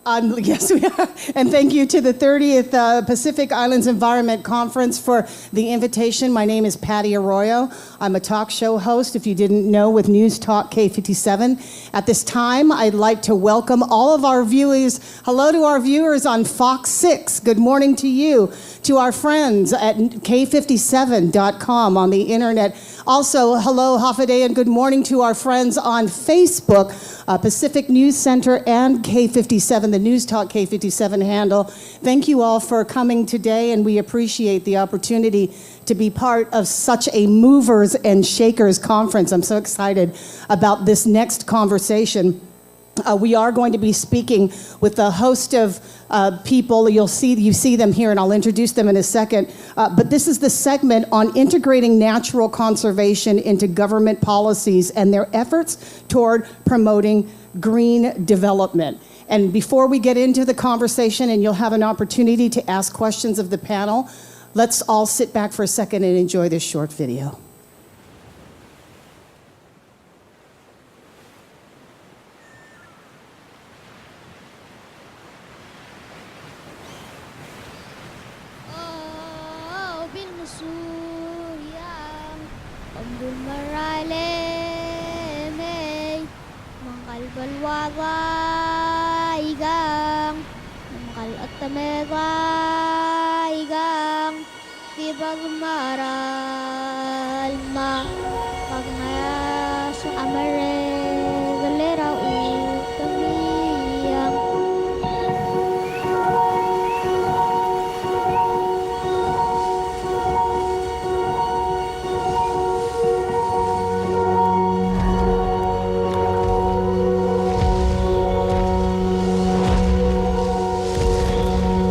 Yes, we are. And thank you to the 30th Pacific Islands Environment Conference for the invitation. My name is Patty Arroyo. I'm a talk show host, if you didn't know, with News Talk K57. At this time, I'd like to welcome all of our viewers. Hello to our viewers on Fox 6. Good morning to you. To our friends at K57.com on the internet. Also, hello, Hafaday, and good morning to our friends on Facebook, Pacific News Center and K57, the News Talk K57 handle. Thank you all for coming today, and we appreciate the opportunity to be part of such a movers and shakers conference. I'm so excited about this next conversation. We are going to be speaking with a host of people. You see them here, and I'll introduce them in a second. But this is the segment on integrating natural conservation into government policies and their efforts toward promoting green development. And before we get into the conversation, and you'll have an opportunity to ask questions of the panel, let's all sit back for a second and enjoy this short video.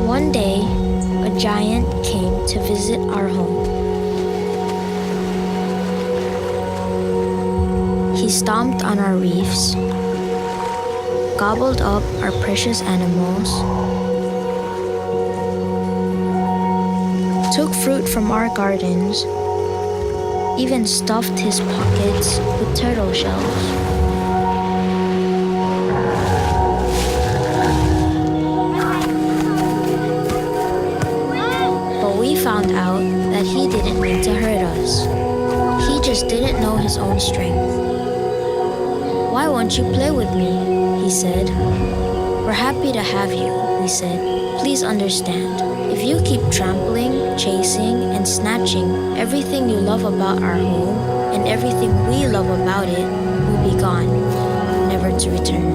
One day, a giant came to visit our home. He stomped on our reefs, gobbled up our precious animals, took fruit from our gardens, even stuffed his pockets with turtle shells. Found out that he didn't mean to hurt us. He just didn't know his own strength. "Why won't you play with me?" he said. "We're happy to have you," we said. "Please understand, if you keep trampling, chasing, and snatching everything you love about our home and everything we love about it, we'll be gone, never to return."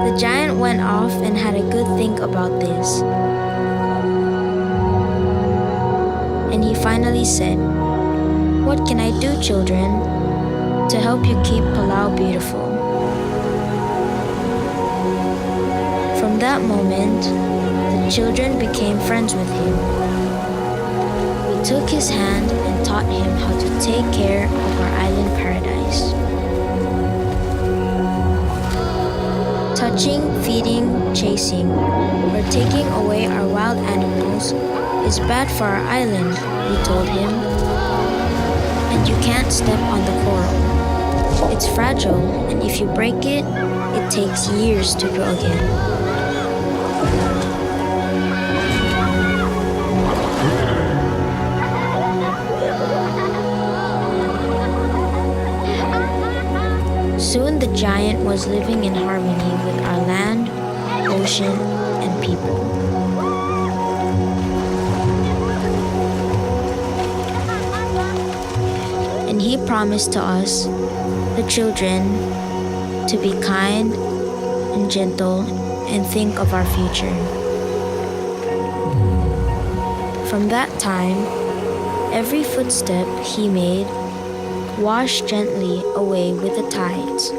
The giant went off and had a good think about this. And he finally said, "What can I do, children, to help you keep Palau beautiful?" From that moment, the children became friends with him. We took his hand and taught him how to take care of our island paradise. Touching, feeding, chasing, or taking away our wild animals is bad for our island, we told him. And you can't step on the coral. It's fragile, and if you break it, it takes years to grow again. Soon the giant was living in harmony with our land, ocean, and people. And he promised to us, the children, to be kind and gentle and think of our future. From that time, every footstep he made washed gently away with the tides.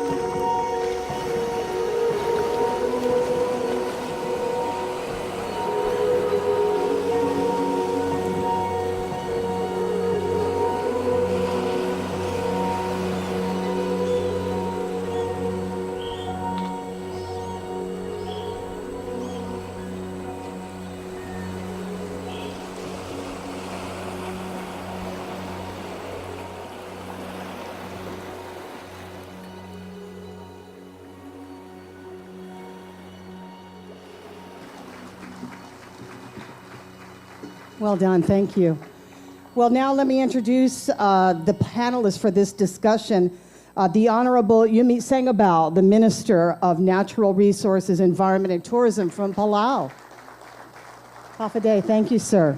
Well done, thank you. Well, now let me introduce the panelists for this discussion. The Honorable Yumi Sengabao, the Minister of Natural Resources, Environment, and Tourism from Palau. Hafaday, thank you, sir.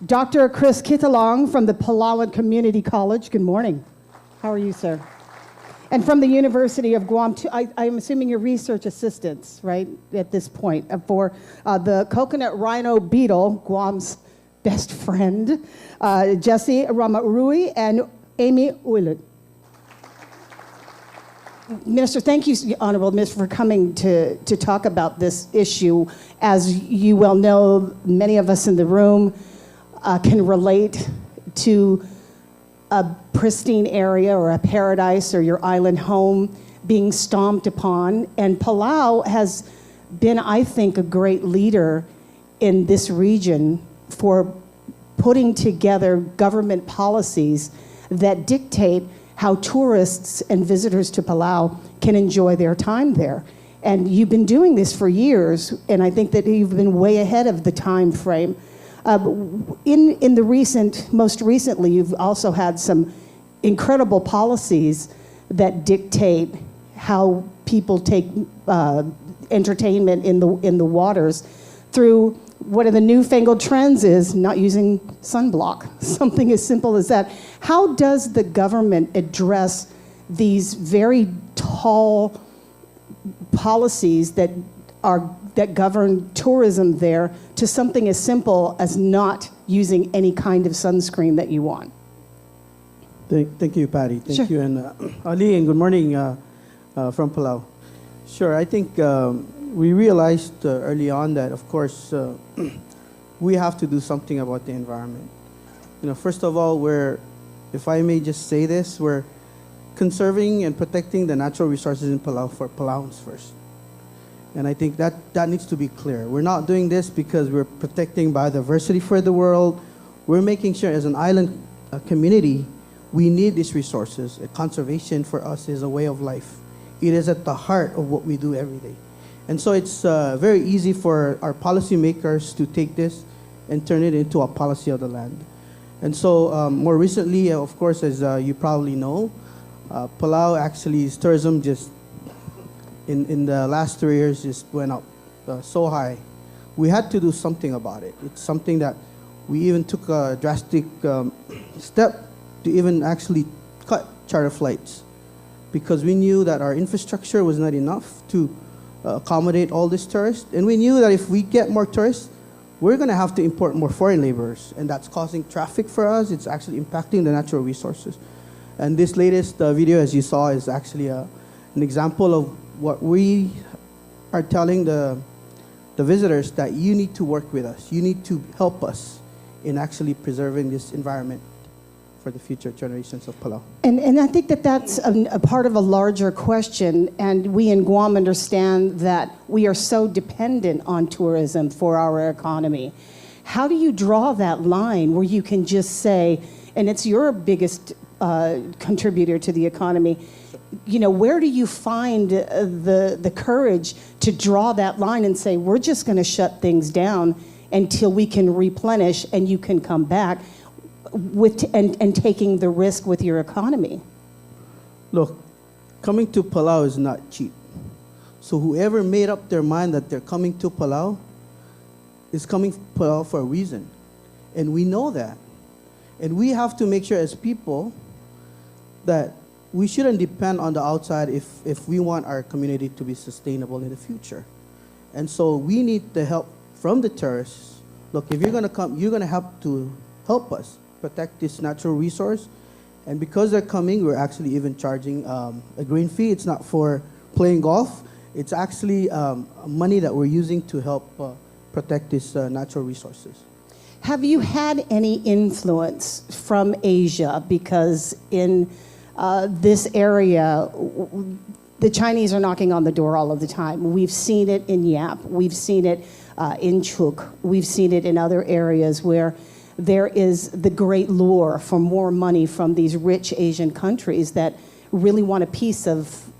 Dr. Chris Kitalong from the Palauan Community College. Good morning. How are you, sir? And from the University of Guam, I'm assuming you're research assistants, right, at this point, for the coconut rhino beetle, Guam's best friend, Jesse Ramarui and Amy Uilut. Minister, thank you, Honorable Minister, for coming to talk about this issue. As you well know, many of us in the room can relate to a pristine area or a paradise or your island home being stomped upon. And Palau has been, I think, a great leader in this region for putting together government policies that dictate how tourists and visitors to Palau can enjoy their time there. And you've been doing this for years, and I think that you've been way ahead of the time frame. In the most recently, you've also had some incredible policies that dictate how people take entertainment in the waters through one of the newfangled trends is not using sunblock, something as simple as that. How does the government address these very tall policies that govern tourism there to something as simple as not using any kind of sunscreen that you want? Thank you, Patty. Thank Sure. you, and Ali, and good morning from Palau. Sure, I think we realized early on that, of course, we have to do something about the environment. You know, first of all, if I may just say this, we're conserving and protecting the natural resources in Palau for Palauans first. And I think that needs to be clear. We're not doing this because we're protecting biodiversity for the world. We're making sure as an island community, we need these resources. Conservation for us is a way of life. It is at the heart of what we do every day. And so it's very easy for our policymakers to take this and turn it into a policy of the land. And so more recently, of course, as you probably know, Palau actually's tourism just in the last 3 years just went up so high. We had to do something about it. It's something that we even took a drastic step to even actually cut charter flights because we knew that our infrastructure was not enough to accommodate all these tourists. And we knew that if we get more tourists, we're going to have to import more foreign laborers. And that's causing traffic for us. It's actually impacting the natural resources. And this latest video, as you saw, is actually an example of what we are telling the visitors, that you need to work with us. You need to help us in actually preserving this environment for the future generations of Palau. And I think that that's a part of a larger question, and we in Guam understand that we are so dependent on tourism for our economy. How do you draw that line where you can just say, and it's your biggest contributor to the economy, you know, where do you find the courage to draw that line and say, we're just going to shut things down until we can replenish and you can come back and taking the risk with your economy? Look, coming to Palau is not cheap. So whoever made up their mind that they're coming to Palau is coming to Palau for a reason. And we know that. And we have to make sure as people that we shouldn't depend on the outside if we want our community to be sustainable in the future. And so we need the help from the tourists. Look, if you're going to come, you're going to have to help us protect this natural resource. And because they're coming, we're actually even charging a green fee. It's not for playing golf. It's actually money that we're using to help protect these natural resources. Have you had any influence from Asia? Because in this area, the Chinese are knocking on the door all of the time. We've seen it in Yap. We've seen it in Chuk. We've seen it in other areas where there is the great lure for more money from these rich Asian countries that really want a piece of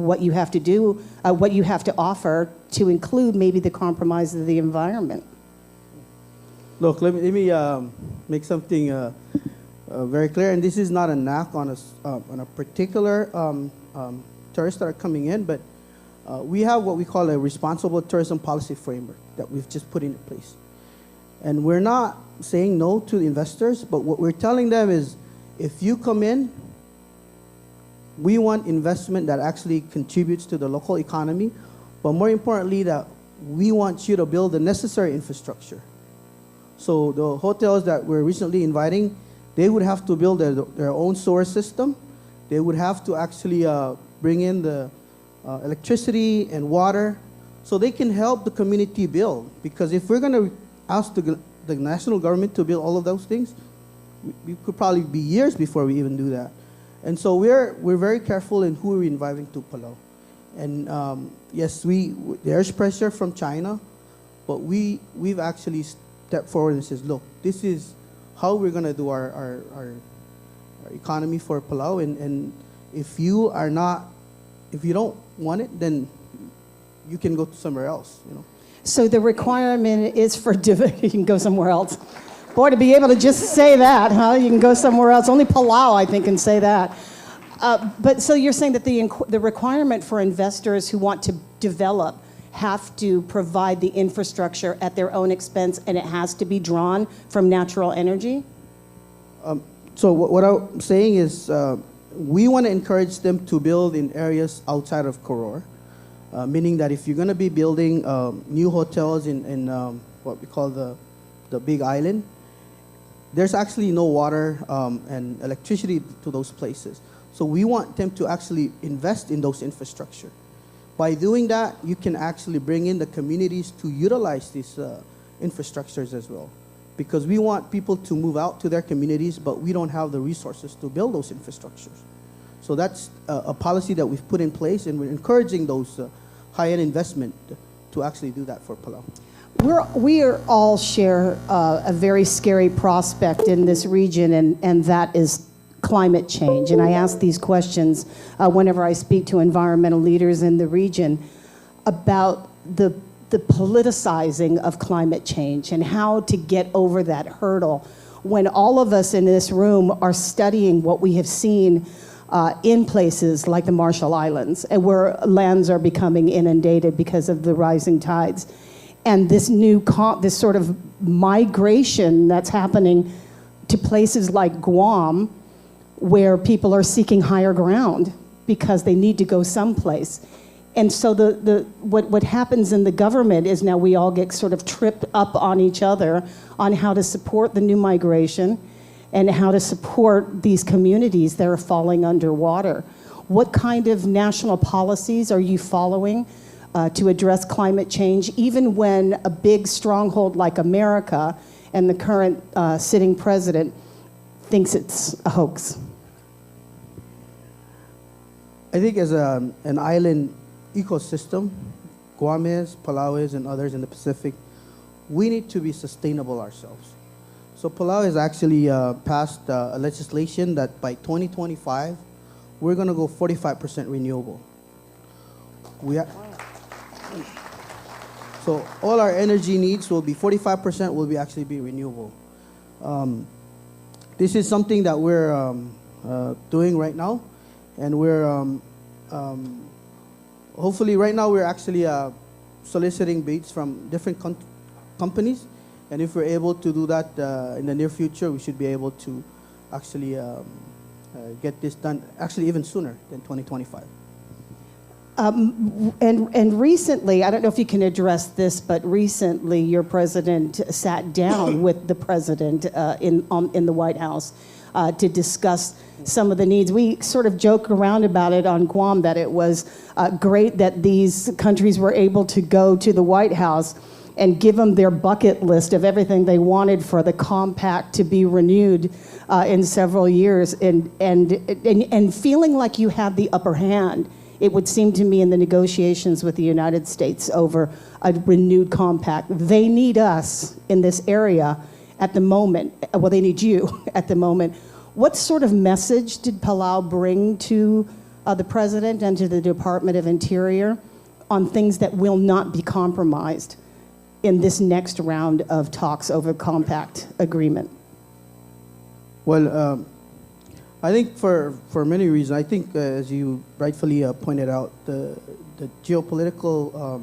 what you have to do, what you have to offer, to include maybe the compromise of the environment. Look, let me make something very clear, and this is not a knock on a particular tourists that are coming in, but we have what we call a responsible tourism policy framework that we've just put into place. And we're not saying no to the investors, but what we're telling them is, if you come in, we want investment that actually contributes to the local economy, but more importantly, that we want you to build the necessary infrastructure. So the hotels that we're recently inviting, they would have to build their own sewer system. They would have to actually bring in the electricity and water so they can help the community build. Because if we're going to ask the national government to build all of those things, we could probably be years before we even do that. And so we're very careful in who we're inviting to Palau. And yes, there's pressure from China, but we've actually stepped forward and says, look, this is how we're going to do our economy for Palau. And if you don't want it, then you can go to somewhere else, you know. So the requirement is for you can go somewhere else. Boy, to be able to just say that, huh? You can go somewhere else. Only Palau, I think, can say that. But so you're saying that the requirement for investors who want to develop have to provide the infrastructure at their own expense, and it has to be drawn from natural energy? So what I'm saying is we want to encourage them to build in areas outside of Koror, meaning that if you're going to be building new hotels in what we call the Big Island, there's actually no water and electricity to those places. So we want them to actually invest in those infrastructure. By doing that, you can actually bring in the communities to utilize these infrastructures as well. Because we want people to move out to their communities, but we don't have the resources to build those infrastructures. So that's a policy that we've put in place, and we're encouraging those high-end investment to actually do that for Palau. We all share a very scary prospect in this region, and that is climate change. And I ask these questions whenever I speak to environmental leaders in the region about the politicizing of climate change and how to get over that hurdle when all of us in this room are studying what we have seen in places like the Marshall Islands, and where lands are becoming inundated because of the rising tides. And this this sort of migration that's happening to places like Guam, where people are seeking higher ground because they need to go someplace. And so what happens in the government is now we all get sort of tripped up on each other on how to support the new migration and how to support these communities that are falling underwater. What kind of national policies are you following to address climate change, even when a big stronghold like America and the current sitting president thinks it's a hoax? I think as an island ecosystem, Guam is, Palau is, and others in the Pacific, we need to be sustainable ourselves. So Palau has actually passed a legislation that by 2025, we're going to go 45% renewable. So all our energy needs will be 45% will be actually be renewable. This is something that we're doing right now, and we're hopefully right now we're actually soliciting bids from different companies, and if we're able to do that in the near future, we should be able to actually get this done actually even sooner than 2025. And recently, I don't know if you can address this, but recently your president sat down with the president in the White House to discuss some of the needs. We sort of joke around about it on Guam that it was great that these countries were able to go to the White House and give them their bucket list of everything they wanted for the compact to be renewed in several years, and feeling like you had the upper hand. It would seem to me in the negotiations with the United States over a renewed compact. They need us in this area at the moment. Well, they need you at the moment. What sort of message did Palau bring to the president and to the Department of Interior on things that will not be compromised in this next round of talks over compact agreement? Well, I think for many reasons. I think, as you rightfully pointed out, the geopolitical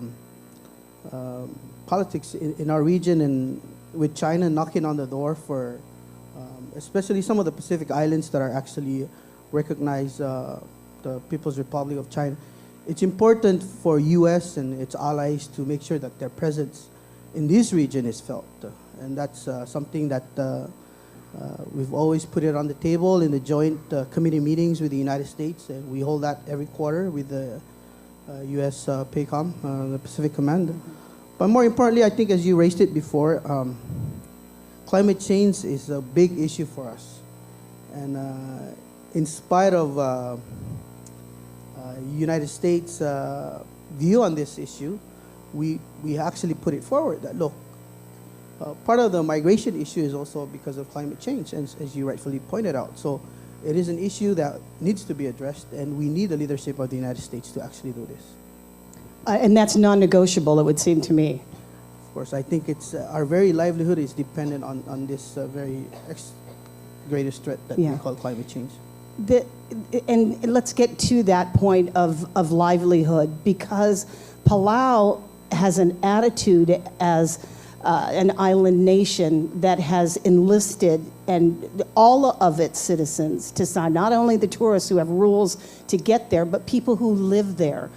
politics in our region, and with China knocking on the door for especially some of the Pacific islands that are actually recognized the People's Republic of China. It's important for U.S. and its allies to make sure that their presence in this region is felt. And that's something that we've always put it on the table in the joint committee meetings with the United States. And we hold that every quarter with the U.S. PACOM, the Pacific Command. But more importantly, I think as you raised it before, climate change is a big issue for us. And in spite of United States view on this issue, we actually put it forward that, look, part of the migration issue is also because of climate change, as you rightfully pointed out. So it is an issue that needs to be addressed, and we need the leadership of the United States to actually do this. And that's non-negotiable, it would seem to me. Of course, I think it's our very livelihood is dependent on this very greatest threat that we call climate change. And let's get to that point of livelihood, because Palau has an attitude as an island nation that has enlisted and all of its citizens to sign, not only the tourists who have rules to get there, but people who live there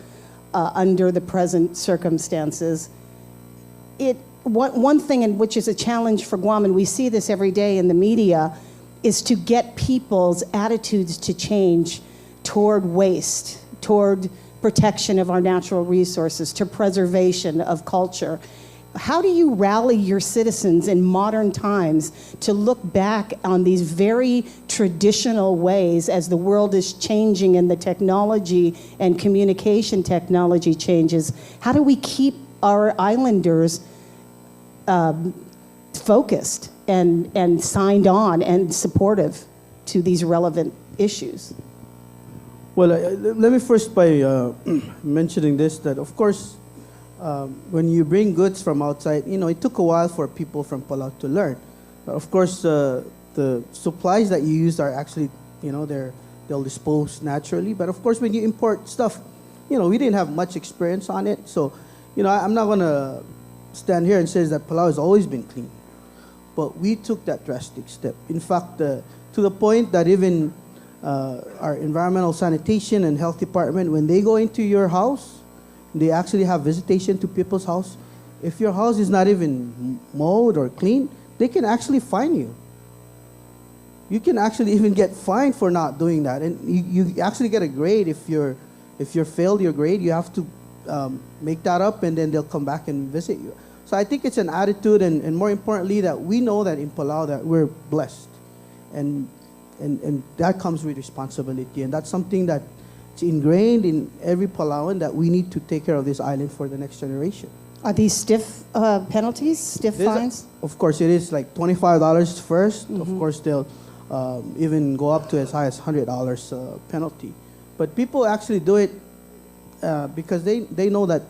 under the present circumstances. One thing, in which is a challenge for Guam, and we see this every day in the media, is to get people's attitudes to change toward waste, toward protection of our natural resources, to preservation of culture. How do you rally your citizens in modern times to look back on these very traditional ways as the world is changing and the technology and communication technology changes? How do we keep our islanders focused and signed on and supportive to these relevant issues? Well, let me first by mentioning this, that of course, when you bring goods from outside, it took a while for people from Palau to learn. Of course, the supplies that you use are actually, they'll dispose naturally. But of course, when you import stuff, we didn't have much experience on it. So, I'm not going to stand here and say that Palau has always been clean. But we took that drastic step. In fact, to the point that even our environmental sanitation and health department, when they go into your house, they actually have visitation to people's house. If your house is not even mowed or clean, they can actually fine you. You can actually even get fined for not doing that. And you actually get a grade. If you're failed your grade, you have to make that up, and then they'll come back and visit you. So I think it's an attitude, and more importantly, that we know that in Palau that we're blessed. And that comes with responsibility. And that's something that it's ingrained in every Palauan, that we need to take care of this island for the next generation. Are these stiff penalties, stiff fines? Of course, it is like $25 first. Mm-hmm. Of course, they'll even go up to as high as $100 penalty. But people actually do it because they know that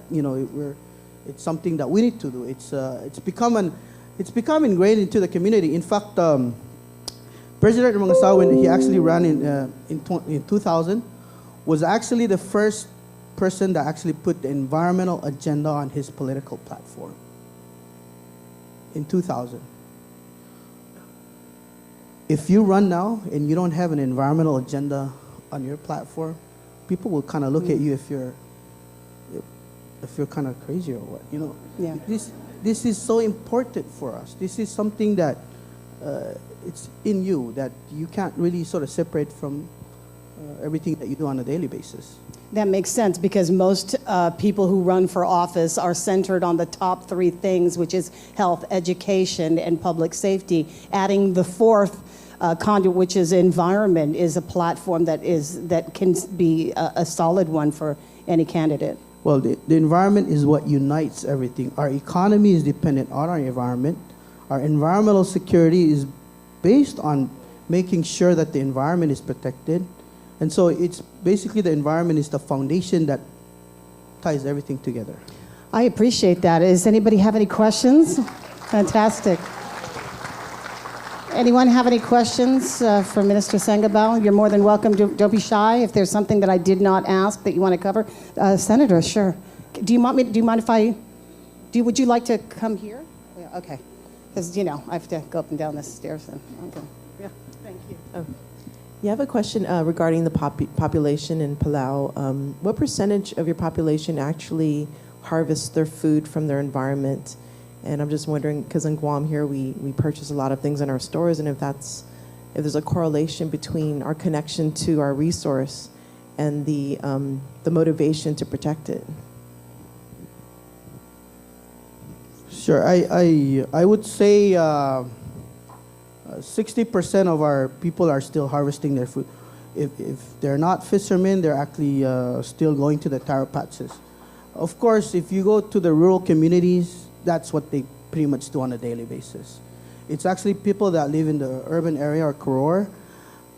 it's something that we need to do. It's become ingrained into the community. In fact, President Mangasao, when he actually ran in 2000, was actually the first person that actually put the environmental agenda on his political platform in 2000. If you run now and you don't have an environmental agenda on your platform, people will kind of look at you if you're kind of crazy or what. Yeah. This is so important for us. This is something that it's in you, that you can't really sort of separate from everything that you do on a daily basis. That makes sense, because most people who run for office are centered on the top three things, which is health, education, and public safety. Adding the fourth conduit, which is environment, is a platform that can be a solid one for any candidate. Well, the environment is what unites everything. Our economy is dependent on our environment. Our environmental security is based on making sure that the environment is protected. And so it's basically the environment is the foundation that ties everything together. I appreciate that. Does anybody have any questions? Fantastic. Anyone have any questions for Minister Sangabao? You're more than welcome. Don't be shy. If there's something that I did not ask that you want to cover, Senator, sure. Do you mind if I? Would you like to come here? Yeah, okay. Because I have to go up and down the stairs. Okay. Yeah. Thank you. Yeah, I have a question regarding the population in Palau. What percentage of your population actually harvests their food from their environment? And I'm just wondering, because in Guam here, we purchase a lot of things in our stores, and if there's a correlation between our connection to our resource and the motivation to protect it. Sure. I would say 60% of our people are still harvesting their food. If they're not fishermen, they're actually still going to the taro patches. Of course, if you go to the rural communities, that's what they pretty much do on a daily basis. It's actually people that live in the urban area or Koror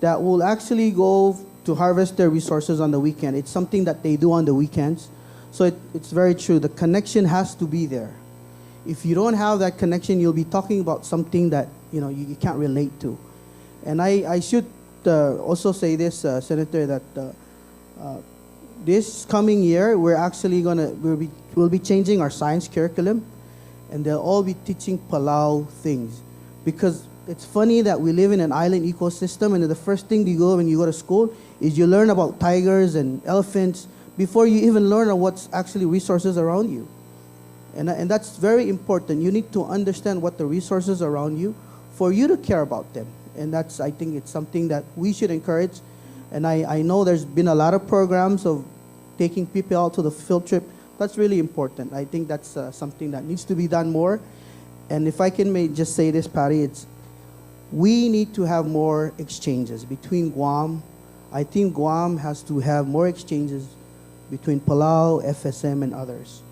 that will actually go to harvest their resources on the weekend. It's something that they do on the weekends. So it's very true. The connection has to be there. If you don't have that connection, you'll be talking about something that you can't relate to. And I should also say this, Senator, that this coming year we're actually we'll be changing our science curriculum, and they'll all be teaching Palau things, because it's funny that we live in an island ecosystem, and the first thing you go when you go to school is you learn about tigers and elephants before you even learn of what's actually resources around you. And that's very important. You need to understand what the resources around you for you to care about them. And I think it's something that we should encourage. And I know there's been a lot of programs of taking people out to the field trip. That's really important. I think that's something that needs to be done more. And if I can just say this, Patty, we need to have more exchanges between Guam. I think Guam has to have more exchanges between Palau, FSM, and others.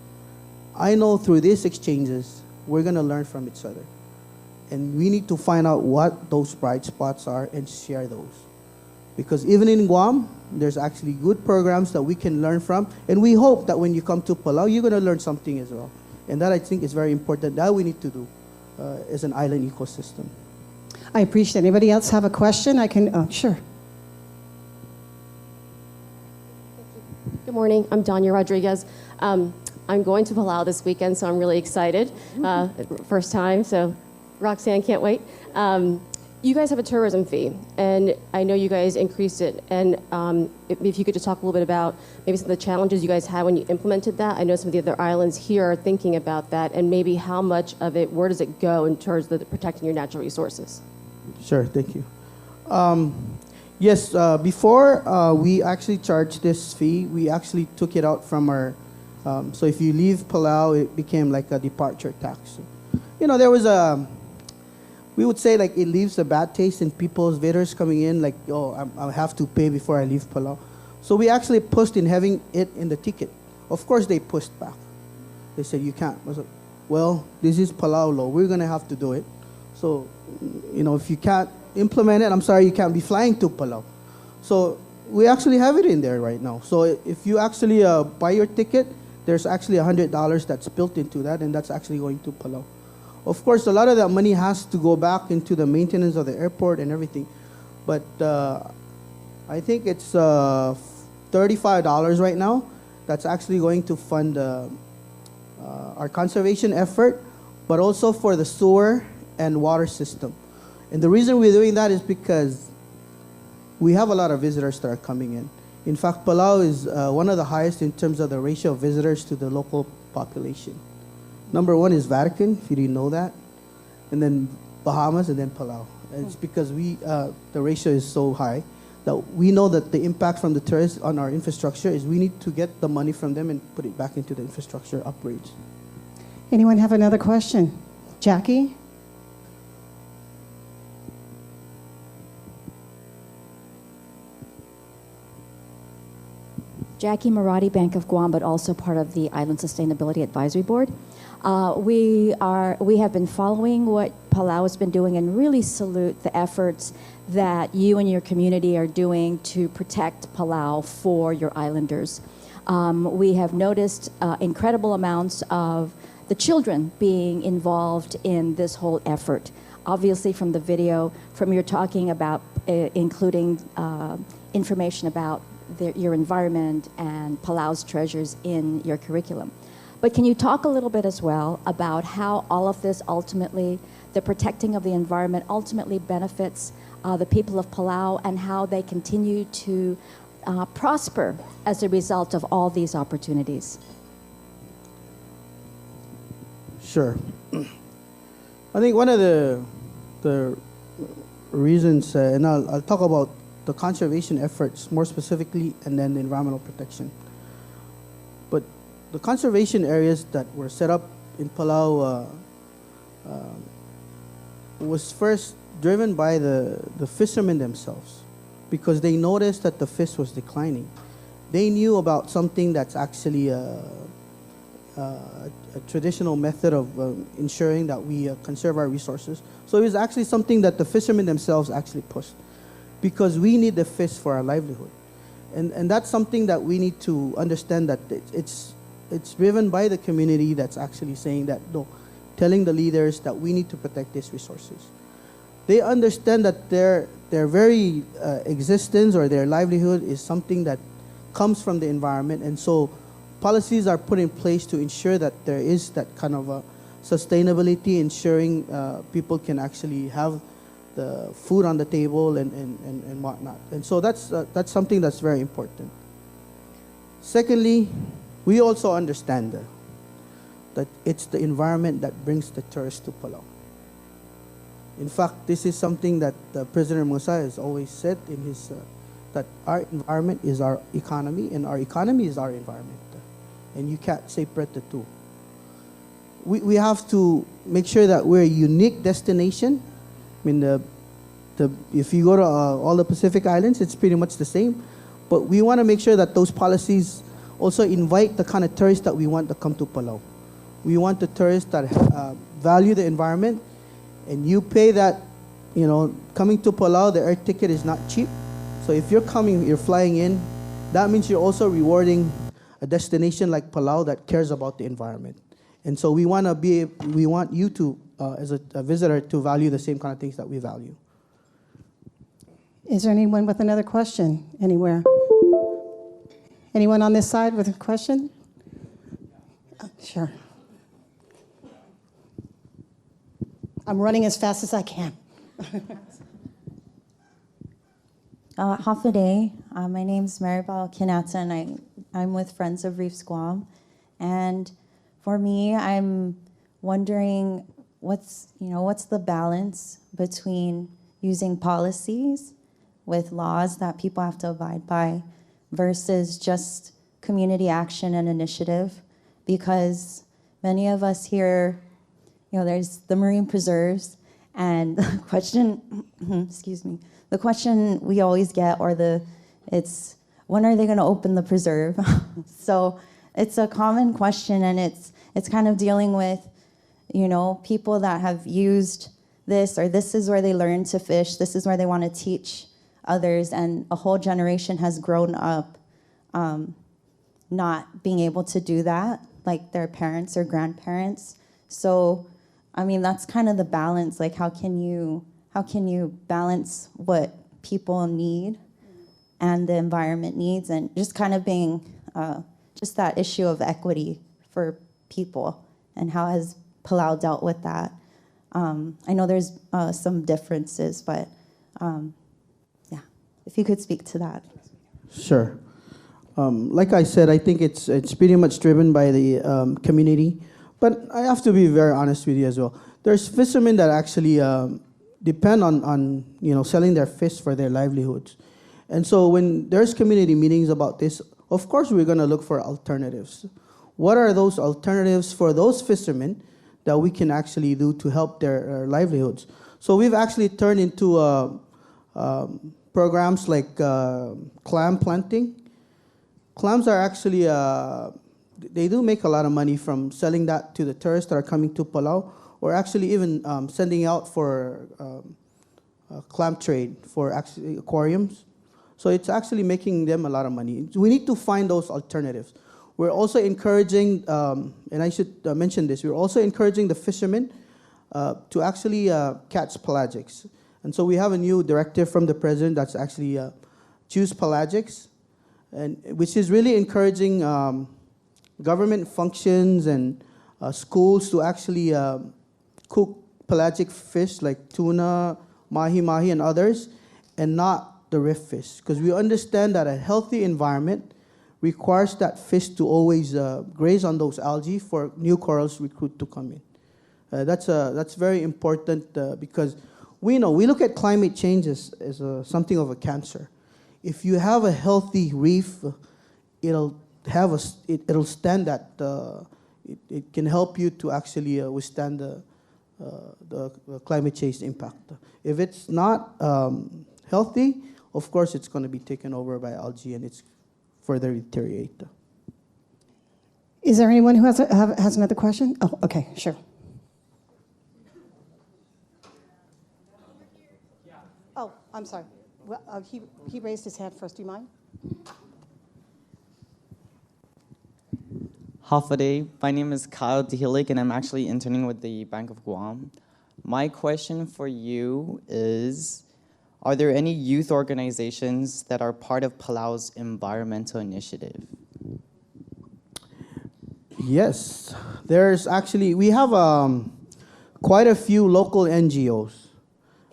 I know through these exchanges, we're going to learn from each other. And we need to find out what those bright spots are and share those. Because even in Guam, there's actually good programs that we can learn from. And we hope that when you come to Palau, you're going to learn something as well. And that, I think, is very important. That we need to do as an island ecosystem. I appreciate it. Anybody else have a question? I can, sure. Good morning. I'm Danya Rodriguez. I'm going to Palau this weekend, so I'm really excited. First time, so Roxanne, can't wait. You guys have a tourism fee, and I know you guys increased it. And if you could just talk a little bit about maybe some of the challenges you guys had when you implemented that. I know some of the other islands here are thinking about that, and maybe how much of it, where does it go in terms of protecting your natural resources? Sure, thank you. Yes, before we actually charged this fee, we actually took it out from our, so if you leave Palau, it became like a departure tax. There was we would say like it leaves a bad taste in people's visitors coming in, like, oh, I have to pay before I leave Palau. So we actually pushed in having it in the ticket. Of course, they pushed back. They said, you can't. I was like, well, this is Palau law. We're going to have to do it. So, if you can't implement it, I'm sorry, you can't be flying to Palau. So we actually have it in there right now. So if you actually buy your ticket, there's actually $100 that's built into that, and that's actually going to Palau. Of course, a lot of that money has to go back into the maintenance of the airport and everything. But I think it's $35 right now. That's actually going to fund our conservation effort, but also for the sewer and water system. And the reason we're doing that is because we have a lot of visitors that are coming in. In fact, Palau is one of the highest in terms of the ratio of visitors to the local population. Number one is Vatican, if you didn't know that, and then Bahamas, and then Palau. And it's because the ratio is so high that we know that the impact from the tourists on our infrastructure is we need to get the money from them and put it back into the infrastructure upgrades. Anyone have another question? Jackie? Jackie Marati, Bank of Guam, but also part of the Island Sustainability Advisory Board. We have been following what Palau has been doing and really salute the efforts that you and your community are doing to protect Palau for your islanders. We have noticed incredible amounts of the children being involved in this whole effort. Obviously, from the video, from your talking about including information about your environment and Palau's treasures in your curriculum. But can you talk a little bit as well about how all of this ultimately, the protecting of the environment ultimately benefits the people of Palau and how they continue to prosper as a result of all these opportunities? Sure. I think one of the reasons, and I'll talk about the conservation efforts more specifically, and then the environmental protection. But the conservation areas that were set up in Palau was first driven by the fishermen themselves, because they noticed that the fish was declining. They knew about something that's actually a traditional method of ensuring that we conserve our resources. So it was actually something that the fishermen themselves actually pushed, because we need the fish for our livelihood. And that's something that we need to understand, that it's driven by the community that's actually saying that, no, telling the leaders that we need to protect these resources. They understand that their very existence or their livelihood is something that comes from the environment, and so policies are put in place to ensure that there is that kind of a sustainability, ensuring people can actually have the food on the table and whatnot. And so that's something that's very important. Secondly, we also understand that it's the environment that brings the tourists to Palau. In fact, this is something that President Musa has always said in his, that our environment is our economy, and our economy is our environment. And you can't separate the two. We have to make sure that we're a unique destination. I mean, if you go to all the Pacific Islands, it's pretty much the same. But we want to make sure that those policies also invite the kind of tourists that we want to come to Palau. We want the tourists that value the environment, and you pay that, coming to Palau, the air ticket is not cheap. So if you're coming, you're flying in, that means you're also rewarding a destination like Palau that cares about the environment. And so we want you to, as a visitor, to value the same kind of things that we value. Is there anyone with another question anywhere? Anyone on this side with a question? Sure. I'm running as fast as I can. Hafude, my name's Maribel Kinata, and I'm with Friends of Reefs Guam. And for me, I'm wondering what's the balance between using policies with laws that people have to abide by versus just community action and initiative, because many of us here, there's the marine preserves, and the question, the question we always get, it's when are they going to open the preserve? So it's a common question, and it's kind of dealing with, people that have used this, or this is where they learn to fish, this is where they want to teach others, and a whole generation has grown up not being able to do that, like their parents or grandparents. So, that's kind of the balance. Like, how can you balance what people need and the environment needs, and just kind of being just that issue of equity for people, and how has Palau dealt with that? I know there's some differences, but yeah, if you could speak to that. Sure. Like I said, I think it's pretty much driven by the community. But I have to be very honest with you as well. There's fishermen that actually depend on selling their fish for their livelihoods. And so when there's community meetings about this, of course we're going to look for alternatives. What are those alternatives for those fishermen that we can actually do to help their livelihoods? So we've actually turned into programs like clam planting. Clams are actually, they do make a lot of money from selling that to the tourists that are coming to Palau, or actually even sending out for clam trade for actually aquariums. So it's actually making them a lot of money. We need to find those alternatives. We're also encouraging, and I should mention this, we're also encouraging the fishermen to actually catch pelagics. And so we have a new directive from the president that's actually choose pelagics, and which is really encouraging government functions and schools to actually cook pelagic fish like tuna, mahi-mahi, and others, and not the reef fish. Because we understand that a healthy environment requires that fish to always graze on those algae for new corals recruit to come in. That's very important because we know, we look at climate change as something of a cancer. If you have a healthy reef, it'll stand that, it can help you to actually withstand the climate change impact. If it's not healthy, of course it's going to be taken over by algae and it's further deteriorate. Is there anyone who has another question? Oh, okay, sure. Oh, I'm sorry. Well, he raised his hand first. Do you mind? Half a day. My name is Kyle Dihalik, and I'm actually interning with the Bank of Guam. My question for you is, are there any youth organizations that are part of Palau's environmental initiative? Yes, there's actually, we have quite a few local NGOs.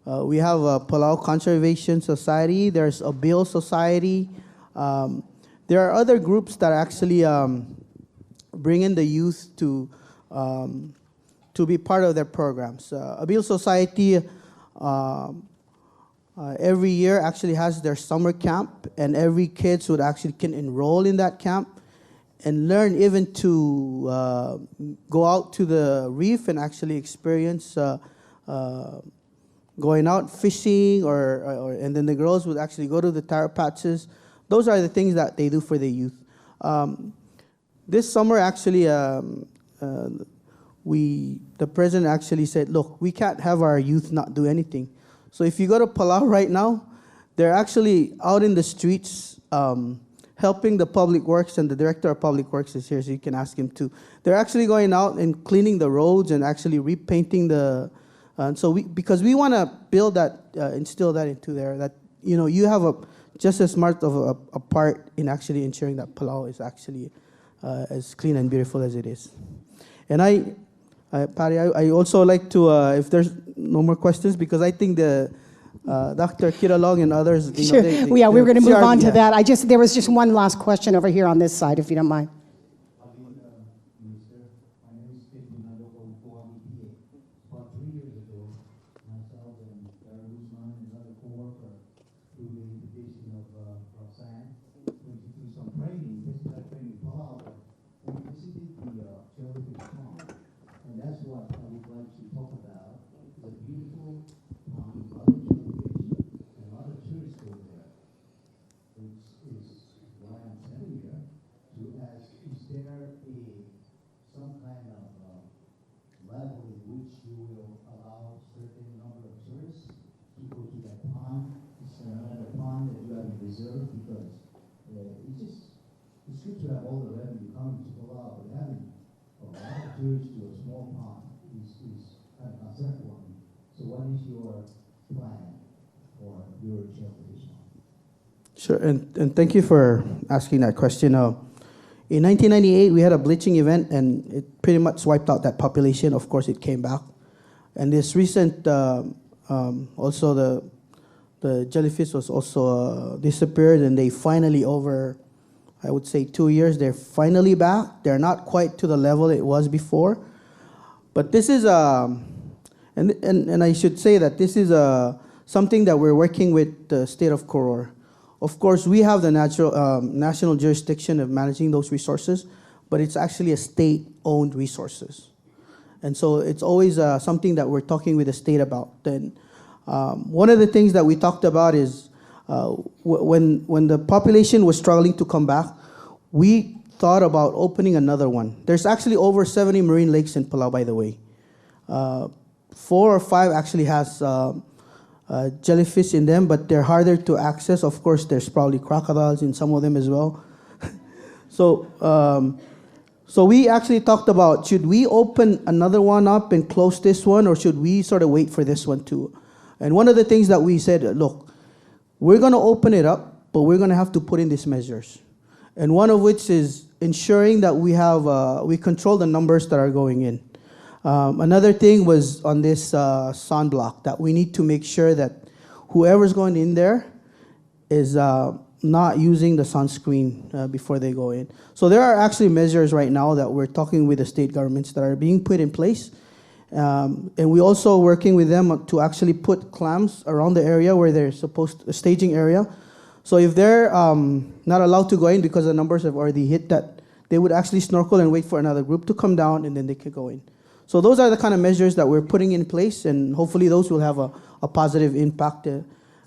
We have a Palau Conservation Society, there's a Bill Society. There are other groups that actually bring in the youth to be part of their programs. A Bill Society every year actually has their summer camp, and every kid would actually can enroll in that camp and learn even to go out to the reef and actually experience going out fishing, and then the girls would actually go to the taro patches. Those are the things that they do for the youth. This summer, actually, the president actually said, look, we can't have our youth not do anything. So if you go to Palau right now, they're actually out in the streets helping the public works, and the director of public works is here, so you can ask him too. They're actually going out and cleaning the roads and actually repainting the, because we want to build that, instill that into there, that, you know, you have just as much of a part in actually ensuring that Palau is actually as clean and beautiful as it is. And Patty, I also like to, if there's no more questions, because I think the Dr. Kiralong and others, you Sure. know, Yeah, we were going to move on to yeah. that. There was just one last question over here on this side, if you don't mind. Sure, and thank you for asking that question. In 1998, we had a bleaching event, and it pretty much wiped out that population. Of course, it came back. And this recent, also the jellyfish was also disappeared, and they finally, over, I would say 2 years, they're finally back. They're not quite to the level it was before. But this is, and I should say that this is something that we're working with the state of Koror. Of course, we have the national jurisdiction of managing those resources, but it's actually a state-owned resources. And so it's always something that we're talking with the state about. Then one of the things that we talked about is when the population was struggling to come back, we thought about opening another one. There's actually over 70 marine lakes in Palau, by the way. 4 or 5 actually has jellyfish in them, but they're harder to access. Of course, there's probably crocodiles in some of them as well. So we actually talked about, should we open another one up and close this one, or should we sort of wait for this one too? And one of the things that we said, look, we're going to open it up, but we're going to have to put in these measures. And one of which is ensuring that we control the numbers that are going in. Another thing was on this sunblock, that we need to make sure that whoever's going in there is not using the sunscreen before they go in. So there are actually measures right now that we're talking with the state governments that are being put in place. And we're also working with them to actually put clams around the area where they're supposed to, staging area. So if they're not allowed to go in because the numbers have already hit that, they would actually snorkel and wait for another group to come down, and then they could go in. So those are the kind of measures that we're putting in place, and hopefully those will have a positive impact.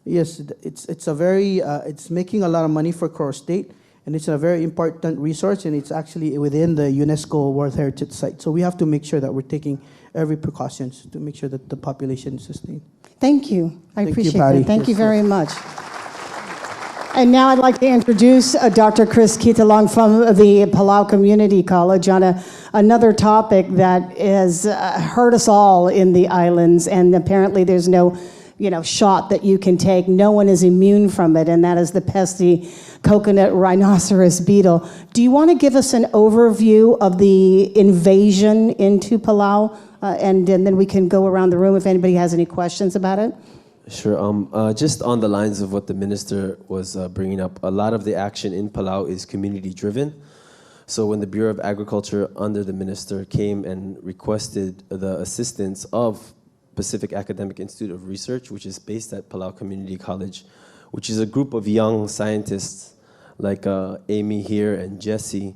Yes, it's making a lot of money for Koro State, and it's a very important resource, and it's actually within the UNESCO World Heritage Site. So we have to make sure that we're taking every precautions to make sure that the population is sustained. Thank you. I appreciate Patty. that. Thank you Yes, very much. And now I'd like to introduce Dr. Chris Kitalong from the Palau Community College on another topic that has hurt us all in the islands, and apparently there's no shot that you can take. No one is immune from it, and that is the pesky coconut rhinoceros beetle. Do you want to give us an overview of the invasion into Palau, and then we can go around the room if anybody has any questions about it? Sure. Just on the lines of what the minister was bringing up, a lot of the action in Palau is community-driven. So when the Bureau of Agriculture under the minister came and requested the assistance of Pacific Academic Institute of Research, which is based at Palau Community College, which is a group of young scientists like Amy here and Jesse,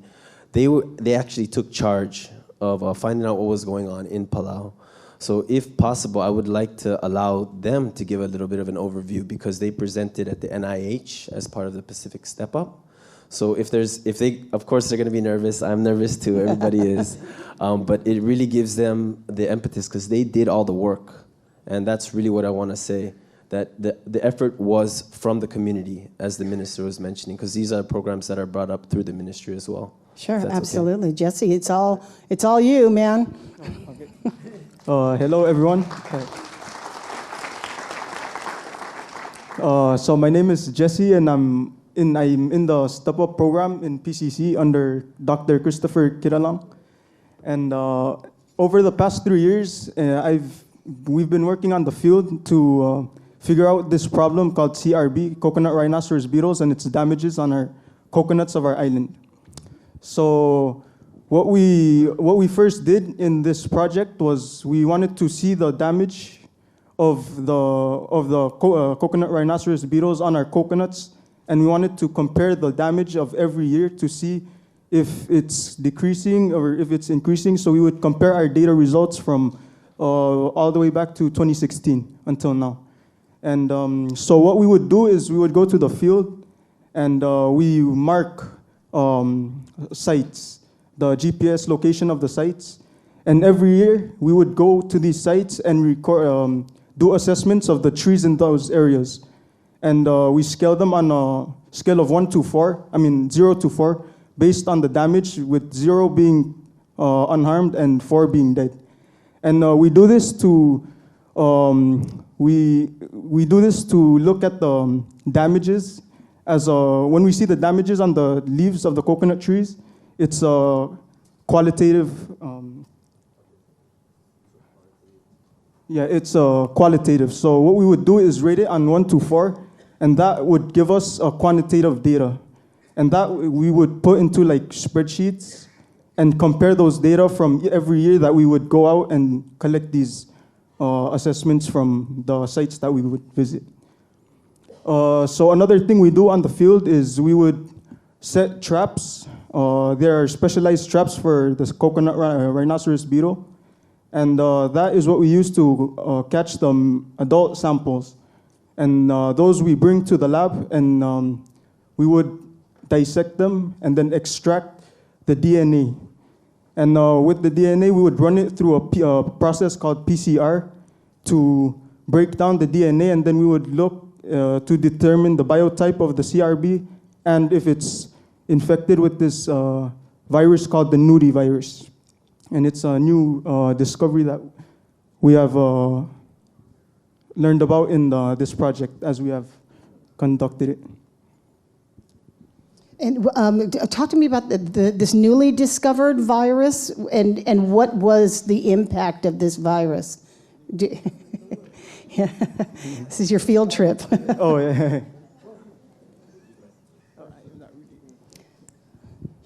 they actually took charge of finding out what was going on in Palau. So if possible, I would like to allow them to give a little bit of an overview, because they presented at the NIH as part of the Pacific Step Up. So if they, of course they're gonna be nervous, I'm nervous too, everybody is. But it really gives them the impetus, because they did all the work. And that's really what I wanna say, that the effort was from the community, as the minister was mentioning, because these are programs that are brought up through the ministry as well. Sure, absolutely. Okay. Jesse, it's all you, man. Okay. Hello, everyone. So my name is Jesse, and I'm in the Step Up program in PCC under Dr. Christopher Kiralang. And over the past 3 years, we've been working on the field to figure out this problem called CRB, coconut rhinoceros beetles, and its damages on our coconuts of our island. So what we first did in this project was we wanted to see the damage of the coconut rhinoceros beetles on our coconuts, and we wanted to compare the damage of every year to see if it's decreasing or if it's increasing. So we would compare our data results from all the way back to 2016 until now. And so what we would do is we would go to the field and we mark sites, the GPS location of the sites. And every year we would go to these sites and record, do assessments of the trees in those areas. And we scale them on a scale of 0 to 4, based on the damage, with 0 being unharmed and 4 being dead. And we do this to we do this to look at the damages. As when we see the damages on the leaves of the coconut trees, it's qualitative. It's qualitative. So what we would do is rate it on 1 to 4, and that would give us a quantitative data. And that we would put into like spreadsheets and compare those data from every year that we would go out and collect these assessments from the sites that we would visit. So another thing we do on the field is we would set traps. There are specialized traps for this coconut rhinoceros beetle. And that is what we use to catch the adult samples. And those we bring to the lab, and we would dissect them and then extract the DNA. And with the DNA, we would run it through a process called PCR to break down the DNA, and then we would look to determine the biotype of the CRB and if it's infected with this virus called the nudie virus. And it's a new discovery that we have learned about in this project as we have conducted it. And talk to me about this newly discovered virus and what was the impact of this virus? Yeah. This is your field trip. Oh, yeah.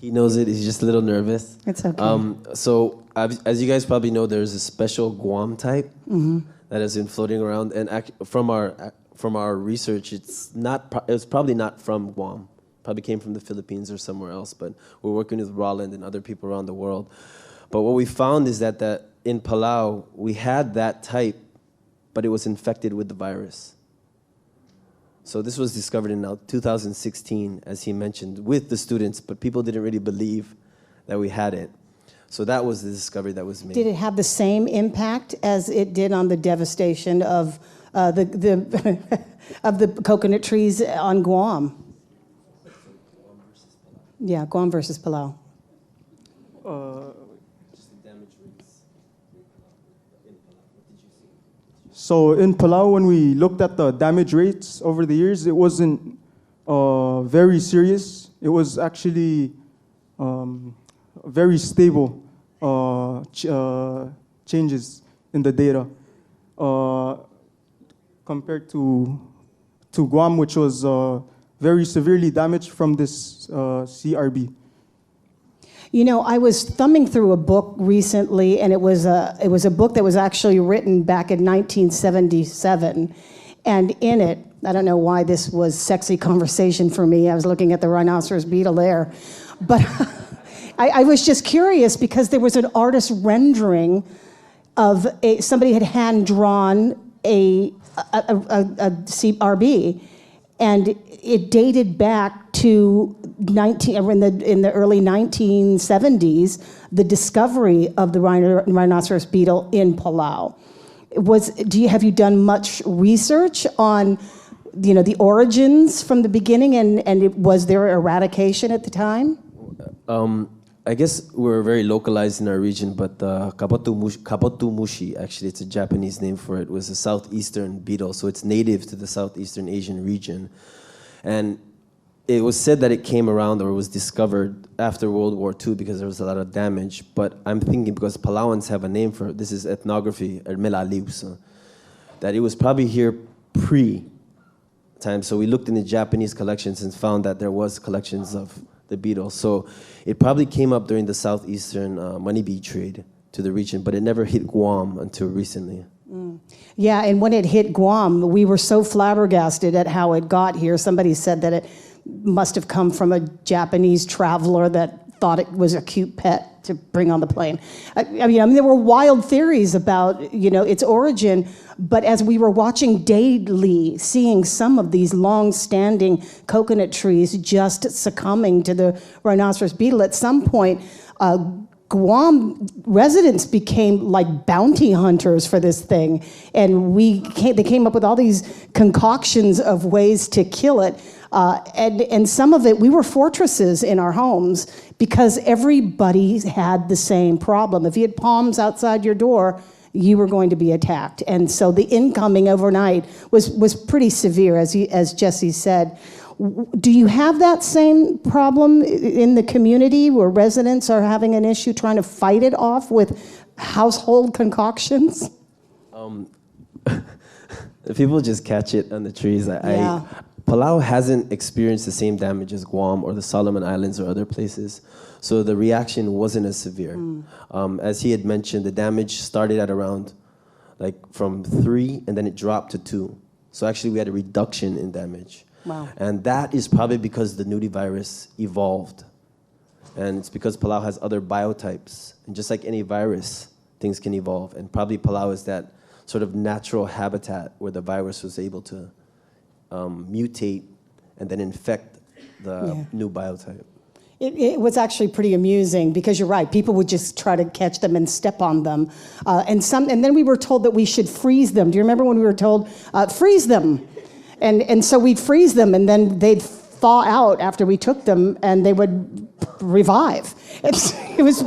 He knows it. He's just a little nervous. It's okay. So as you guys probably know, there's a special Guam type that has been floating around, and from our research, it's probably not from Guam. Probably came from the Philippines or somewhere else. But we're working with Roland and other people around the world. But what we found is that in Palau we had that type, but it was infected with the virus. So this was discovered in 2016, as he mentioned, with the students, but people didn't really believe that we had it. So that was the discovery that was made. Did it have the same impact as it did on the devastation of the of the coconut trees on Guam? Yeah, Guam versus Palau. So in Palau, when we looked at the damage rates over the years, it wasn't very serious. It was actually very stable changes in the data compared to Guam, which was very severely damaged from this CRB. You know, I was thumbing through a book recently, and it was a book that was actually written back in 1977. And in it, I don't know why this was sexy conversation for me. I was looking at the rhinoceros beetle there. But I was just curious because there was an artist rendering of somebody had hand-drawn a CRB, and it dated back to in the early 1970s, the discovery of the rhinoceros beetle in Palau. Have you done much research on, the origins from the beginning, and was there eradication at the time? I guess we're very localized in our region, but Kabotumushi, actually, it's a Japanese name for it, was a southeastern beetle, so it's native to the Southeastern Asian region. And it was said that it came around or was discovered after World War II because there was a lot of damage. But I'm thinking because Palauans have a name for it, this is ethnography, that it was probably here pre-time. So we looked in the Japanese collections and found that there was collections of the beetle. So it probably came up during the southeastern honeybee trade to the region, but it never hit Guam until recently. Yeah, and when it hit Guam, we were so flabbergasted at how it got here. Somebody said that it must have come from a Japanese traveler that thought it was a cute pet to bring on the plane. I mean, there were wild theories about, its origin, but as we were watching daily, seeing some of these long-standing coconut trees just succumbing to the rhinoceros beetle, at some point, Guam residents became like bounty hunters for this thing, and they came up with all these concoctions of ways to kill it. And some of it, we were fortresses in our homes because everybody had the same problem. If you had palms outside your door, you were going to be attacked. And so the incoming overnight was pretty severe, as Jesse said. Do you have that same problem in the community where residents are having an issue trying to fight it off with household concoctions? People just catch it on the trees. Palau hasn't experienced the same damage as Guam or the Solomon Islands or other places, so the reaction wasn't as severe. As he had mentioned, the damage started at around from 3, and then it dropped to 2. So actually we had a reduction in damage. Wow. And that is probably because the nudie virus evolved. And it's because Palau has other biotypes. And just like any virus, things can evolve. And probably Palau is that sort of natural habitat where the virus was able to mutate and then infect the new biotype. It was actually pretty amusing because you're right. People would just try to catch them and step on them, and then we were told that we should freeze them. Do you remember when we were told freeze them? And so we'd freeze them, and then they'd thaw out after we took them, and they would revive. It was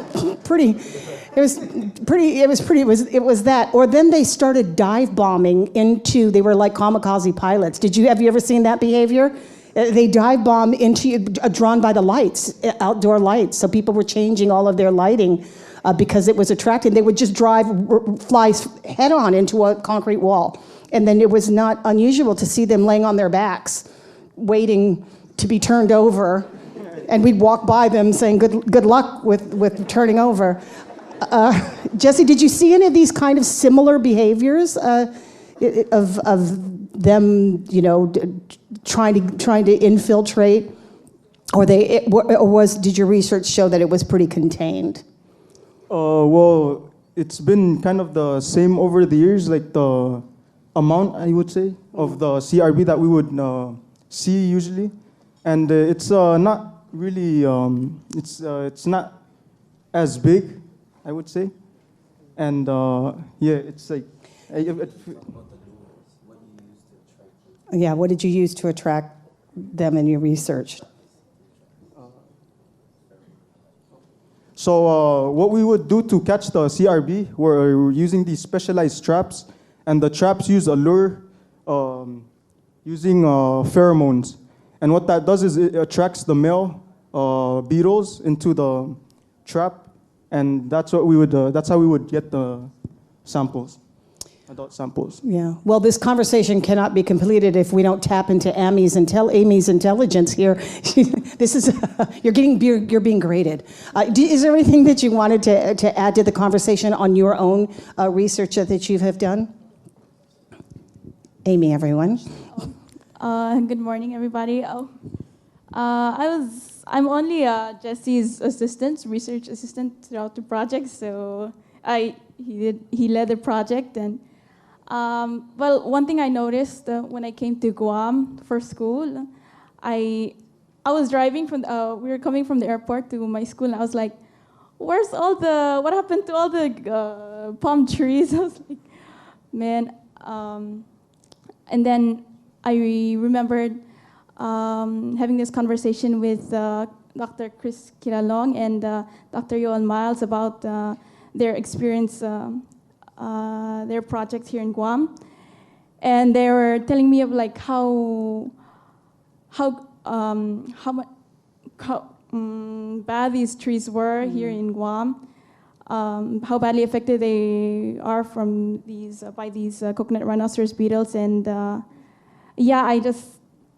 that. Or then they started dive bombing into. They were like kamikaze pilots. Have you ever seen that behavior? They dive bomb into drawn by the lights, outdoor lights. So people were changing all of their lighting because it was attracting. They would just fly head on into a concrete wall. And then it was not unusual to see them laying on their backs, waiting to be turned over. And we'd walk by them saying, good luck with turning over. Jesse, did you see any of these kind of similar behaviors of them, trying to infiltrate, did your research show that it was pretty contained? Well, it's been kind of the same over the years, like the amount, I would say, of the CRB that we would see usually, and it's not really, it's not as big, I would say, and it's like. Yeah, what did you use to attract them in your research? So what we would do to catch the CRB, we're using these specialized traps, and the traps use a lure using pheromones. And what that does is it attracts the male beetles into the trap, and that's how we would get the samples. Adult samples. Yeah. Well, this conversation cannot be completed if we don't tap into Amy's intelligence here. You're being graded. Is there anything that you wanted to add to the conversation on your own research that you have done? Amy, everyone. Good morning, everybody. I'm only Jesse's research assistant throughout the project. So he led the project, and one thing I noticed when I came to Guam for school, I was driving we were coming from the airport to my school, and I was like, what happened to all the palm trees? I was like, man. And then I remembered having this conversation with Dr. Chris Kilalong and Dr. Yoel Miles about their experience, their project here in Guam, and they were telling me of like how bad these trees were here in Guam, how badly affected they are from by these coconut rhinoceros beetles, and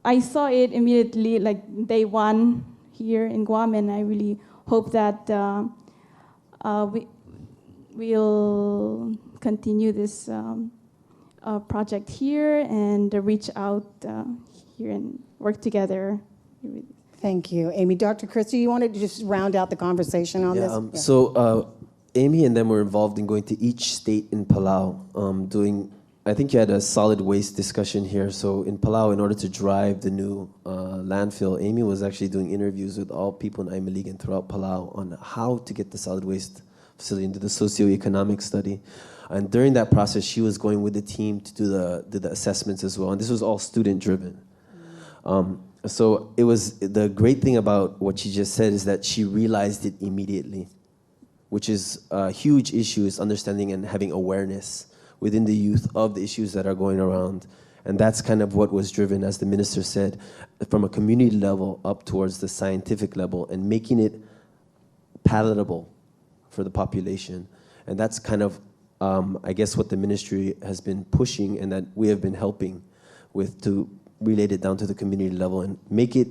I saw it immediately, like day one here in Guam, and I really hope that we'll continue this project here and reach out here and work together. Thank you, Amy. Dr. Christie, you wanted to just round out the conversation on this? So Amy and them were involved in going to each state in Palau, doing, I think you had a solid waste discussion here. So in Palau, in order to drive the new landfill, Amy was actually doing interviews with all people in Imelig and throughout Palau on how to get the solid waste facility into the socioeconomic study. And during that process, she was going with the team to do the assessments as well. And this was all student-driven. So it was, the great thing about what she just said is that she realized it immediately, which is a huge issue, is understanding and having awareness within the youth of the issues that are going around. And that's kind of what was driven, as the minister said, from a community level up towards the scientific level and making it palatable for the population. And that's kind of, I guess, what the ministry has been pushing and that we have been helping with to relate it down to the community level and make it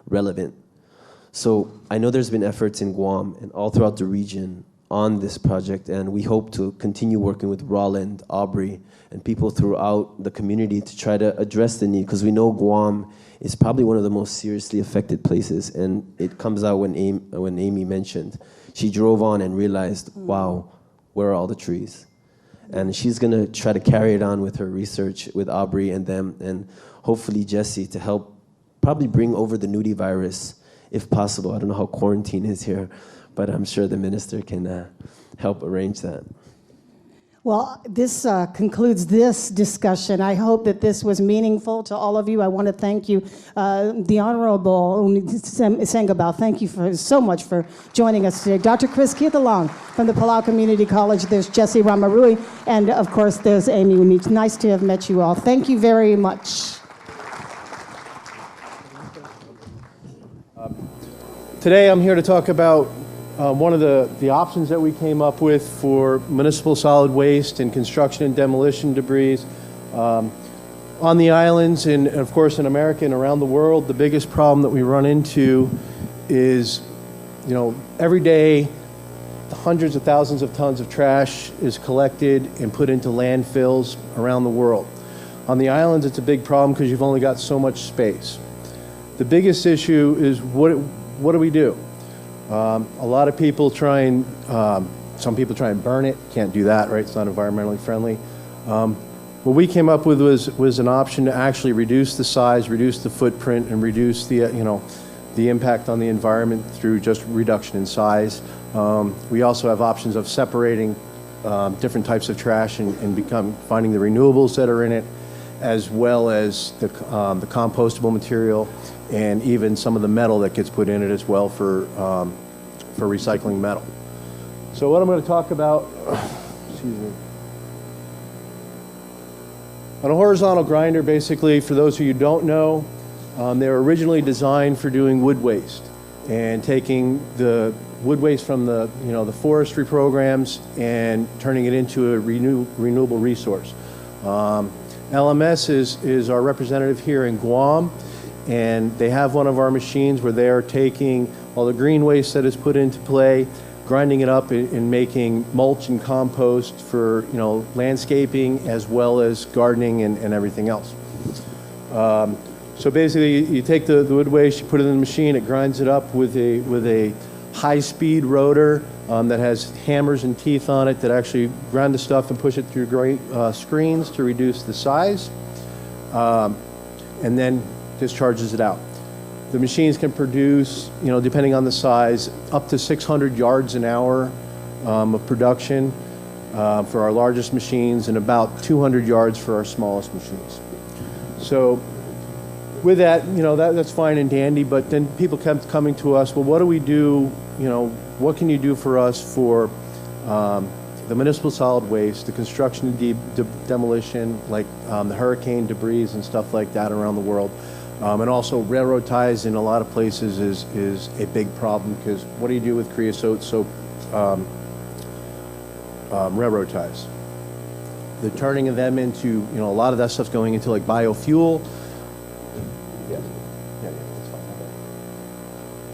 relevant. So I know there's been efforts in Guam and all throughout the region on this project, and we hope to continue working with Roland, Aubrey, and people throughout the community to try to address the need, because we know Guam is probably one of the most seriously affected places, and it comes out when Amy mentioned. She drove on and realized, wow, where are all the trees? And she's gonna try to carry it on with her research with Aubrey and them, and hopefully Jesse, to help probably bring over the nudie virus if possible. I don't know how quarantine is here, but I'm sure the minister can help arrange that. Well, this concludes this discussion. I hope that this was meaningful to all of you. I want to thank you, the Honorable Sengabao. Thank you so much for joining us today. Dr. Chris Kithalong from the Palau Community College. There's Jesse Ramarui, and of course there's Amy Unich. Nice to have met you all. Thank you very much. Today I'm here to talk about one of the options that we came up with for municipal solid waste and construction and demolition debris on the islands and of course in America and around the world. The biggest problem that we run into is, every day hundreds of thousands of tons of trash is collected and put into landfills around the world. On the islands it's a big problem because you've only got so much space. The biggest issue is what do we do? A lot of people try and, some people try and burn it. Can't do that, right? It's not environmentally friendly. What we came up with was an option to actually reduce the size, reduce the footprint, and reduce the, the impact on the environment through just reduction in size. We also have options of separating different types of trash and finding the renewables that are in it, as well as the compostable material, and even some of the metal that gets put in it as well for recycling metal. So what I'm going to talk about, excuse me. On a horizontal grinder, basically, for those of you who don't know, they were originally designed for doing wood waste and taking the wood waste from the forestry programs and turning it into a renewable resource. LMS is our representative here in Guam, and they have one of our machines where they are taking all the green waste that is put into play, grinding it up and making mulch and compost for landscaping as well as gardening and everything else. So basically, you take the wood waste, you put it in the machine, it grinds it up with a high-speed rotor that has hammers and teeth on it that actually grind the stuff and push it through screens to reduce the size, and then discharges it out. The machines can produce, depending on the size, up to 600 yards an hour of production for our largest machines, and about 200 yards for our smallest machines. So with that, that's fine and dandy, but then people kept coming to us, well, what do we do, what can you do for us for the municipal solid waste, the construction and demolition, like the hurricane debris and stuff like that around the world. And also railroad ties in a lot of places is a big problem, because what do you do with creosote soap railroad ties? The turning of them into, a lot of that stuff's going into like biofuel. Yeah, that's fine.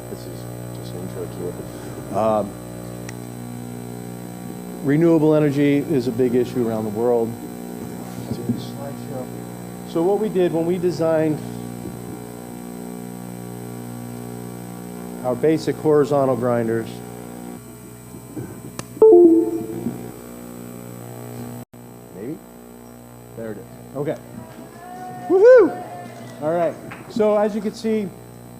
This is just an intro to it. Renewable energy is a big issue around the world. So what we did when we designed our basic horizontal grinders, maybe? There it is. Okay. Woohoo! All right. So as you can see,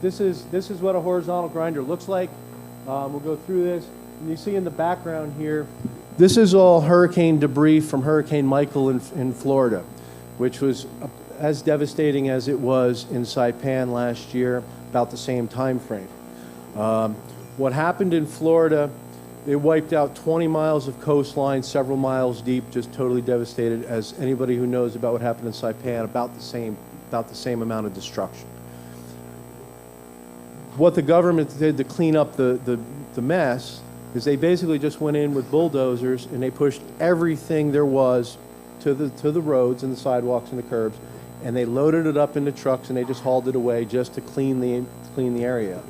this is what a horizontal grinder looks like. We'll go through this. And you see in the background here, this is all hurricane debris from Hurricane Michael in Florida, which was as devastating as it was in Saipan last year, about the same time frame. What happened in Florida, it wiped out 20 miles of coastline, several miles deep, just totally devastated. As anybody who knows about what happened in Saipan, about the same amount of destruction. What the government did to clean up the mess is they basically just went in with bulldozers and they pushed everything there was to the roads and the sidewalks and the curbs, and they loaded it up into trucks and they just hauled it away just to clean the area.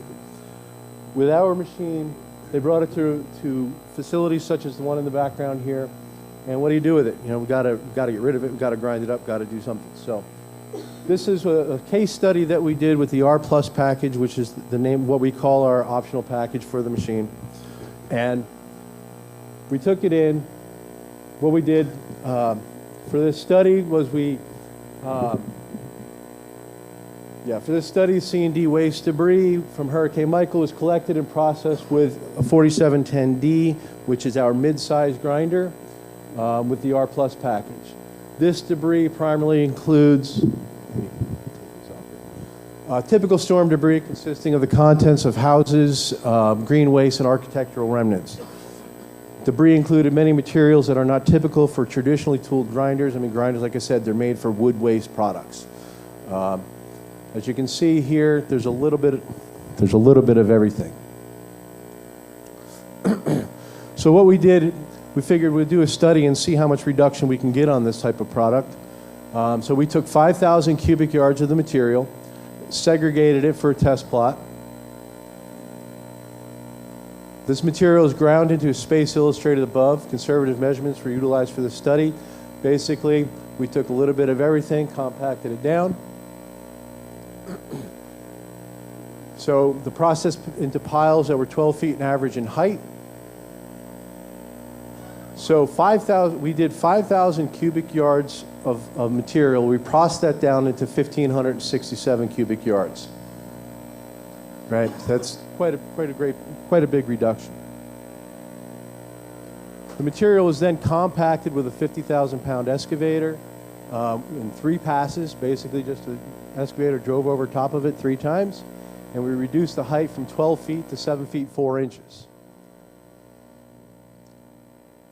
With our machine, they brought it to facilities such as the one in the background here, and what do you do with it? We got to get rid of it. We got to grind it up. Got to do something. So this is a case study that we did with the R Plus package, which is the name, what we call our optional package for the machine. And we took it in. What we did for this study was we Yeah, for this study, C&D waste debris from Hurricane Michael was collected and processed with a 4710D, which is our mid-size grinder with the R Plus package. This debris primarily includes typical storm debris consisting of the contents of houses, green waste, and architectural remnants. Debris included many materials that are not typical for traditionally tooled grinders. I mean, grinders, like I said, they're made for wood waste products. As you can see here, there's a little bit of everything. So what we did, we figured we'd do a study and see how much reduction we can get on this type of product. So we took 5,000 cubic yards of the material, segregated it for a test plot. This material is ground into a space illustrated above. Conservative measurements were utilized for the study. Basically, we took a little bit of everything, compacted it down. So the process into piles that were 12 feet in average in height. So we did 5,000 cubic yards of material. We processed that down into 1,567 cubic yards. Right, that's quite a big reduction. The material was then compacted with a 50,000-pound excavator in 3 passes. Basically, just an excavator drove over top of it 3 times, and we reduced the height from 12 feet to 7 feet 4 inches.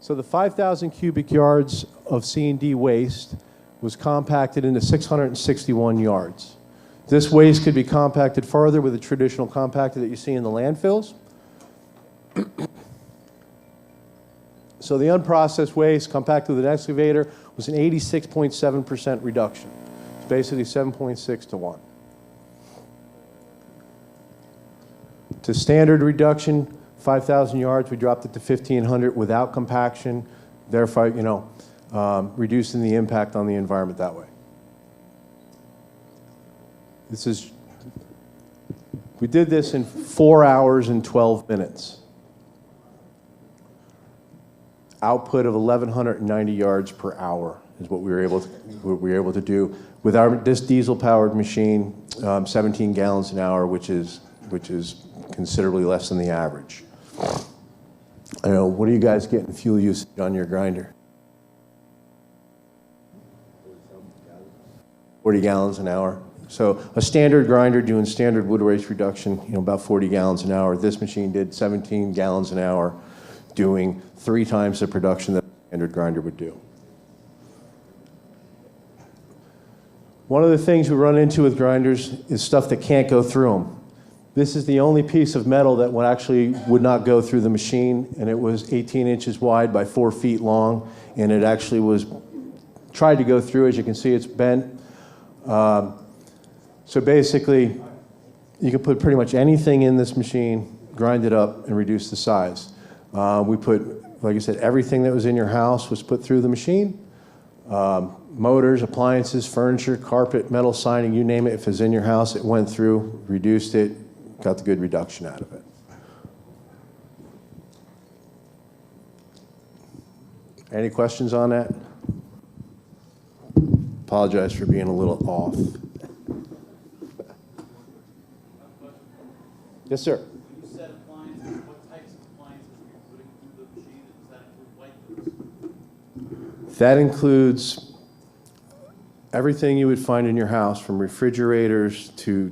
So the 5,000 cubic yards of C&D waste was compacted into 661 yards. This waste could be compacted further with a traditional compactor that you see in the landfills. So the unprocessed waste compacted with an excavator was an 86.7% reduction. It's basically 7.6 to 1. To standard reduction, 5,000 yards, we dropped it to 1,500 without compaction, therefore, reducing the impact on the environment that way. We did this in 4 hours and 12 minutes. Output of 1,190 yards per hour is what we were able to do with this diesel-powered machine, 17 gallons an hour, which is considerably less than the average. I don't know, what are you guys getting fuel usage on your grinder? 40 gallons an hour. So a standard grinder doing standard wood waste reduction, about 40 gallons an hour. This machine did 17 gallons an hour, doing 3 times the production that a standard grinder would do. One of the things we run into with grinders is stuff that can't go through them. This is the only piece of metal that would not go through the machine, and it was 18 inches wide by 4 feet long, and it actually tried to go through. As you can see, it's bent. So basically, you can put pretty much anything in this machine, grind it up, and reduce the size. We put, like I said, everything that was in your house was put through the machine. Motors, appliances, furniture, carpet, metal siding, you name it. If it's in your house, it went through, reduced it, got the good reduction out of it. Any questions on that? Apologize for being a little off. Yes, sir. When you said appliances, what types of appliances are you putting through the machine? Does that include white goods? That includes everything you would find in your house, from refrigerators to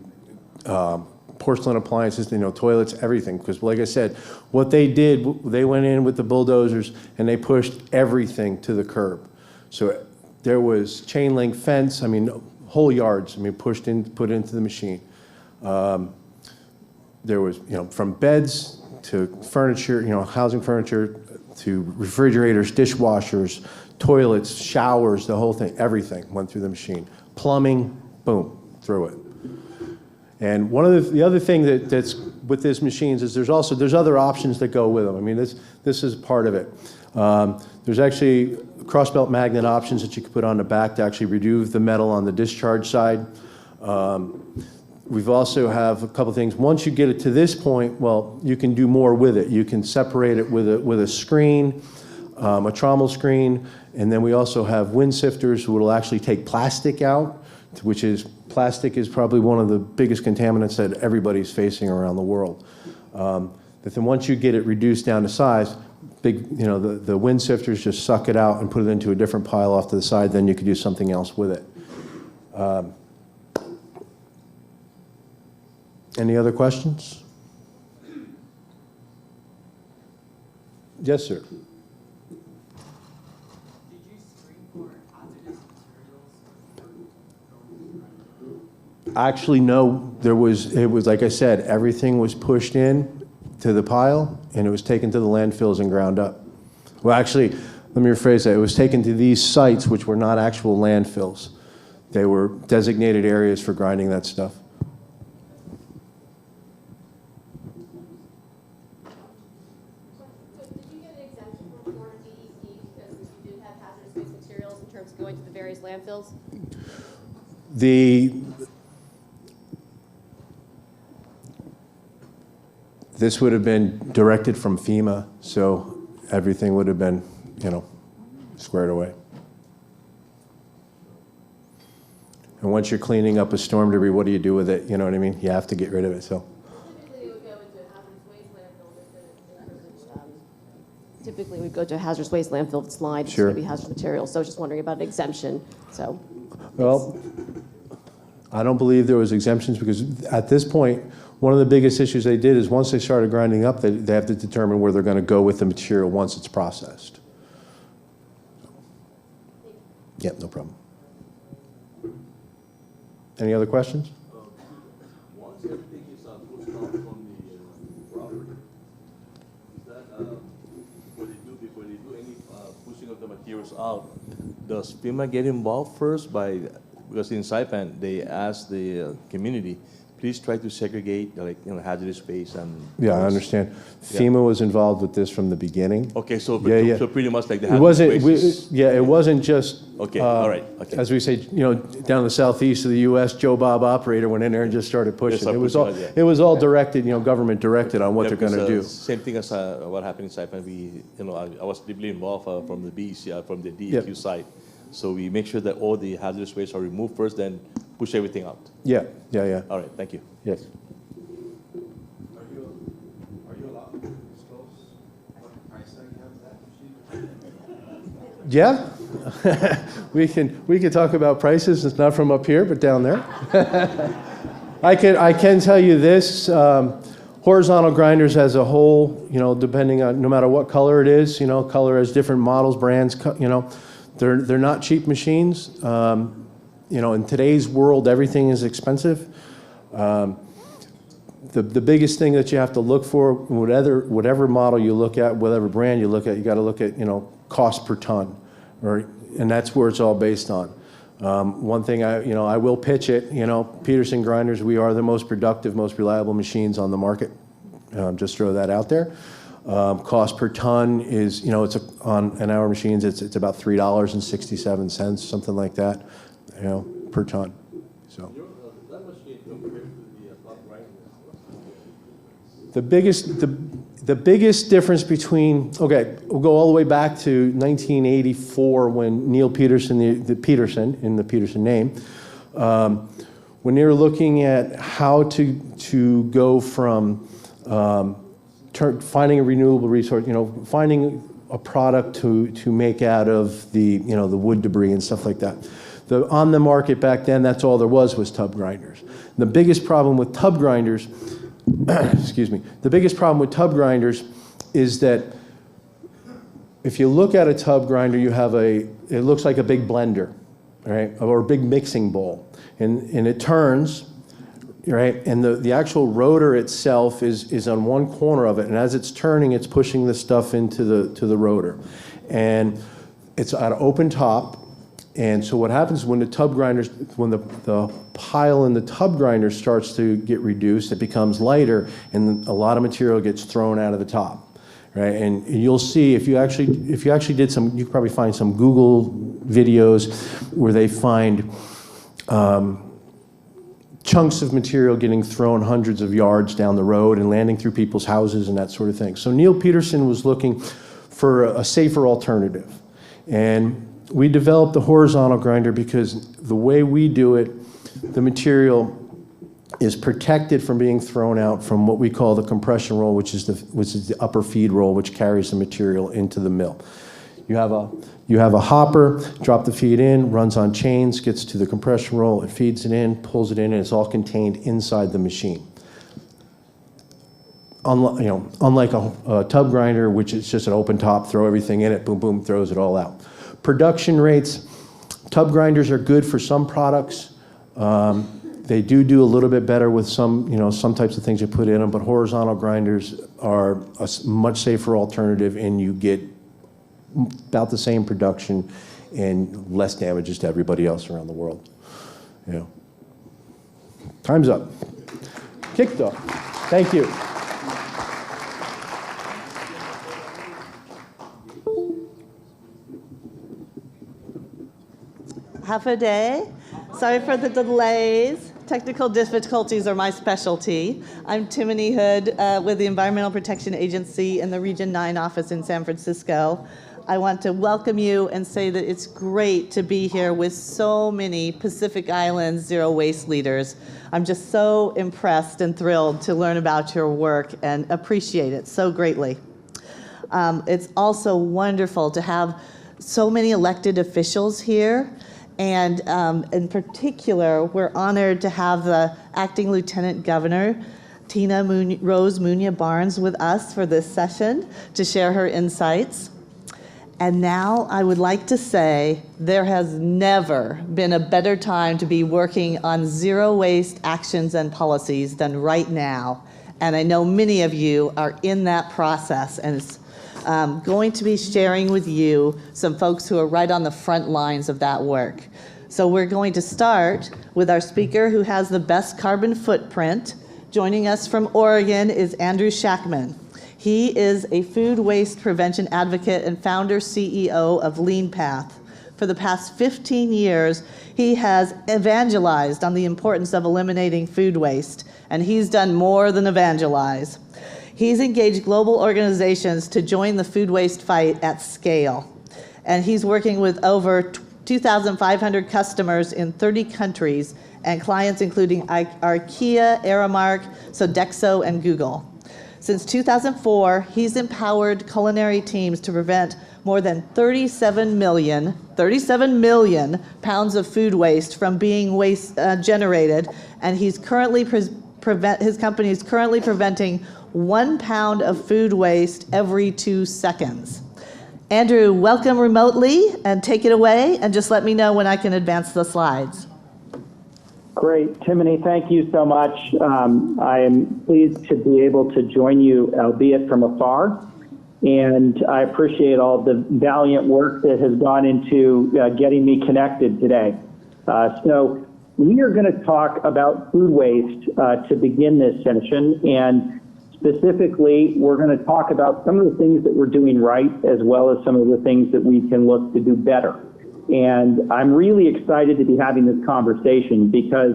porcelain appliances, toilets, everything. Because like I said, what they did, they went in with the bulldozers and they pushed everything to the curb. So there was chain link fence, whole yards, put into the machine. There was, from beds to furniture, housing furniture, to refrigerators, dishwashers, toilets, showers, the whole thing, everything went through the machine. Plumbing, boom, through it. And one of the other thing that's with these machines is there's other options that go with them. This is part of it. There's actually crossbelt magnet options that you can put on the back to actually remove the metal on the discharge side. We've also have a couple things. Once you get it to this point, well, you can do more with it. You can separate it with a screen, a trommel screen, and then we also have wind sifters who will actually take plastic out which is plastic is probably one of the biggest contaminants that everybody's facing around the world. But then once you get it reduced down to size, the wind sifters just suck it out and put it into a different pile off to the side, then you could do something else with it. Any other questions? Yes, sir. Did you screen for hazardous materials? Actually, no. It was like I said, everything was pushed in to the pile, and it was taken to the landfills and ground up. Well, actually, let me rephrase that. It was taken to these sites, which were not actual landfills. They were designated areas for grinding that stuff. So did you get an exemption from Florida DEC because you did have hazardous waste materials in terms of going to the various landfills? This would have been directed from FEMA, so everything would have been, squared away. And once you're cleaning up a storm debris, what do you do with it? You know what I mean? You have to get rid of it, so. Typically, we'd go to a hazardous waste landfill that's lined. Sure. It's going to be hazardous materials. So I was just wondering about an exemption. So. Well, I don't believe there was exemptions because at this point, one of the biggest issues they did is once they started grinding up, they have to determine where they're going to go with the material once it's processed. Yep, no problem. Any other questions? Once everything is pushed off from the property, is that when they do any pushing of the materials out, does FEMA get involved first because in Saipan they ask the community, please try to segregate hazardous waste and. Yeah, I understand. Yeah. FEMA was involved with this from the beginning. Okay, so Yeah. pretty much like the It wasn't. hazardous waste. It wasn't just. Okay, all right, okay. As we say, down in the southeast of the U.S., Joe Bob operator went in there and just started pushing. started It was pushing all. it, yeah. It was all directed. Government directed on what Yeah, they're going to because, do. Same thing as what happened in Saipan. I was deeply involved from the BEC, from the DEQ Yep. side. So we make sure that all the hazardous waste are removed first, then push everything out. Yeah. All right, thank you. Yes. Are you allowed to disclose what price tag you have that machine? Yeah, we can talk about prices. It's not from up here, but down there. I can tell you this: horizontal grinders as a whole, depending on no matter what color it is, color has different models, brands. They're not cheap machines. In today's world, everything is expensive. The biggest thing that you have to look for, whatever model you look at, whatever brand you look at, you got to look at cost per ton, and that's where it's all based on. One thing I will pitch it. Peterson grinders, we are the most productive, most reliable machines on the market. Just throw that out there. Cost per ton is on our machines it's about $3.67, something like that, per ton. So. That machine compared to the top grinder. The biggest difference between, we'll go all the way back to 1984 when Neil Peterson, the Peterson, in the Peterson name, when they were looking at how to go from finding a renewable resource, finding a product to make out of the wood debris and stuff like that. On the market back then, that's all there was tub grinders. The biggest problem with tub grinders, excuse me, the biggest problem with tub grinders is that if you look at a tub grinder, it looks like a big blender, right, or a big mixing bowl, and it turns, right, and the actual rotor itself is on one corner of it, and as it's turning, it's pushing the stuff into the rotor, and it's at an open top. And so what happens when the pile in the tub grinder starts to get reduced, it becomes lighter, and a lot of material gets thrown out of the top, right? And you'll see if you actually did some, you could probably find some Google videos where they find chunks of material getting thrown hundreds of yards down the road and landing through people's houses and that sort of thing. So Neil Peterson was looking for a safer alternative, and we developed the horizontal grinder because the way we do it the material is protected from being thrown out from what we call the compression roll, which is the upper feed roll, which carries the material into the mill. You have a hopper, drop the feed in, runs on chains, gets to the compression roll, it feeds it in, pulls it in, and it's all contained inside the machine. Unlike a tub grinder, which is just an open top, throw everything in it, boom, boom, throws it all out. Production rates, tub grinders are good for some products. They do a little bit better with some types of things you put in them, but horizontal grinders are a much safer alternative, and you get about the same production and less damages to everybody else around the world. Time's up. Kicked off. Thank you. Half a day. Sorry for the delays. Technical difficulties are my specialty. I'm Timony Hood with the Environmental Protection Agency in the Region 9 office in San Francisco. I want to welcome you and say that it's great to be here with so many Pacific Islands zero waste leaders. I'm just so impressed and thrilled to learn about your work and appreciate it so greatly. It's also wonderful to have so many elected officials here. And in particular, we're honored to have the Acting Lieutenant Governor, Tina Rose Munya Barnes, with us for this session to share her insights. And now I would like to say there has never been a better time to be working on zero waste actions and policies than right now. And I know many of you are in that process, and it's going to be sharing with you some folks who are right on the front lines of that work. So we're going to start with our speaker who has the best carbon footprint. Joining us from Oregon is Andrew Shackman. He is a food waste prevention advocate and founder CEO of Lean Path. For the past 15 years, he has evangelized on the importance of eliminating food waste, and he's done more than evangelize. He's engaged global organizations to join the food waste fight at scale. And he's working with over 2,500 customers in 30 countries and clients including IKEA, Aramark, Sodexo, and Google. Since 2004, he's empowered culinary teams to prevent more than 37 million pounds of food waste from being generated, and he's currently his company is currently preventing 1 pound of food waste every 2 seconds. Andrew, welcome remotely, and take it away, and just let me know when I can advance the slides. Great. Timony, thank you so much. I am pleased to be able to join you, albeit from afar, and I appreciate all the valiant work that has gone into getting me connected today. So we are going to talk about food waste to begin this session, and specifically, we're going to talk about some of the things that we're doing right, as well as some of the things that we can look to do better. And I'm really excited to be having this conversation because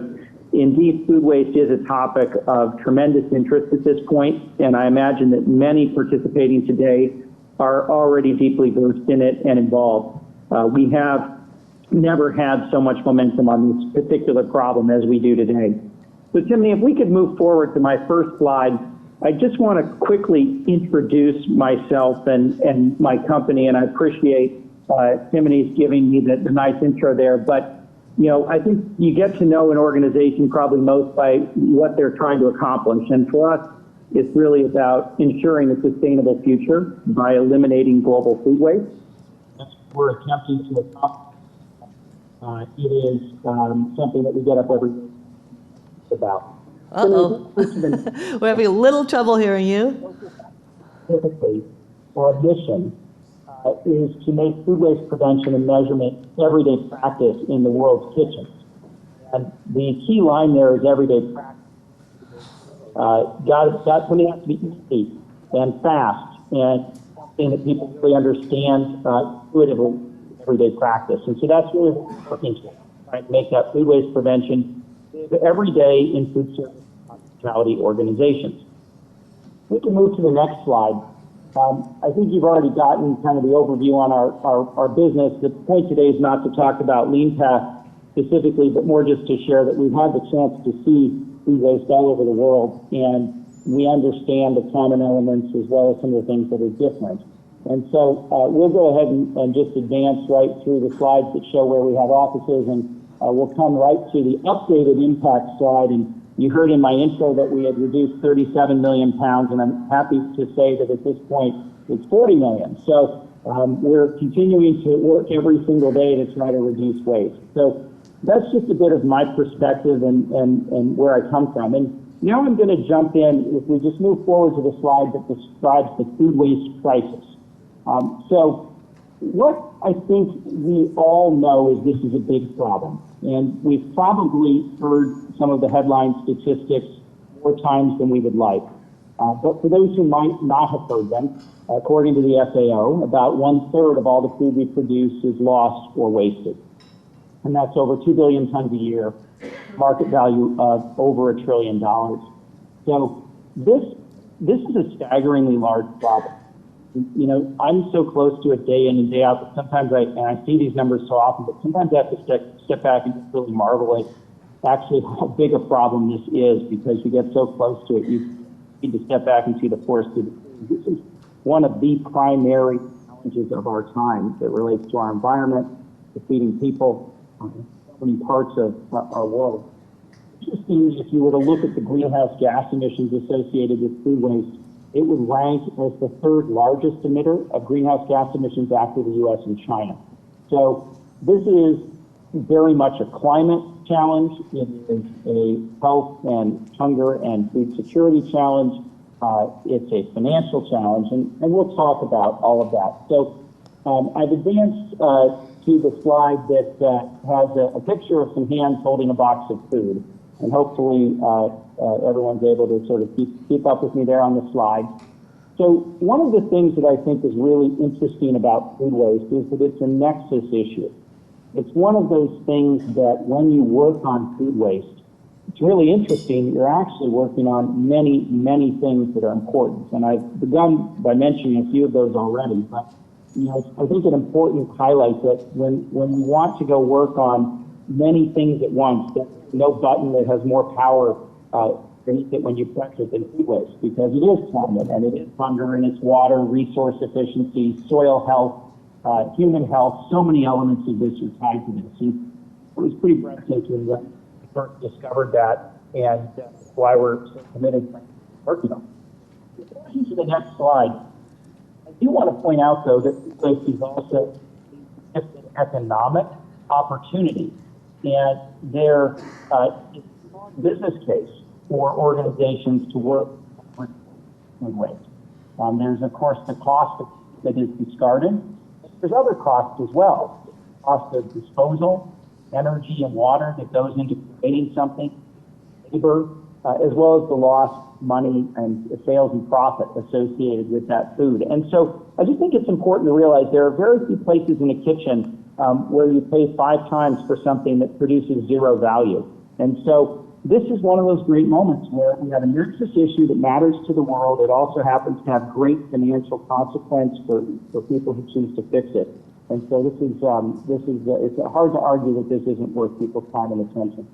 indeed food waste is a topic of tremendous interest at this point, and I imagine that many participating today are already deeply versed in it and involved. We have never had so much momentum on this particular problem as we do today. So Timmy, if we could move forward to my first slide, I just want to quickly introduce myself and my company, and I appreciate Timony's giving me the nice intro there. But, I think you get to know an organization probably most by what they're trying to accomplish. And for us, it's really about ensuring a sustainable future by eliminating global food waste. That's what we're attempting to accomplish. It is something that we get up every day about. Uh-oh. We're having a little trouble hearing you. Specifically, our mission is to make food waste prevention and measurement everyday practice in the world's kitchens. And the key line there is everyday practice. That's when it has to be easy and fast and something that people really understand intuitively everyday practice. And so that's really what we're working to, trying to make that food waste prevention every day in food service hospitality organizations. We can move to the next slide. I think you've already gotten kind of the overview on our business. The point today is not to talk about Lean Path specifically, but more just to share that we've had the chance to see food waste all over the world, and we understand the common elements as well as some of the things that are different. And so we'll go ahead and just advance right through the slides that show where we have offices, and we'll come right to the updated impact slide. And you heard in my intro that we had reduced 37 million pounds, and I'm happy to say that at this point it's 40 million. So we're continuing to work every single day to try to reduce waste. So that's just a bit of my perspective and where I come from. And now I'm going to jump in, if we just move forward to the slide that describes the food waste crisis. So what I think we all know is this is a big problem. And we've probably heard some of the headline statistics more times than we would like. But for those who might not have heard them, according to the FAO, about 1/3 of all the food we produce is lost or wasted. And that's over 2 billion tons a year, market value of over $1 trillion. So this is a staggeringly large problem. You know, I'm so close to it day in and day out that sometimes I see these numbers so often, but sometimes I have to step back and just really marvel at actually how big a problem this is, because you get so close to it, you need to step back and see the forest through the trees. This is one of the primary challenges of our time that relates to our environment, to feeding people, so many parts of our world. Interestingly, if you were to look at the greenhouse gas emissions associated with food waste, it would rank as the third largest emitter of greenhouse gas emissions after the U.S. and China. So this is very much a climate challenge. It is a health and hunger and food security challenge. It's a financial challenge, and we'll talk about all of that. So I've advanced to the slide that has a picture of some hands holding a box of food. And hopefully everyone's able to sort of keep up with me there on the slide. So one of the things that I think is really interesting about food waste is that it's a nexus issue. It's one of those things that when you work on food waste, it's really interesting that you're actually working on many, many things that are important. And I've begun by mentioning a few of those already, but you know, I think it's important to highlight that when you want to go work on many things at once, there's no button that has more power beneath it when you press it than food waste, because it is climate, and it is hunger, and it's water, resource efficiency, soil health, human health. So many elements of this are tied to this. And it was pretty breathtaking when we first discovered that, and why we're so committed to working on it. Going to the next slide, I do want to point out, though, that food waste is also an economic opportunity. And their business case for organizations to work with food waste. There's, of course, the cost that is discarded. There's other costs as well. The cost of disposal, energy and water that goes into creating something, labor, as well as the lost money and sales and profit associated with that food. And so I just think it's important to realize there are very few places in a kitchen where you pay 5 times for something that produces 0 value. And so this is one of those great moments where we have a nexus issue that matters to the world. It also happens to have great financial consequence for people who choose to fix it. And so it's hard to argue that this isn't worth people's time and attention.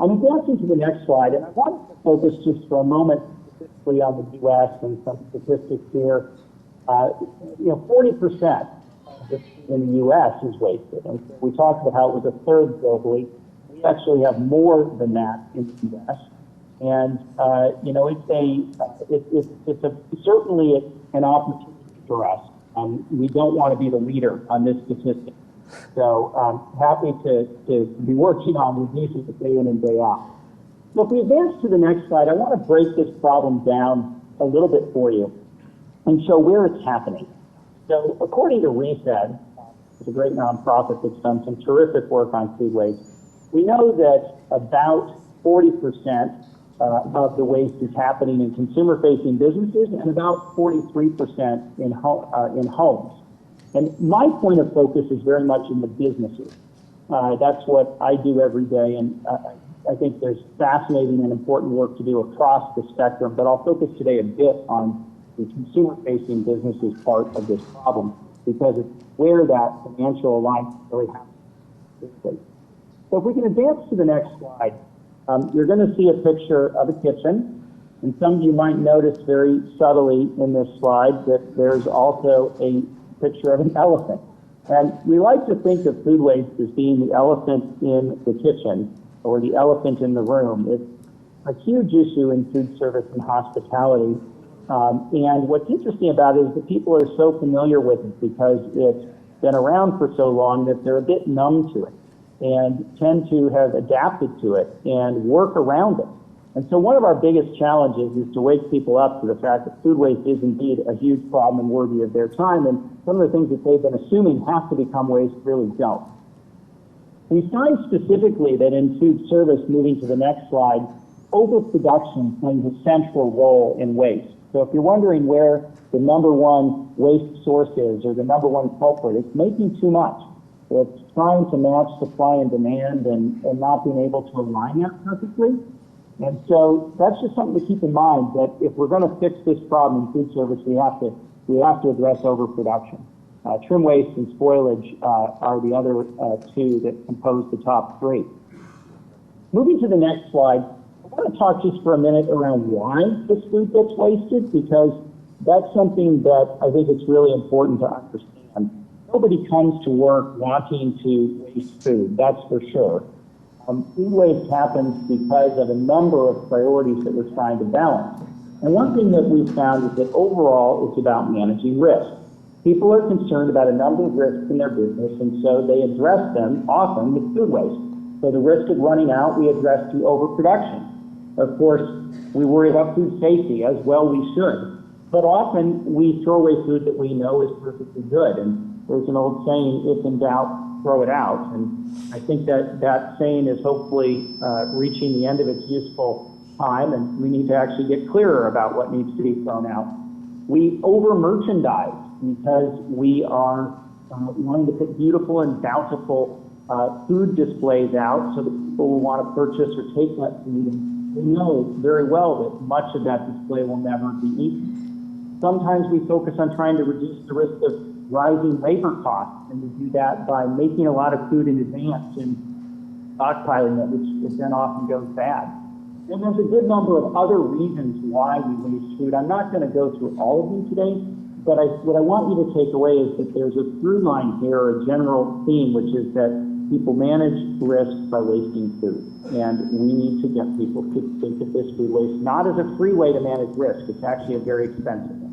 I'm advancing to the next slide, and I want to focus just for a moment specifically on the U.S. and some statistics here. 40% in the U.S. is wasted. And so we talked about how it was a third globally. We actually have more than that in the U.S. And it's certainly an opportunity for us. We don't want to be the leader on this statistic. So I'm happy to be working on reducing it day in and day out. So if we advance to the next slide, I want to break this problem down a little bit for you and show where it's happening. So according to RESED, it's a great nonprofit that's done some terrific work on food waste, we know that about 40% of the waste is happening in consumer-facing businesses and about 43% in homes. And my point of focus is very much in the businesses. That's what I do every day, and I think there's fascinating and important work to do across the spectrum, but I'll focus today a bit on the consumer-facing businesses part of this problem, because it's where that financial alignment really happens. So if we can advance to the next slide, you're going to see a picture of a kitchen. And some of you might notice very subtly in this slide that there's also a picture of an elephant. And we like to think of food waste as being the elephant in the kitchen or the elephant in the room. It's a huge issue in food service and hospitality. And what's interesting about it is that people are so familiar with it because it's been around for so long that they're a bit numb to it and tend to have adapted to it and work around it. And so one of our biggest challenges is to wake people up to the fact that food waste is indeed a huge problem and worthy of their time. And some of the things that they've been assuming have to become waste really don't. We find specifically that in food service, moving to the next slide, overproduction plays a central role in waste. So if you're wondering where the number one waste source is or the number one culprit, it's making too much. It's trying to match supply and demand and not being able to align that perfectly. And so that's just something to keep in mind, that if we're going to fix this problem in food service, we have to address overproduction. Trim waste and spoilage are the other two that compose the top three. Moving to the next slide, I want to talk just for a minute around why this food gets wasted, because that's something that I think it's really important to understand. Nobody comes to work wanting to waste food, that's for sure. Food waste happens because of a number of priorities that we're trying to balance. And one thing that we've found is that overall it's about managing risk. People are concerned about a number of risks in their business, and so they address them often with food waste. So the risk of running out we address through overproduction. Of course, we worry about food safety, as well we should. But often we throw away food that we know is perfectly good. And there's an old saying, if in doubt, throw it out. And I think that saying is hopefully reaching the end of its useful time, and we need to actually get clearer about what needs to be thrown out. We over-merchandise because we are wanting to put beautiful and bountiful food displays out so that people will want to purchase or take that food. And we know very well that much of that display will never be eaten. Sometimes we focus on trying to reduce the risk of rising labor costs, and we do that by making a lot of food in advance and stockpiling it, which then often goes bad. And there's a good number of other reasons why we waste food. I'm not going to go through all of them today, but what I want you to take away is that there's a through line here, a general theme, which is that people manage risk by wasting food. And we need to get people to think of this food waste not as a free way to manage risk. It's actually a very expensive one.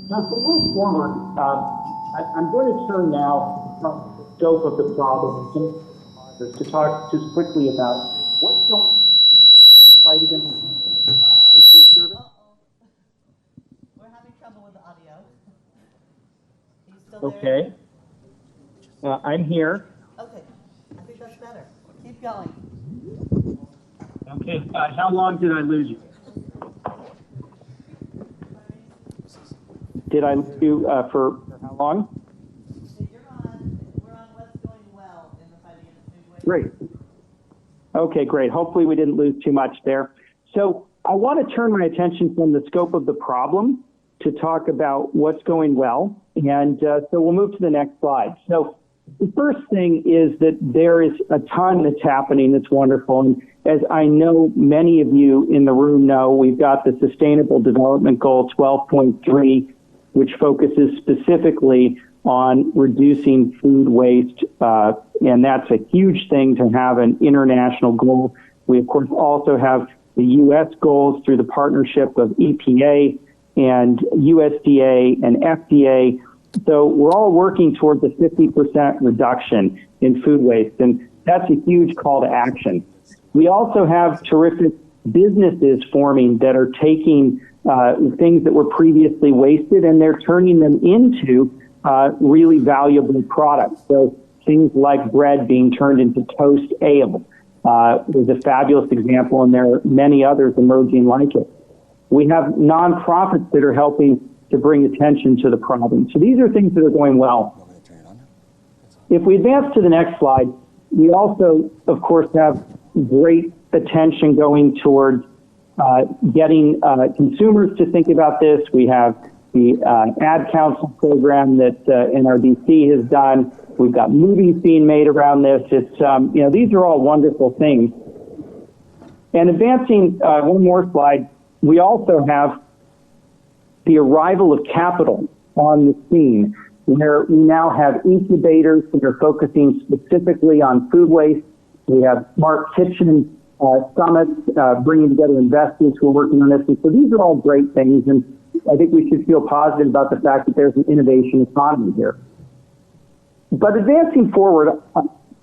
Now, to move forward, I'm going to turn now from the scope of the problem to talk just quickly about what's going on in the fight against in food service. We're having trouble with the audio. Are you still there? Okay. I'm here. Okay, I think that's better. Keep going. Okay, how long did I lose you? Did I lose you for how long? We're on what's going well in the fight against food waste. Great. Okay, great. Hopefully we didn't lose too much there. So I want to turn my attention from the scope of the problem to talk about what's going well. And so we'll move to the next slide. So the first thing is that there is a ton that's happening that's wonderful. And as I know many of you in the room know, we've got the Sustainable Development Goal 12.3, which focuses specifically on reducing food waste. And that's a huge thing to have an international goal. We, of course, also have the U.S. goals through the partnership of EPA and USDA and FDA. So we're all working towards a 50% reduction in food waste, and that's a huge call to action. We also have terrific businesses forming that are taking things that were previously wasted and they're turning them into really valuable products. So things like bread being turned into toast ale is a fabulous example, and there are many others emerging like it. We have nonprofits that are helping to bring attention to the problem. So these are things that are going well. If we advance to the next slide, we also, of course, have great attention going towards getting consumers to think about this. We have the Ad Council program that NRDC has done. We've got movies being made around this. It's, you know, these are all wonderful things. And advancing, one more slide, we also have the arrival of capital on the scene, where we now have incubators that are focusing specifically on food waste. We have smart kitchen summits, bringing together investors who are working on this. And so these are all great things, and I think we should feel positive about the fact that there's an innovation economy here. But advancing forward,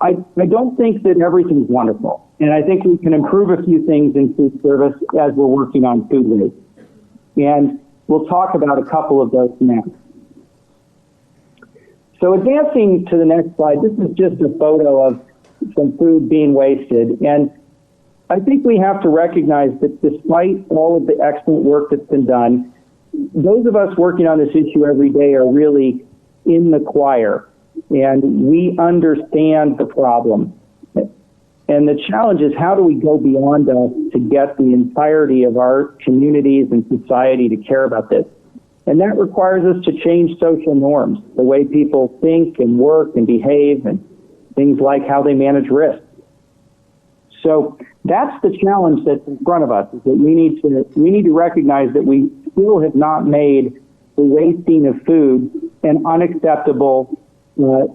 I don't think that everything's wonderful. And I think we can improve a few things in food service as we're working on food waste. And we'll talk about a couple of those now. So advancing to the next slide, this is just a photo of some food being wasted. And I think we have to recognize that despite all of the excellent work that's been done, those of us working on this issue every day are really in the choir, and we understand the problem. And the challenge is, how do we go beyond us to get the entirety of our communities and society to care about this? And that requires us to change social norms, the way people think and work and behave, and things like how they manage risk. So that's the challenge that's in front of us, is that we need to recognize that we still have not made the wasting of food an unacceptable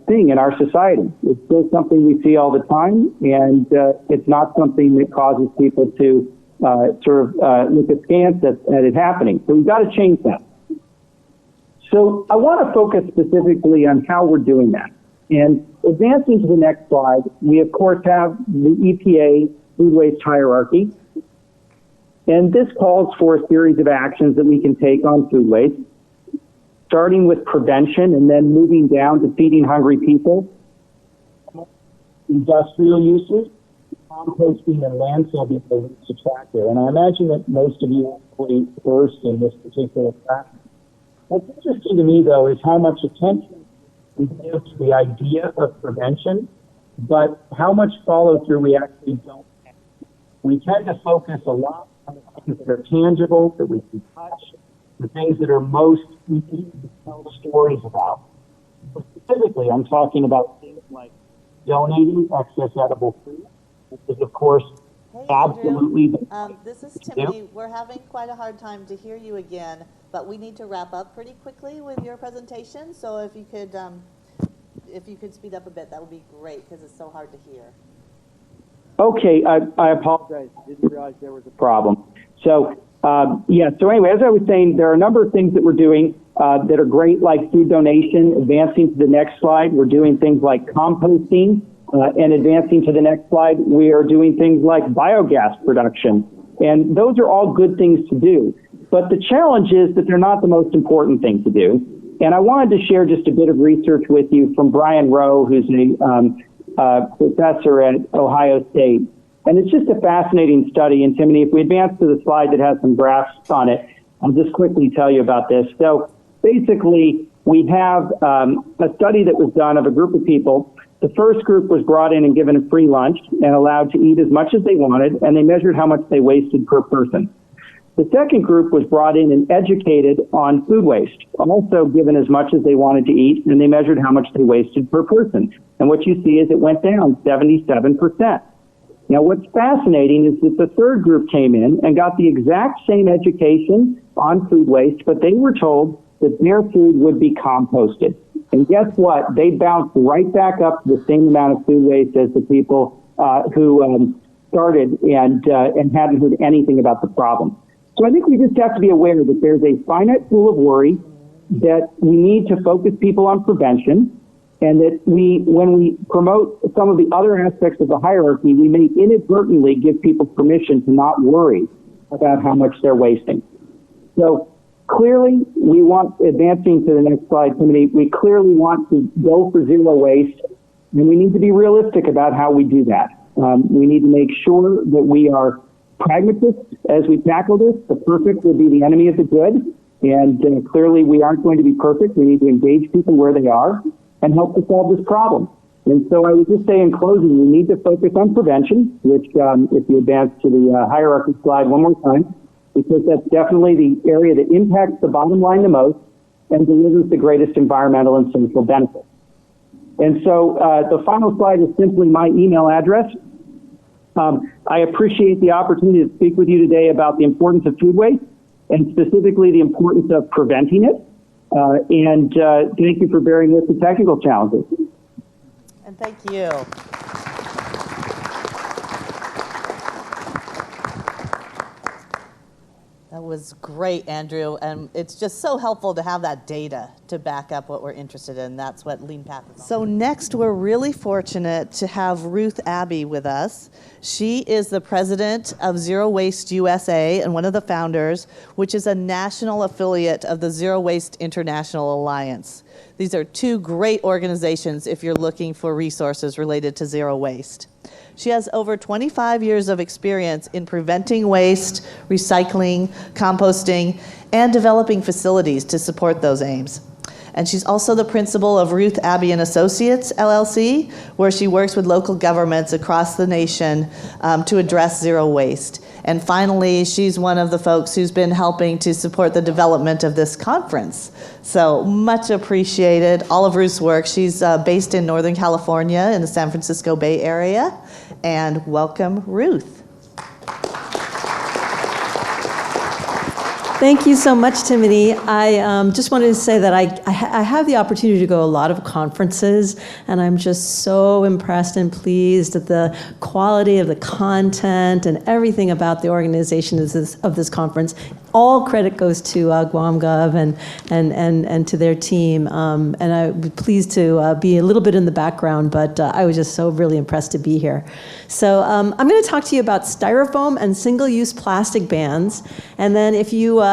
thing in our society. It's still something we see all the time, and it's not something that causes people to look askance at it happening. So we've got to change that. So I want to focus specifically on how we're doing that. And advancing to the next slide, we of course have the EPA food waste hierarchy. And this calls for a series of actions that we can take on food waste, starting with prevention and then moving down to feeding hungry people, industrial uses, composting, and landfill being the least attractive. And I imagine that most of you are pretty versed in this particular practice. What's interesting to me, though, is how much attention we give to the idea of prevention, but how much follow-through we actually don't have. We tend to focus a lot on the things that are tangible, that we can touch, the things that are most easy to tell stories about. But specifically, I'm talking about things like donating excess edible food, which is, of course, absolutely. This is Timmy. We're having quite a hard time to hear you again, but we need to wrap up pretty quickly with your presentation. So if you could speed up a bit, that would be great, because it's so hard to hear. Okay, I apologize. I didn't realize there was a problem. So, so anyway, as I was saying, there are a number of things that we're doing that are great, like food donation. Advancing to the next slide, we're doing things like composting. And advancing to the next slide, we are doing things like biogas production. And those are all good things to do. But the challenge is that they're not the most important thing to do. And I wanted to share just a bit of research with you from Brian Rowe, who's a professor at Ohio State. And it's just a fascinating study. And Timothy, if we advance to the slide that has some graphs on it, I'll just quickly tell you about this. So basically, we have a study that was done of a group of people. The first group was brought in and given a free lunch and allowed to eat as much as they wanted, and they measured how much they wasted per person. The second group was brought in and educated on food waste, also given as much as they wanted to eat, and they measured how much they wasted per person. And what you see is it went down 77%. Now, what's fascinating is that the third group came in and got the exact same education on food waste, but they were told that their food would be composted. And guess what? They bounced right back up to the same amount of food waste as the people who started and hadn't heard anything about the problem. So I think we just have to be aware that there's a finite pool of worry, that we need to focus people on prevention, and that when we promote some of the other aspects of the hierarchy, we may inadvertently give people permission to not worry about how much they're wasting. So clearly, we want, advancing to the next slide, Timothy, we clearly want to go for zero waste, and we need to be realistic about how we do that. We need to make sure that we are pragmatists as we tackle this. The perfect will be the enemy of the good, and clearly we aren't going to be perfect. We need to engage people where they are and help to solve this problem. And so I would just say in closing, we need to focus on prevention, which if you advance to the hierarchy slide one more time, because that's definitely the area that impacts the bottom line the most and delivers the greatest environmental and social benefits. And so the final slide is simply my email address. I appreciate the opportunity to speak with you today about the importance of food waste and specifically the importance of preventing it. And thank you for bearing with the technical challenges. And thank you. That was great, Andrew, and it's just so helpful to have that data to back up what we're interested in. That's what Lean Path is. So next, we're really fortunate to have Ruth Abbey with us. She is the president of Zero Waste USA and one of the founders, which is a national affiliate of the Zero Waste International Alliance. These are two great organizations if you're looking for resources related to zero waste. She has over 25 years of experience in preventing waste, recycling, composting, and developing facilities to support those aims. And she's also the principal of Ruth Abbey and Associates, LLC, where she works with local governments across the nation to address zero waste. And finally, she's one of the folks who's been helping to support the development of this conference. So much appreciated, all of Ruth's work. She's based in Northern California in the San Francisco Bay Area. And welcome, Ruth. Thank you so much, Timothy. I just wanted to say that I have the opportunity to go to a lot of conferences, and I'm just so impressed and pleased at the quality of the content and everything about the organization of this conference. All credit goes to Guam Gov and to their team. And I'm pleased to be a little bit in the background, but I was just so really impressed to be here. So I'm going to talk to you about styrofoam and single-use plastic bans. And then if your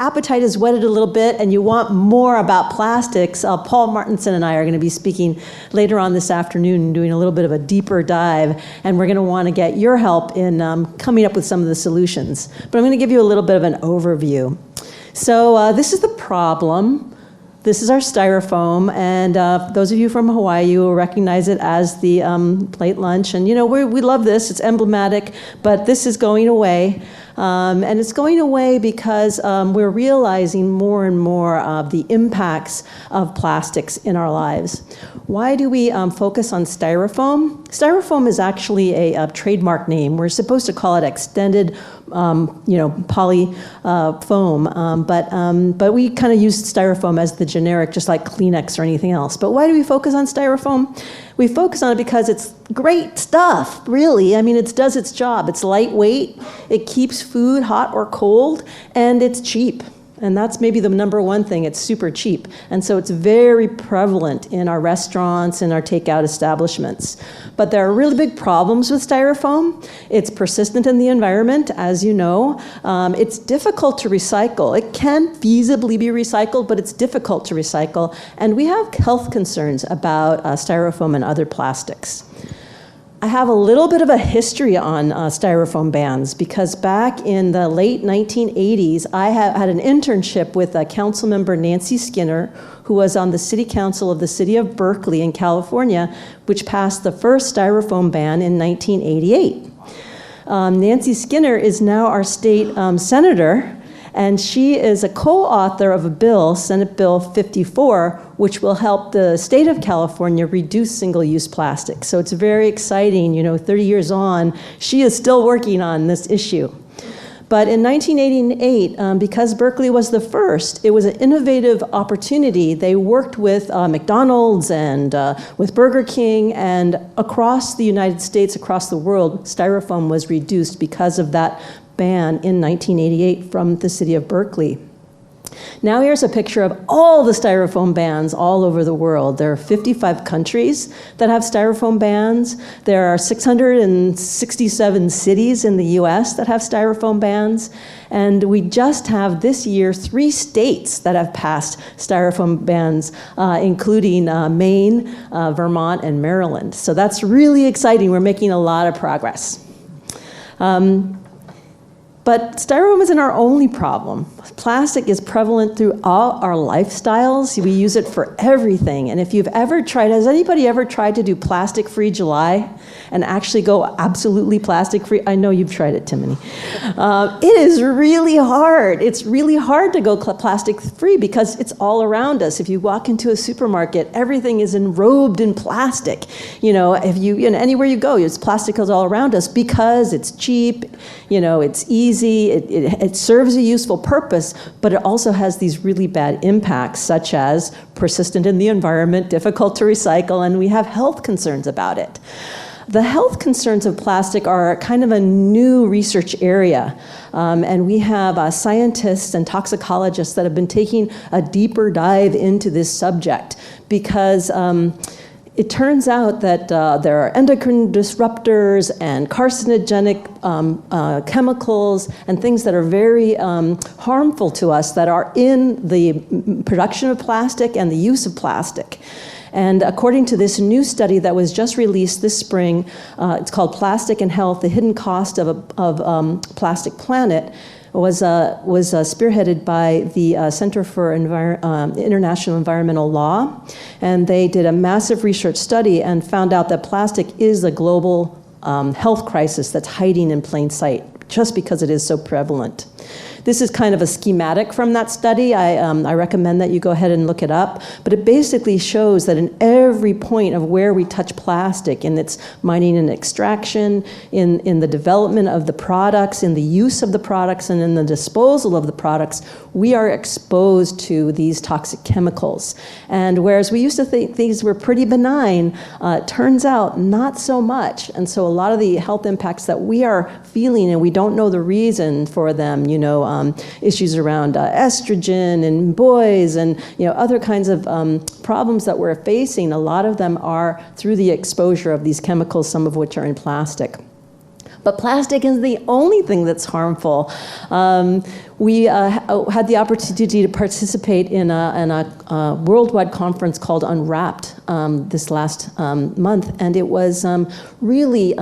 appetite is whetted a little bit and you want more about plastics, Paul Martinson and I are going to be speaking later on this afternoon, doing a little bit of a deeper dive, and we're going to want to get your help in coming up with some of the solutions. But I'm going to give you a little bit of an overview. So this is the problem. This is our styrofoam, and those of you from Hawaii, you will recognize it as the plate lunch. And you know, we love this, it's emblematic, but this is going away. And it's going away because we're realizing more and more of the impacts of plastics in our lives. Why do we focus on styrofoam? Styrofoam is actually a trademark name. We're supposed to call it extended poly foam, but we kind of use styrofoam as the generic, just like Kleenex or anything else. But why do we focus on styrofoam? We focus on it because it's great stuff, really. I mean, it does its job. It's lightweight, it keeps food hot or cold, and it's cheap. And that's maybe the number one thing, it's super cheap. And so it's very prevalent in our restaurants and our takeout establishments. But there are really big problems with styrofoam. It's persistent in the environment, as you know. It's difficult to recycle. It can feasibly be recycled, but it's difficult to recycle. And we have health concerns about styrofoam and other plastics. I have a little bit of a history on styrofoam bans because back in the late 1980s, I had an internship with council member Nancy Skinner, who was on the city council of the city of Berkeley in California, which passed the first styrofoam ban in 1988. Nancy Skinner is now our state senator, and she is a co-author of a bill, Senate Bill 54, which will help the state of California reduce single-use plastic. So it's very exciting, 30 years on, she is still working on this issue. But in 1988, because Berkeley was the first, it was an innovative opportunity. They worked with McDonald's and with Burger King, and across the United States, across the world, styrofoam was reduced because of that ban in 1988 from the city of Berkeley. Now here's a picture of all the styrofoam bans all over the world. There are 55 countries that have styrofoam bans. There are 667 cities in the US that have styrofoam bans. And we just have this year 3 states that have passed styrofoam bans, including Maine, Vermont, and Maryland. So that's really exciting. We're making a lot of progress. But styrofoam isn't our only problem. Plastic is prevalent through all our lifestyles. We use it for everything. And if you've ever tried, has anybody ever tried to do plastic-free July and actually go absolutely plastic-free? I know you've tried it, Timony. It is really hard. It's really hard to go plastic-free because it's all around us. If you walk into a supermarket, everything is enrobed in plastic. Anywhere you go, it's plastic is all around us because it's cheap, it's easy, it serves a useful purpose, but it also has these really bad impacts, such as persistent in the environment, difficult to recycle, and we have health concerns about it. The health concerns of plastic are kind of a new research area, and we have scientists and toxicologists that have been taking a deeper dive into this subject because it turns out that there are endocrine disruptors and carcinogenic chemicals and things that are very harmful to us that are in the production of plastic and the use of plastic. And according to this new study that was just released this spring, it's called Plastic and Health, the Hidden Cost of Plastic Planet, was spearheaded by the Center for International Environmental Law. And they did a massive research study and found out that plastic is a global health crisis that's hiding in plain sight just because it is so prevalent. This is kind of a schematic from that study. I recommend that you go ahead and look it up. But it basically shows that in every point of where we touch plastic, in its mining and extraction, in the development of the products, in the use of the products, and in the disposal of the products, we are exposed to these toxic chemicals. And whereas we used to think these were pretty benign, it turns out not so much. And so a lot of the health impacts that we are feeling, and we don't know the reason for them, issues around estrogen in boys and other kinds of problems that we're facing, a lot of them are through the exposure of these chemicals, some of which are in plastic. But plastic isn't the only thing that's harmful. We had the opportunity to participate in a worldwide conference called Unwrapped this last month, and it was really,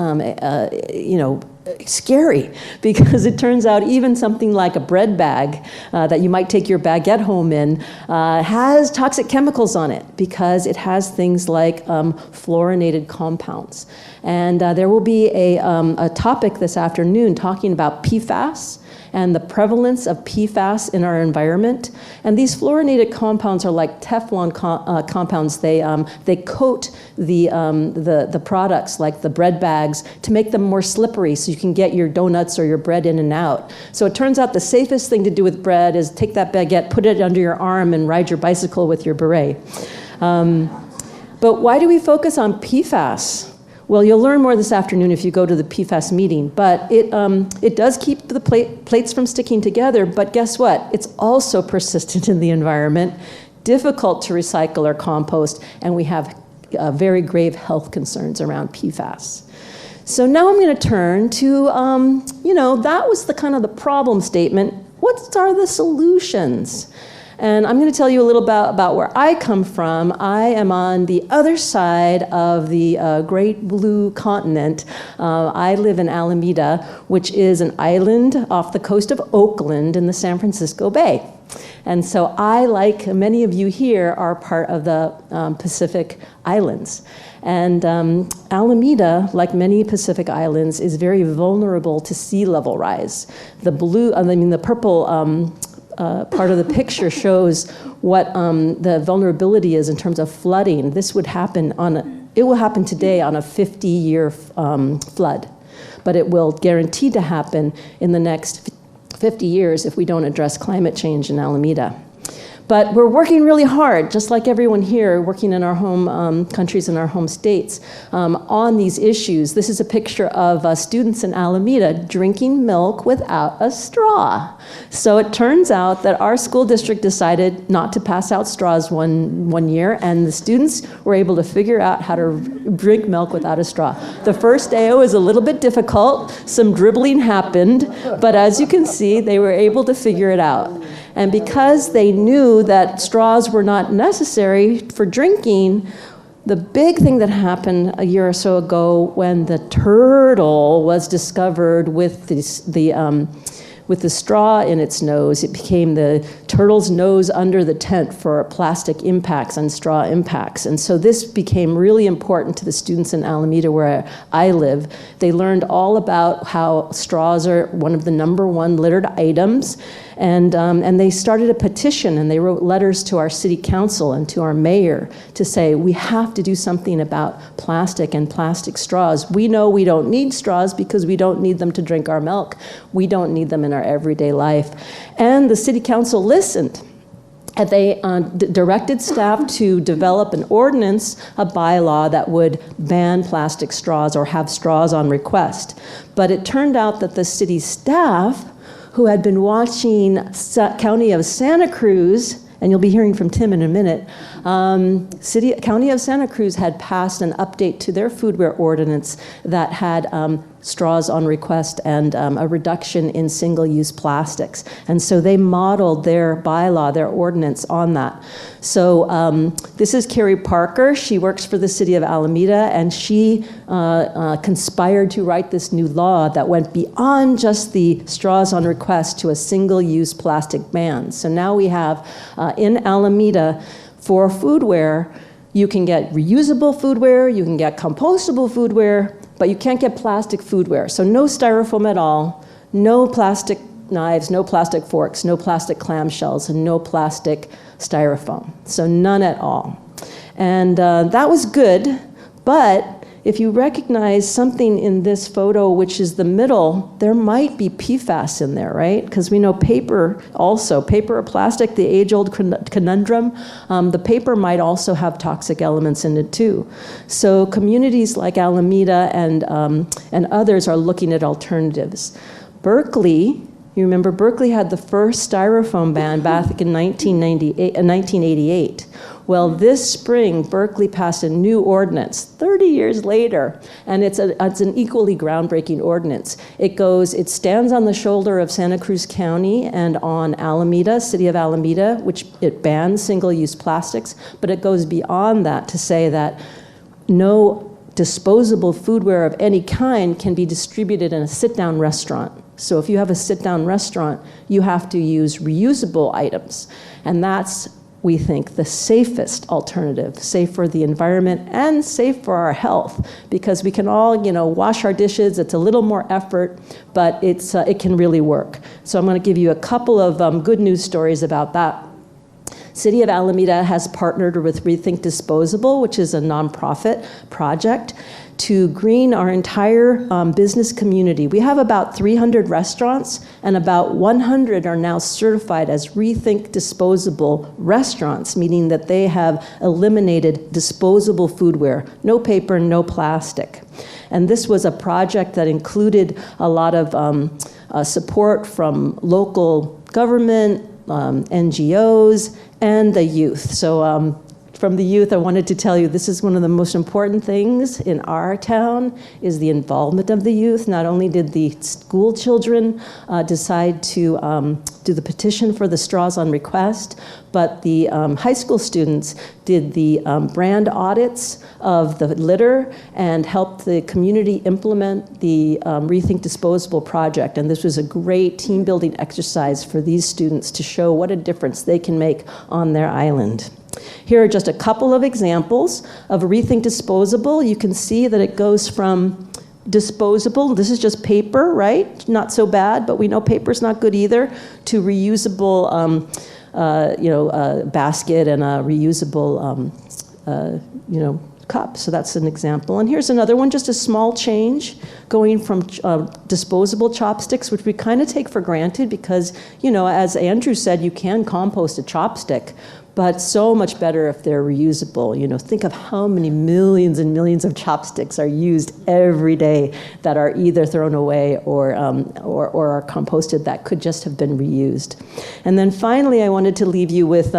scary because it turns out even something like a bread bag that you might take your baguette home in has toxic chemicals on it because it has things like fluorinated compounds. And there will be a topic this afternoon talking about PFAS and the prevalence of PFAS in our environment. And these fluorinated compounds are like Teflon compounds. They coat the products, like the bread bags, to make them more slippery so you can get your donuts or your bread in and out. So it turns out the safest thing to do with bread is take that baguette, put it under your arm, and ride your bicycle with your beret. But why do we focus on PFAS? Well, you'll learn more this afternoon if you go to the PFAS meeting, but it does keep the plates from sticking together, but guess what? It's also persistent in the environment, difficult to recycle or compost, and we have very grave health concerns around PFAS. So now I'm going to turn to, that was the kind of the problem statement. What are the solutions? And I'm going to tell you a little about where I come from. I am on the other side of the great blue continent. I live in Alameda, which is an island off the coast of Oakland in the San Francisco Bay. And so I, like many of you here, are part of the Pacific Islands. And Alameda, like many Pacific Islands, is very vulnerable to sea level rise. The purple part of the picture shows what the vulnerability is in terms of flooding. This would happen it will happen today on a 50-year flood, but it will guarantee to happen in the next 50 years if we don't address climate change in Alameda. But we're working really hard, just like everyone here, working in our home countries and our home states on these issues. This is a picture of students in Alameda drinking milk without a straw. So it turns out that our school district decided not to pass out straws one year, and the students were able to figure out how to drink milk without a straw. The first day it was a little bit difficult. Some dribbling happened, but as you can see, they were able to figure it out. And because they knew that straws were not necessary for drinking, the big thing that happened a year or so ago when the turtle was discovered with with the straw in its nose. It became the turtle's nose under the tent for plastic impacts and straw impacts. And so this became really important to the students in Alameda, where I live. They learned all about how straws are one of the #1 littered items. And they started a petition, and they wrote letters to our city council and to our mayor to say, we have to do something about plastic and plastic straws. We know we don't need straws because we don't need them to drink our milk. We don't need them in our everyday life. And the city council listened. And they directed staff to develop an ordinance, a bylaw that would ban plastic straws or have straws on request. But it turned out that the city staff, who had been watching County of Santa Cruz, and you'll be hearing from Tim in a minute, County of Santa Cruz had passed an update to their foodware ordinance that had straws on request and a reduction in single-use plastics. And so they modeled their bylaw, their ordinance on that. So this is Carrie Parker. She works for the city of Alameda, and she conspired to write this new law that went beyond just the straws on request to a single-use plastic ban. So now we have in Alameda, for foodware, you can get reusable foodware, you can get compostable foodware, but you can't get plastic foodware. So no styrofoam at all, no plastic knives, no plastic forks, no plastic clamshells, and no plastic styrofoam. So none at all. And that was good, but if you recognize something in this photo, which is the middle, there might be PFAS in there, right? Because we know paper also, paper or plastic, the age-old conundrum, the paper might also have toxic elements in it too. So communities like Alameda and others are looking at alternatives. Berkeley, you remember Berkeley had the first styrofoam ban back in 1988. Well, this spring, Berkeley passed a new ordinance 30 years later, and it's an equally groundbreaking ordinance. It stands on the shoulder of Santa Cruz County and on Alameda, city of Alameda, which it bans single-use plastics, but it goes beyond that to say that no disposable foodware of any kind can be distributed in a sit-down restaurant. So if you have a sit-down restaurant, you have to use reusable items, and that's, we think, the safest alternative, safe for the environment and safe for our health, because we can all, wash our dishes. It's a little more effort, but it can really work. So I'm going to give you a couple of good news stories about that. City of Alameda has partnered with Rethink Disposable, which is a nonprofit project, to green our entire business community. We have about 300 restaurants, and about 100 are now certified as Rethink Disposable restaurants, meaning that they have eliminated disposable foodware, no paper, no plastic. And this was a project that included a lot of support from local government, NGOs, and the youth. So from the youth, I wanted to tell you this is one of the most important things in our town is the involvement of the youth. Not only did the school children decide to do the petition for the straws on request, but the high school students did the brand audits of the litter and helped the community implement the Rethink Disposable project. And this was a great team building exercise for these students to show what a difference they can make on their island. Here are just a couple of examples of Rethink Disposable. You can see that it goes from disposable, this is just paper, right? Not so bad, but we know paper's not good either, to reusable basket and a reusable cup. So that's an example. And here's another one, just a small change, going from disposable chopsticks, which we kind of take for granted because, as Andrew said, you can compost a chopstick, but so much better if they're reusable. Think of how many millions and millions of chopsticks are used every day that are either thrown away or are composted that could just have been reused. And then finally, I wanted to leave you with,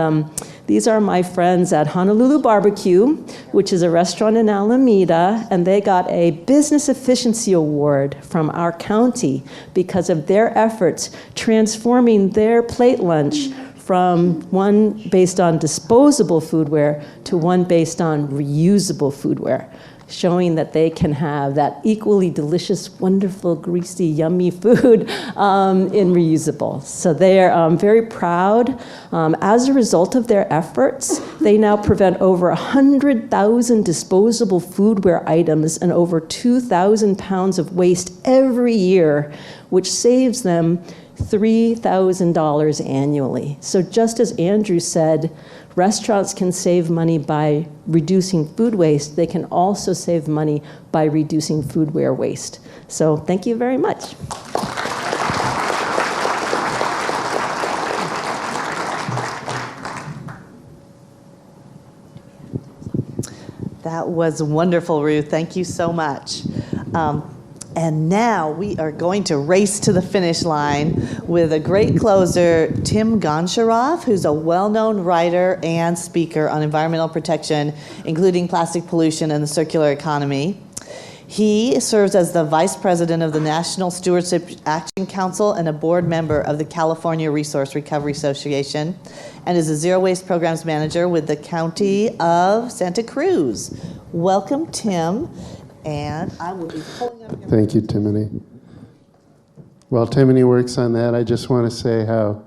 these are my friends at Honolulu Barbecue, which is a restaurant in Alameda, and they got a Business Efficiency Award from our county because of their efforts transforming their plate lunch from one based on disposable foodware to one based on reusable foodware. showing that they can have that equally delicious, wonderful, greasy, yummy food in reusable. So they are very proud. As a result of their efforts, they now prevent over 100,000 disposable foodware items and over 2,000 pounds of waste every year, which saves them $3,000 annually. So just as Andrew said, restaurants can save money by reducing food waste. They can also save money by reducing foodware waste. So thank you very much. That was wonderful, Ruth. Thank you so much. And now we are going to race to the finish line with a great closer, Tim Goncharov, who's a well-known writer and speaker on environmental protection, including plastic pollution and the circular economy. He serves as the vice president of the National Stewardship Action Council and a board member of the California Resource Recovery Association, and is a zero waste programs manager with the County of Santa Cruz. Welcome, Tim. And I will be pulling up your... Thank you, Timony. While Timony works on that, I just want to say how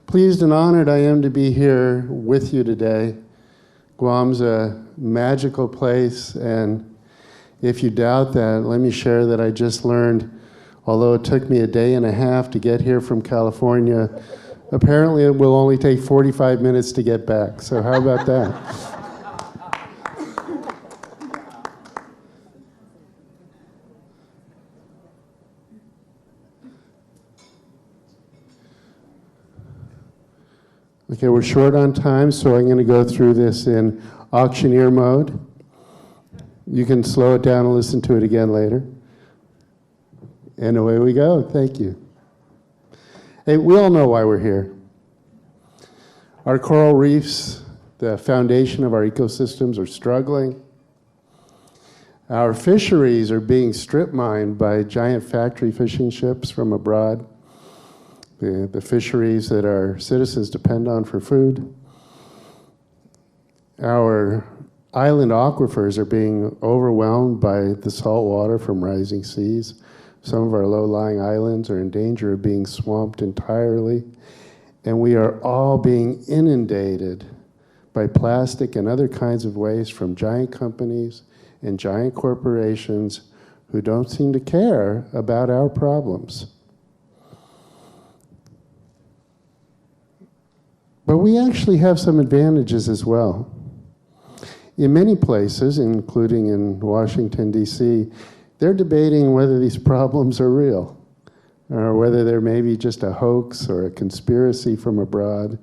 pleased and honored I am to be here with you today. Guam's a magical place, and if you doubt that, let me share that I just learned, although it took me a day and a half to get here from California, apparently it will only take 45 minutes to get back. So how about that? Okay, we're short on time, so I'm going to go through this in auctioneer mode. You can slow it down and listen to it again later. And away we go. Thank you. Hey, we all know why we're here. Our coral reefs, the foundation of our ecosystems, are struggling. Our fisheries are being strip mined by giant factory fishing ships from abroad. The fisheries that our citizens depend on for food. Our island aquifers are being overwhelmed by the salt water from rising seas. Some of our low-lying islands are in danger of being swamped entirely. And we are all being inundated by plastic and other kinds of waste from giant companies and giant corporations who don't seem to care about our problems. But we actually have some advantages as well. In many places, including in Washington, D.C., they're debating whether these problems are real, or whether they're maybe just a hoax or a conspiracy from abroad.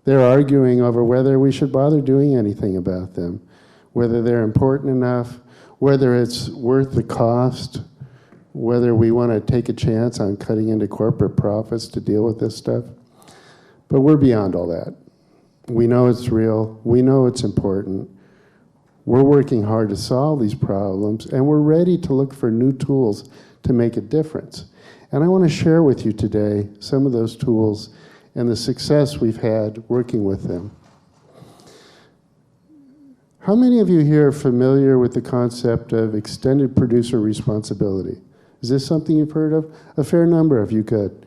They're arguing over whether we should bother doing anything about them, whether they're important enough, whether it's worth the cost, whether we want to take a chance on cutting into corporate profits to deal with this stuff. But we're beyond all that. We know it's real. We know it's important. We're working hard to solve these problems, and we're ready to look for new tools to make a difference. And I want to share with you today some of those tools and the success we've had working with them. How many of you here are familiar with the concept of extended producer responsibility? Is this something you've heard of? A fair number of you could.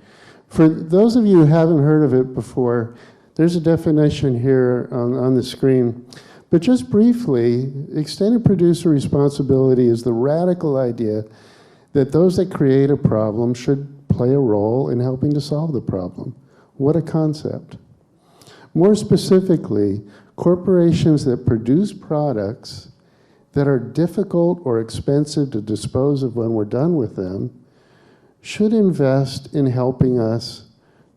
For those of you who haven't heard of it before, there's a definition here on the screen. But just briefly, extended producer responsibility is the radical idea that those that create a problem should play a role in helping to solve the problem. What a concept. More specifically, corporations that produce products that are difficult or expensive to dispose of when we're done with them should invest in helping us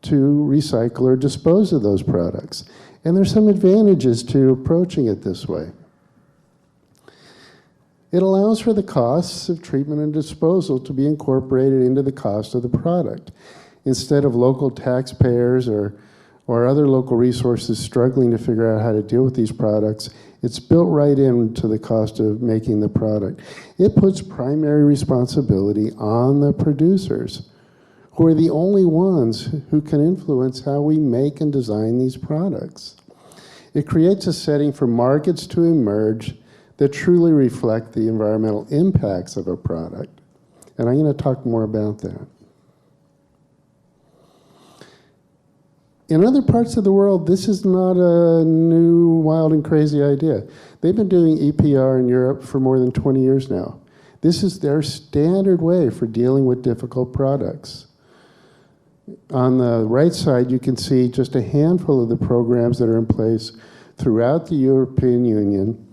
to recycle or dispose of those products. And there's some advantages to approaching it this way. It allows for the costs of treatment and disposal to be incorporated into the cost of the product. Instead of local taxpayers or other local resources struggling to figure out how to deal with these products, it's built right into the cost of making the product. It puts primary responsibility on the producers, who are the only ones who can influence how we make and design these products. It creates a setting for markets to emerge that truly reflect the environmental impacts of a product. And I'm going to talk more about that. In other parts of the world, this is not a new, wild, and crazy idea. They've been doing EPR in Europe for more than 20 years now. This is their standard way for dealing with difficult products. On the right side, you can see just a handful of the programs that are in place throughout the European Union.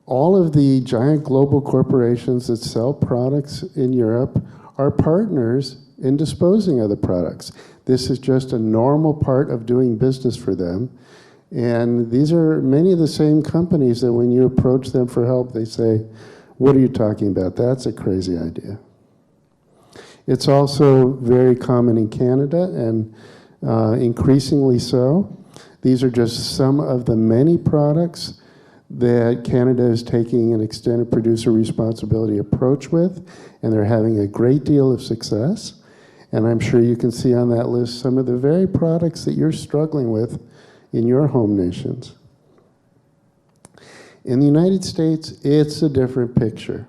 All of the giant global corporations that sell products in Europe are partners in disposing of the products. This is just a normal part of doing business for them. And these are many of the same companies that when you approach them for help, they say, "What are you talking about? That's a crazy idea." It's also very common in Canada and increasingly so. These are just some of the many products that Canada is taking an extended producer responsibility approach with, and they're having a great deal of success. And I'm sure you can see on that list some of the very products that you're struggling with in your home nations. In the United States, it's a different picture.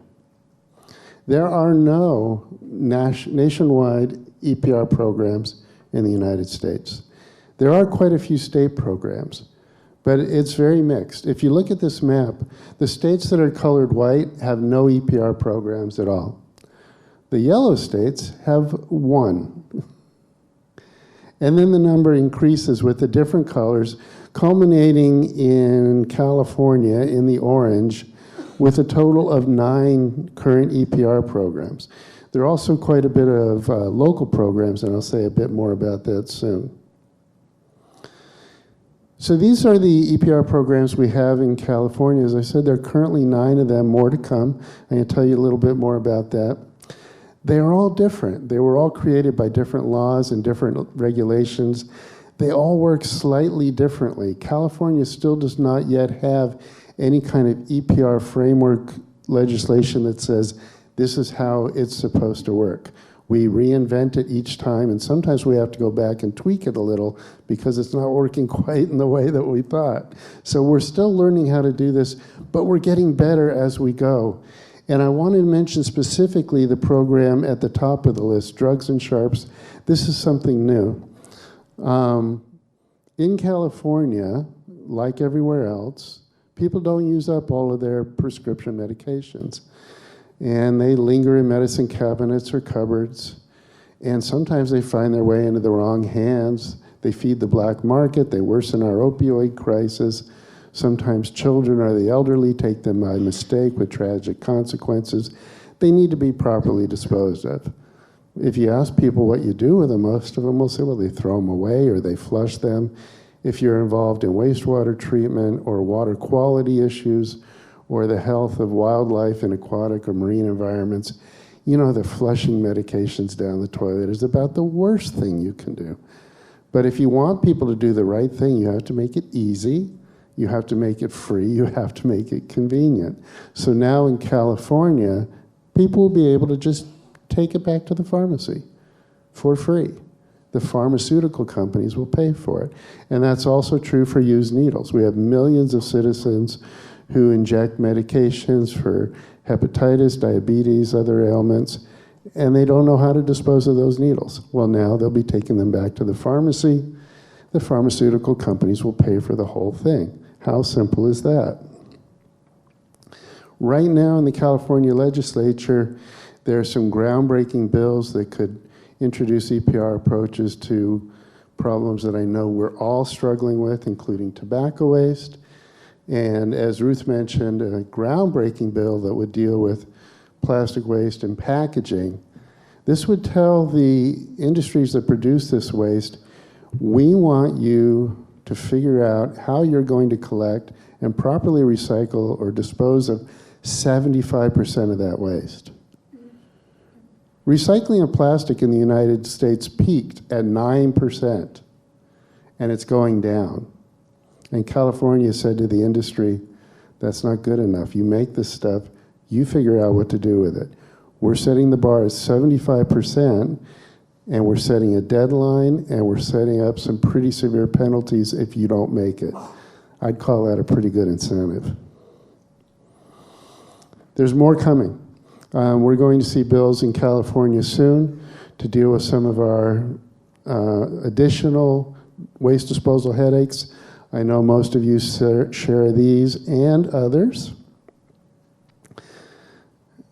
There are no nationwide EPR programs in the United States. There are quite a few state programs, but it's very mixed. If you look at this map, the states that are colored white have no EPR programs at all. The yellow states have one. And then the number increases with the different colors, culminating in California in the orange, with a total of 9 current EPR programs. There are also quite a bit of local programs, and I'll say a bit more about that soon. So these are the EPR programs we have in California. As I said, there are currently 9 of them, more to come. I'm going to tell you a little bit more about that. They are all different. They were all created by different laws and different regulations. They all work slightly differently. California still does not yet have any kind of EPR framework legislation that says this is how it's supposed to work. We reinvent it each time, and sometimes we have to go back and tweak it a little because it's not working quite in the way that we thought. So we're still learning how to do this, but we're getting better as we go. And I wanted to mention specifically the program at the top of the list, Drugs and Sharps. This is something new. In California, like everywhere else, people don't use up all of their prescription medications. And they linger in medicine cabinets or cupboards. And sometimes they find their way into the wrong hands. They feed the black market. They worsen our opioid crisis. Sometimes children or the elderly take them by mistake with tragic consequences. They need to be properly disposed of. If you ask people what you do with them, most of them will say, well, they throw them away or they flush them. If you're involved in wastewater treatment or water quality issues or the health of wildlife in aquatic or marine environments, you know that flushing medications down the toilet is about the worst thing you can do. But if you want people to do the right thing, you have to make it easy. You have to make it free. You have to make it convenient. So now in California, people will be able to just take it back to the pharmacy for free. The pharmaceutical companies will pay for it. And that's also true for used needles. We have millions of citizens who inject medications for hepatitis, diabetes, other ailments, and they don't know how to dispose of those needles. Well, now they'll be taking them back to the pharmacy. The pharmaceutical companies will pay for the whole thing. How simple is that? Right now in the California legislature, there are some groundbreaking bills that could introduce EPR approaches to problems that I know we're all struggling with, including tobacco waste. And as Ruth mentioned, a groundbreaking bill that would deal with plastic waste and packaging. This would tell the industries that produce this waste, we want you to figure out how you're going to collect and properly recycle or dispose of 75% of that waste. Recycling of plastic in the United States peaked at 9%, and it's going down. And California said to the industry, that's not good enough. You make this stuff, you figure out what to do with it. We're setting the bar at 75%, and we're setting a deadline, and we're setting up some pretty severe penalties if you don't make it. I'd call that a pretty good incentive. There's more coming. We're going to see bills in California soon to deal with some of our additional waste disposal headaches. I know most of you share these and others.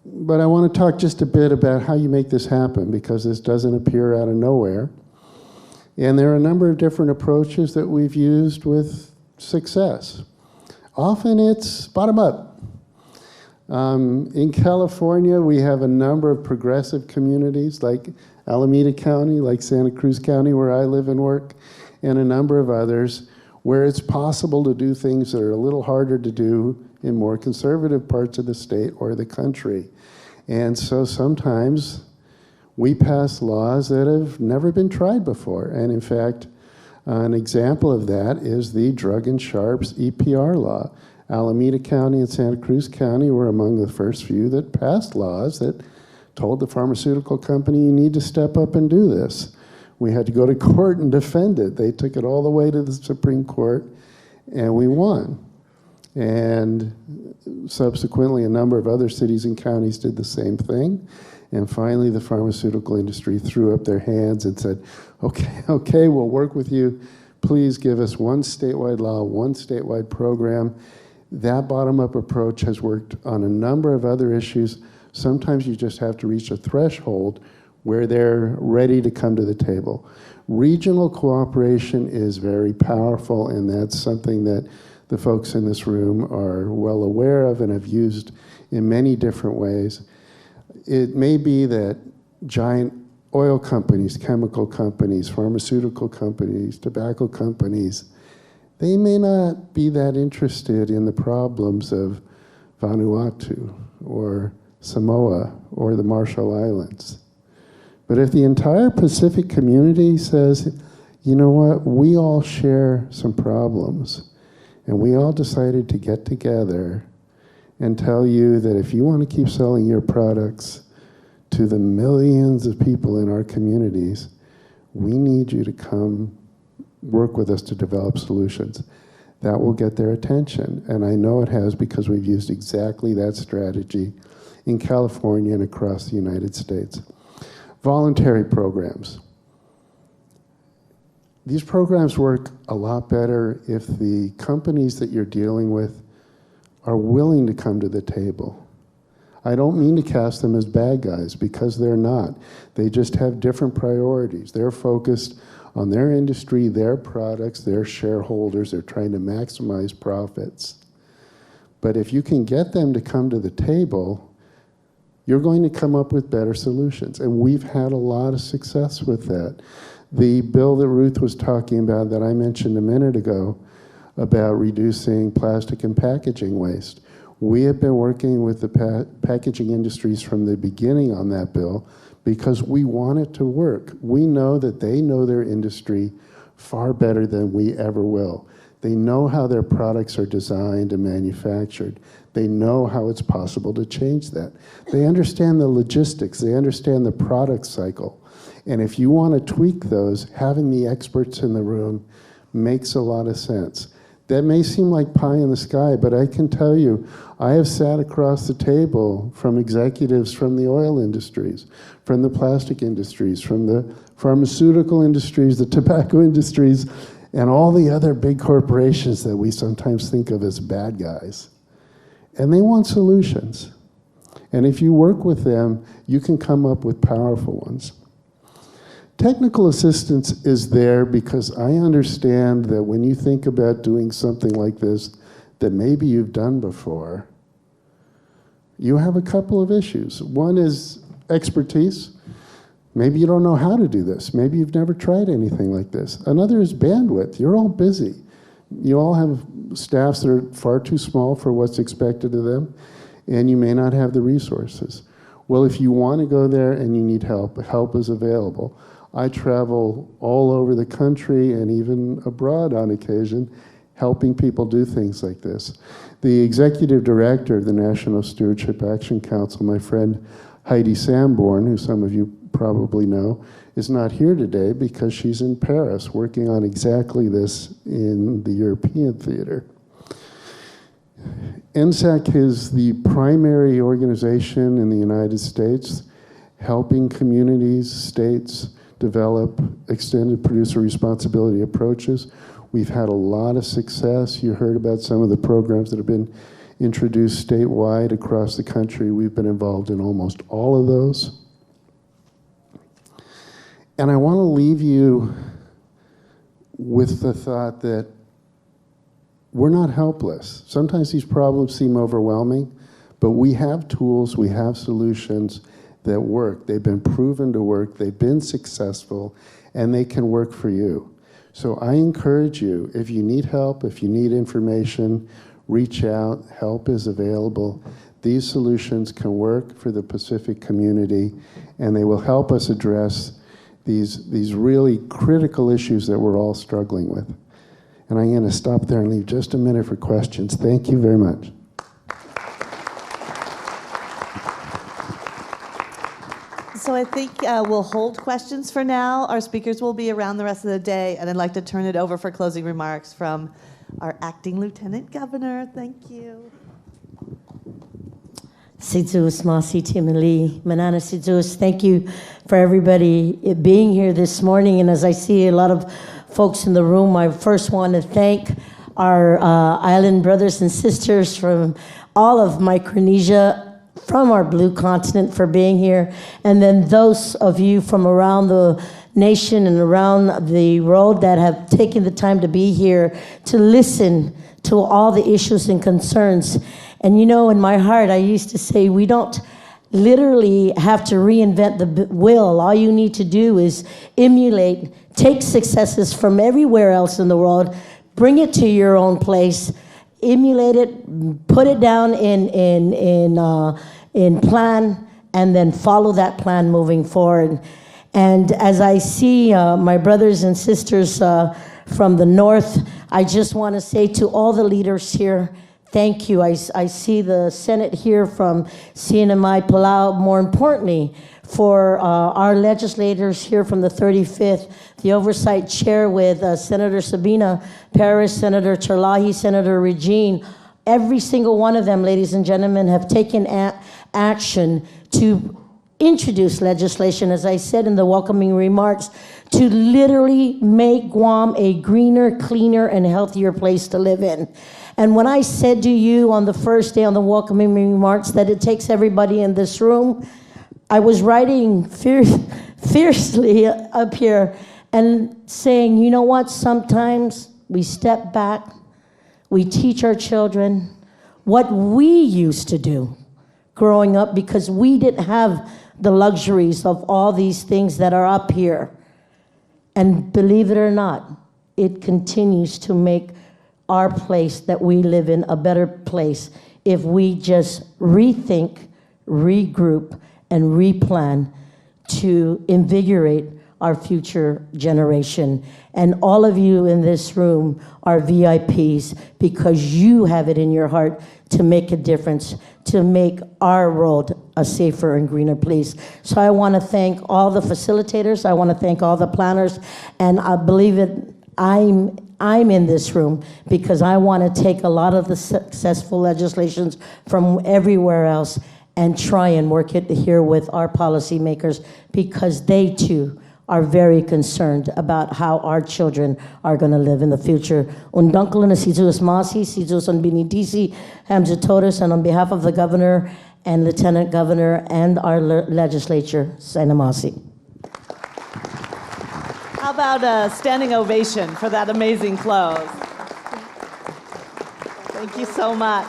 But I want to talk just a bit about how you make this happen, because this doesn't appear out of nowhere. And there are a number of different approaches that we've used with success. Often it's bottom up. In California, we have a number of progressive communities like Alameda County, like Santa Cruz County, where I live and work, and a number of others where it's possible to do things that are a little harder to do in more conservative parts of the state or the country. And so sometimes we pass laws that have never been tried before. And in fact, an example of that is the Drug and Sharps EPR law. Alameda County and Santa Cruz County were among the first few that passed laws that told the pharmaceutical company, you need to step up and do this. We had to go to court and defend it. They took it all the way to the Supreme Court, and we won. And subsequently, a number of other cities and counties did the same thing. And finally, the pharmaceutical industry threw up their hands and said, okay, we'll work with you. Please give us one statewide law, one statewide program. That bottom-up approach has worked on a number of other issues. Sometimes you just have to reach a threshold where they're ready to come to the table. Regional cooperation is very powerful, and that's something that the folks in this room are well aware of and have used in many different ways. It may be that giant oil companies, chemical companies, pharmaceutical companies, tobacco companies, they may not be that interested in the problems of Vanuatu or Samoa or the Marshall Islands. But if the entire Pacific community says, you know what, we all share some problems, and we all decided to get together and tell you that if you want to keep selling your products to the millions of people in our communities, we need you to come work with us to develop solutions. That will get their attention. And I know it has, because we've used exactly that strategy in California and across the United States. Voluntary programs. These programs work a lot better if the companies that you're dealing with are willing to come to the table. I don't mean to cast them as bad guys, because they're not. They just have different priorities. They're focused on their industry, their products, their shareholders. They're trying to maximize profits. But if you can get them to come to the table, you're going to come up with better solutions. And we've had a lot of success with that. The bill that Ruth was talking about that I mentioned a minute ago about reducing plastic and packaging waste. We have been working with the packaging industries from the beginning on that bill because we want it to work. We know that they know their industry far better than we ever will. They know how their products are designed and manufactured. They know how it's possible to change that. They understand the logistics. They understand the product cycle. And if you want to tweak those, having the experts in the room makes a lot of sense. That may seem like pie in the sky, but I can tell you, I have sat across the table from executives from the oil industries, from the plastic industries, from the pharmaceutical industries, the tobacco industries, and all the other big corporations that we sometimes think of as bad guys. And they want solutions. And if you work with them, you can come up with powerful ones. Technical assistance is there because I understand that when you think about doing something like this that maybe you've done before, you have a couple of issues. One is expertise. Maybe you don't know how to do this. Maybe you've never tried anything like this. Another is bandwidth. You're all busy. You all have staffs that are far too small for what's expected of them, and you may not have the resources. Well, if you want to go there and you need help, help is available. I travel all over the country and even abroad on occasion, helping people do things like this. The executive director of the National Stewardship Action Council, my friend Heidi Sanborn, who some of you probably know, is not here today because she's in Paris working on exactly this in the European theater. NSAC is the primary organization in the United States helping communities, states develop extended producer responsibility approaches. We've had a lot of success. You heard about some of the programs that have been introduced statewide across the country. We've been involved in almost all of those. And I want to leave you with the thought that we're not helpless. Sometimes these problems seem overwhelming, but we have tools, we have solutions that work. They've been proven to work, they've been successful, and they can work for you. So I encourage you, if you need help, if you need information, reach out, help is available. These solutions can work for the Pacific community, and they will help us address these really critical issues that we're all struggling with. And I'm going to stop there and leave just a minute for questions. Thank you very much. So I think we'll hold questions for now. Our speakers will be around the rest of the day, and I'd like to turn it over for closing remarks from our acting lieutenant governor. Thank you. Sidzus, Masi, Timali, Manana Sidzus, thank you for everybody being here this morning. And as I see a lot of folks in the room, I first want to thank our island brothers and sisters from all of Micronesia, from our blue continent, for being here. And then those of you from around the nation and around the world that have taken the time to be here to listen to all the issues and concerns. And you know, in my heart, I used to say, we don't literally have to reinvent the wheel. All you need to do is emulate, take successes from everywhere else in the world, bring it to your own place, emulate it, put it down in plan, and then follow that plan moving forward. And as I see my brothers and sisters from the north, I just want to say to all the leaders here, thank you. I see the Senate here from CNMI Palau. More importantly, for our legislators here from the 35th, the oversight chair with Senator Sabina Paris, Senator Charlahi, Senator Regine, every single one of them, ladies and gentlemen, have taken action to introduce legislation, as I said in the welcoming remarks, to literally make Guam a greener, cleaner, and healthier place to live in. And when I said to you on the first day on the welcoming remarks that it takes everybody in this room, I was writing fiercely up here and saying, you know what, sometimes we step back, we teach our children what we used to do growing up, because we didn't have the luxuries of all these things that are up here. And believe it or not, it continues to make our place that we live in a better place if we just rethink, regroup, and replan to invigorate our future generation. And all of you in this room are VIPs because you have it in your heart to make a difference, to make our world a safer and greener place. So I want to thank all the facilitators. I want to thank all the planners. And I believe it, I'm in this room because I want to take a lot of the successful legislations from everywhere else and try and work it here with our policymakers, because they too are very concerned about how our children are going to live in the future. Undunkel na Sidzus Masi, Sidzus on Binidisi, Hamza Totus, and on behalf of the governor and lieutenant governor and our legislature, Sainamasi. How about a standing ovation for that amazing close? Thank you so much.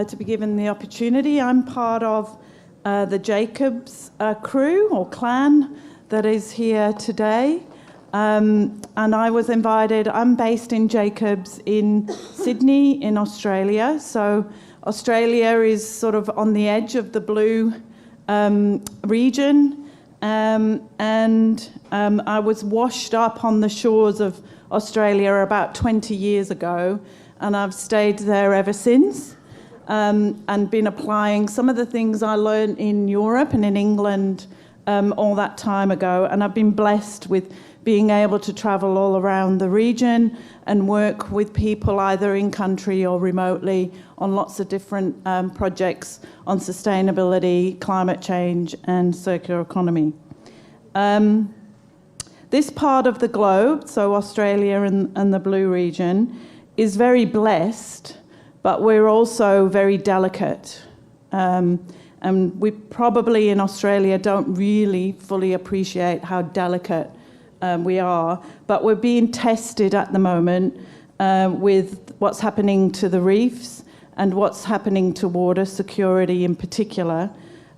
To be given the opportunity. I'm part of the Jacobs crew or clan that is here today. And I was invited, I'm based in Jacobs in Sydney in Australia. So Australia is sort of on the edge of the blue region. I was washed up on the shores of Australia about 20 years ago, and I've stayed there ever since. And been applying some of the things I learned in Europe and in England all that time ago, and I've been blessed with being able to travel all around the region and work with people either in country or remotely on lots of different projects on sustainability, climate change, and circular economy. This part of the globe, so Australia and the Blue region, is very blessed, but we're also very delicate. And we probably in Australia don't really fully appreciate how delicate we are, but we're being tested at the moment with what's happening to the reefs and what's happening to water security in particular.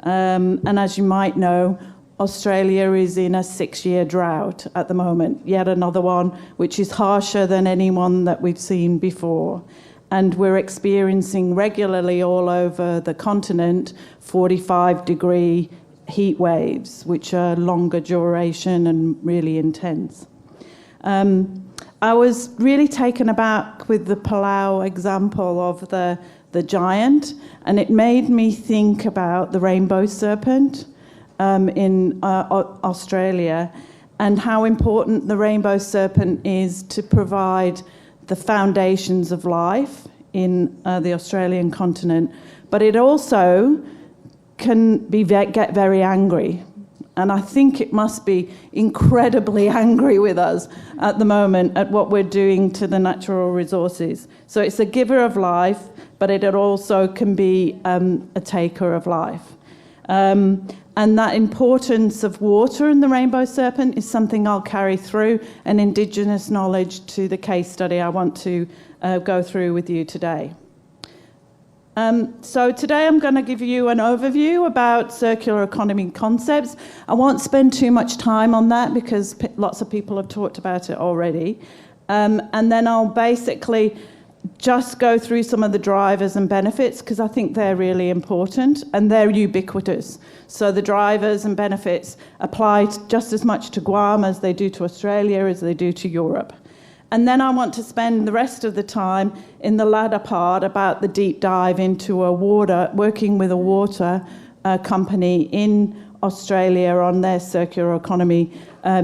And as you might know, Australia is in a 6-year drought at the moment, yet another one which is harsher than any one that we've seen before. And we're experiencing regularly all over the continent 45-degree heat waves, which are longer duration and really intense. I was really taken aback with the Palau example of the giant, and it made me think about the rainbow serpent in Australia, and how important the rainbow serpent is to provide the foundations of life in the Australian continent, but it also can get very angry. And I think it must be incredibly angry with us at the moment at what we're doing to the natural resources. So it's a giver of life, but it also can be a taker of life. And that importance of water in the rainbow serpent is something I'll carry through, and Indigenous knowledge to the case study I want to go through with you today. So today I'm going to give you an overview about circular economy concepts. I won't spend too much time on that because lots of people have talked about it already. And then I'll basically just go through some of the drivers and benefits because I think they're really important and they're ubiquitous. So the drivers and benefits apply just as much to Guam as they do to Australia as they do to Europe. And then I want to spend the rest of the time in the latter part about the deep dive into working with a water company in Australia on their circular economy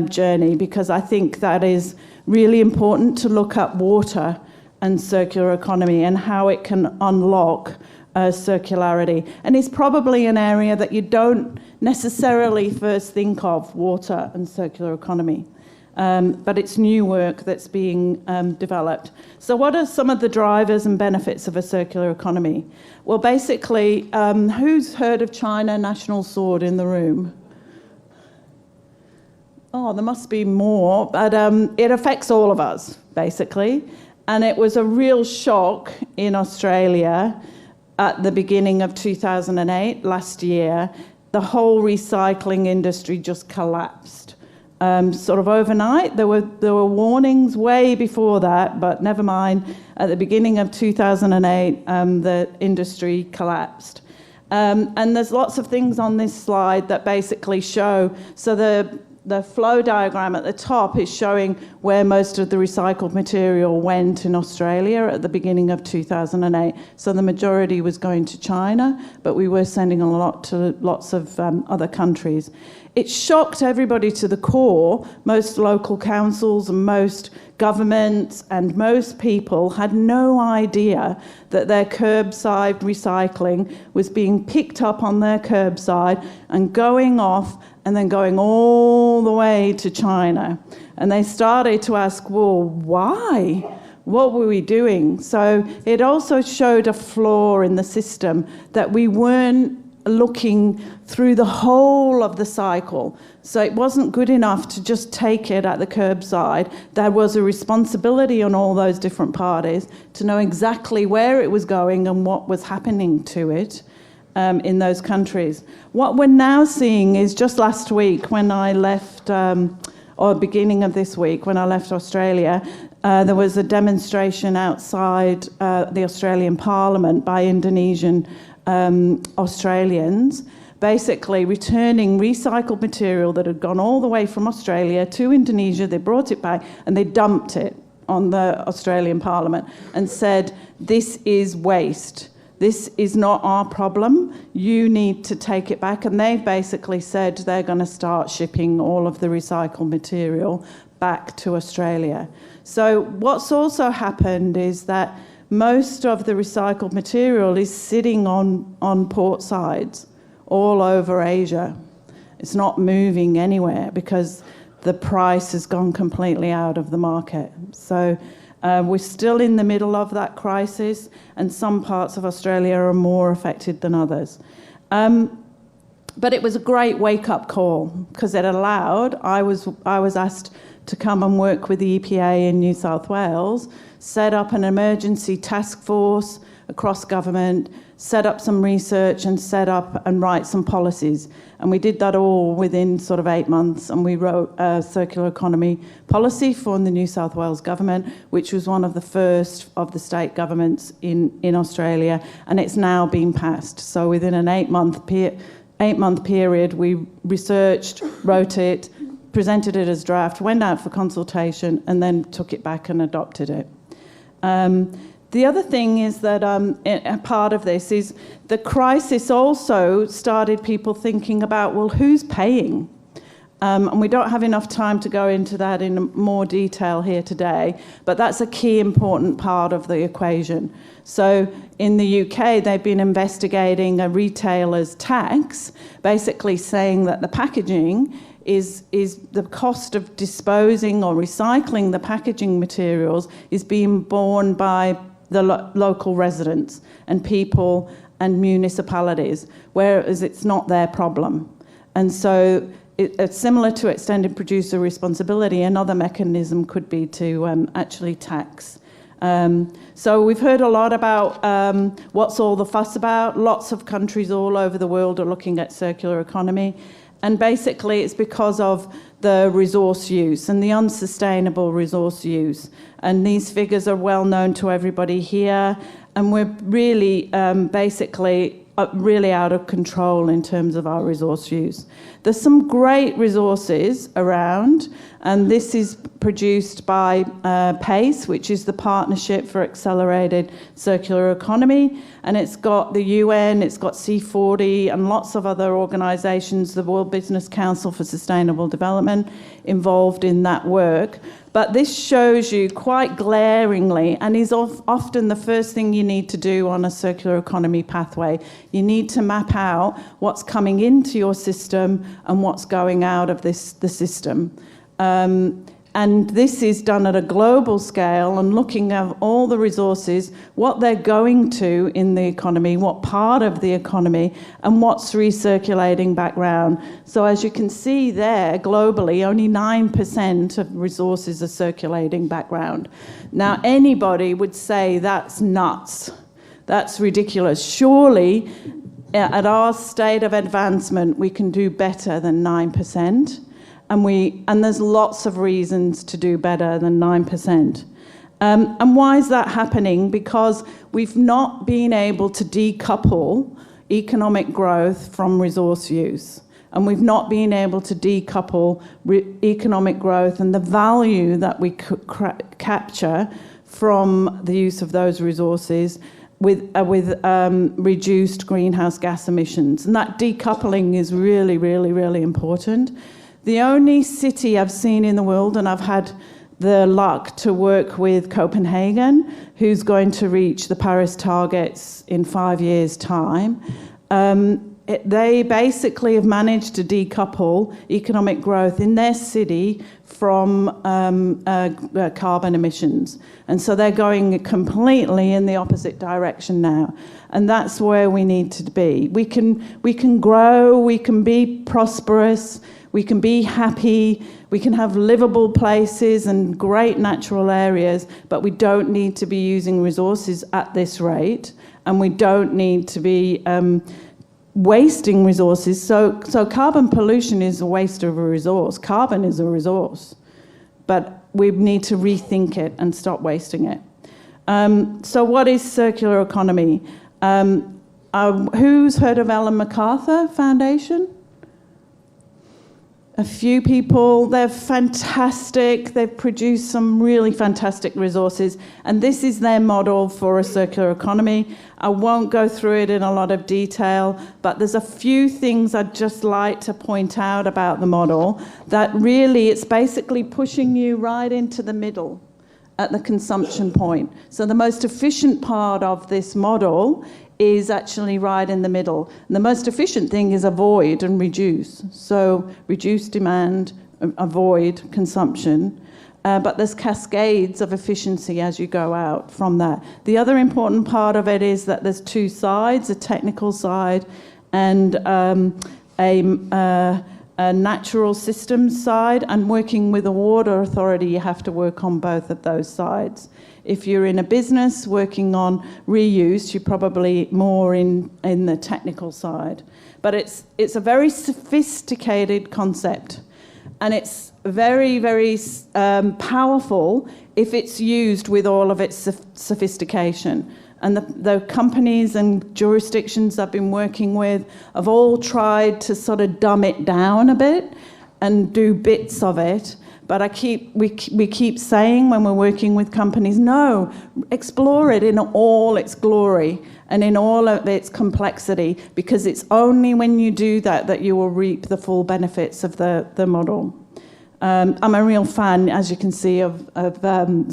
journey, because I think that is really important to look at water and circular economy and how it can unlock circularity. And it's probably an area that you don't necessarily first think of, water and circular economy. But it's new work that's being developed. So what are some of the drivers and benefits of a circular economy? Well, basically, who's heard of China National Sword in the room? Oh, there must be more, but it affects all of us, basically. And it was a real shock in Australia at the beginning of 2008, last year. The whole recycling industry just collapsed. Sort of overnight. There were warnings way before that, but never mind. At the beginning of 2008, the industry collapsed. And there's lots of things on this slide that basically show. So the flow diagram at the top is showing where most of the recycled material went in Australia at the beginning of 2008. So the majority was going to China, but we were sending a lot to lots of other countries. It shocked everybody to the core. Most local councils and most governments and most people had no idea that their curbside recycling was being picked up on their curbside and going off and then going all the way to China. And they started to ask, well, why? What were we doing? So it also showed a flaw in the system, that we weren't looking through the whole of the cycle. So it wasn't good enough to just take it at the curbside. There was a responsibility on all those different parties to know exactly where it was going and what was happening to it in those countries. What we're now seeing is just last week when I left, or beginning of this week when I left Australia, there was a demonstration outside the Australian Parliament by Indonesian Australians, basically returning recycled material that had gone all the way from Australia to Indonesia. They brought it back and they dumped it on the Australian Parliament and said, this is waste. This is not our problem. You need to take it back. And they've basically said they're going to start shipping all of the recycled material back to Australia. So what's also happened is that most of the recycled material is sitting on port sides all over Asia. It's not moving anywhere because the price has gone completely out of the market. So we're still in the middle of that crisis, and some parts of Australia are more affected than others. But it was a great wake-up call because it allowed, I was asked to come and work with the EPA in New South Wales, set up an emergency task force across government, set up some research and set up and write some policies. And we did that all within sort of 8 months, and we wrote a circular economy policy for the New South Wales government, which was one of the first of the state governments in Australia, and it's now been passed. So within an 8-month period, we researched, wrote it, presented it as draft, went out for consultation, and then took it back and adopted it. The other thing is that a part of this is the crisis also started people thinking about, well, who's paying? And we don't have enough time to go into that in more detail here today, but that's a key important part of the equation. So in the UK, they've been investigating a retailer's tax, basically saying that the packaging is the cost of disposing or recycling the packaging materials is being borne by the local residents and people and municipalities, whereas it's not their problem. And so it's similar to extended producer responsibility. Another mechanism could be to actually tax. So we've heard a lot about what's all the fuss about. Lots of countries all over the world are looking at circular economy. And basically it's because of the resource use and the unsustainable resource use. And these figures are well known to everybody here. And we're really really out of control in terms of our resource use. There's some great resources around, and this is produced by PACE, which is the Partnership for Accelerated Circular Economy, and it's got the UN, it's got C40, and lots of other organisations, the World Business Council for Sustainable Development, involved in that work. But this shows you quite glaringly, and is often the first thing you need to do on a circular economy pathway. You need to map out what's coming into your system and what's going out of the system. And this is done at a global scale and looking at all the resources, what they're going to in the economy, what part of the economy, and what's recirculating back round. So as you can see there, globally, only 9% of resources are circulating back round. Now, anybody would say that's nuts. That's ridiculous. Surely, at our state of advancement, we can do better than 9%. And there's lots of reasons to do better than 9%. And why is that happening? Because we've not been able to decouple economic growth from resource use. And we've not been able to decouple economic growth and the value that we capture from the use of those resources with reduced greenhouse gas emissions. And that decoupling is really, really, really important. The only city I've seen in the world, and I've had the luck to work with Copenhagen, who's going to reach the Paris targets in 5 years' time, they basically have managed to decouple economic growth in their city from carbon emissions. And so they're going completely in the opposite direction now. And that's where we need to be. We can grow, we can be prosperous, we can be happy, we can have livable places and great natural areas, but we don't need to be using resources at this rate, and we don't need to be wasting resources. So carbon pollution is a waste of a resource. Carbon is a resource, but we need to rethink it and stop wasting it. So what is circular economy? Who's heard of Ellen MacArthur Foundation? a few people. They're fantastic. They've produced some really fantastic resources. And this is their model for a circular economy. I won't go through it in a lot of detail, but there's a few things I'd just like to point out about the model that really it's basically pushing you right into the middle at the consumption point. So the most efficient part of this model is actually right in the middle. And the most efficient thing is avoid and reduce. So reduce demand, avoid consumption. But there's cascades of efficiency as you go out from that. The other important part of it is that there's two sides, a technical side and a natural systems side. And working with a water authority, you have to work on both of those sides. If you're in a business working on reuse, you're probably more in the technical side. But it's a very sophisticated concept. And it's very, very powerful if it's used with all of its sophistication. And the companies and jurisdictions I've been working with have all tried to sort of dumb it down a bit and do bits of it. But we keep saying when we're working with companies, no, explore it in all its glory and in all of its complexity, because it's only when you do that you will reap the full benefits of the model. I'm a real fan, as you can see, of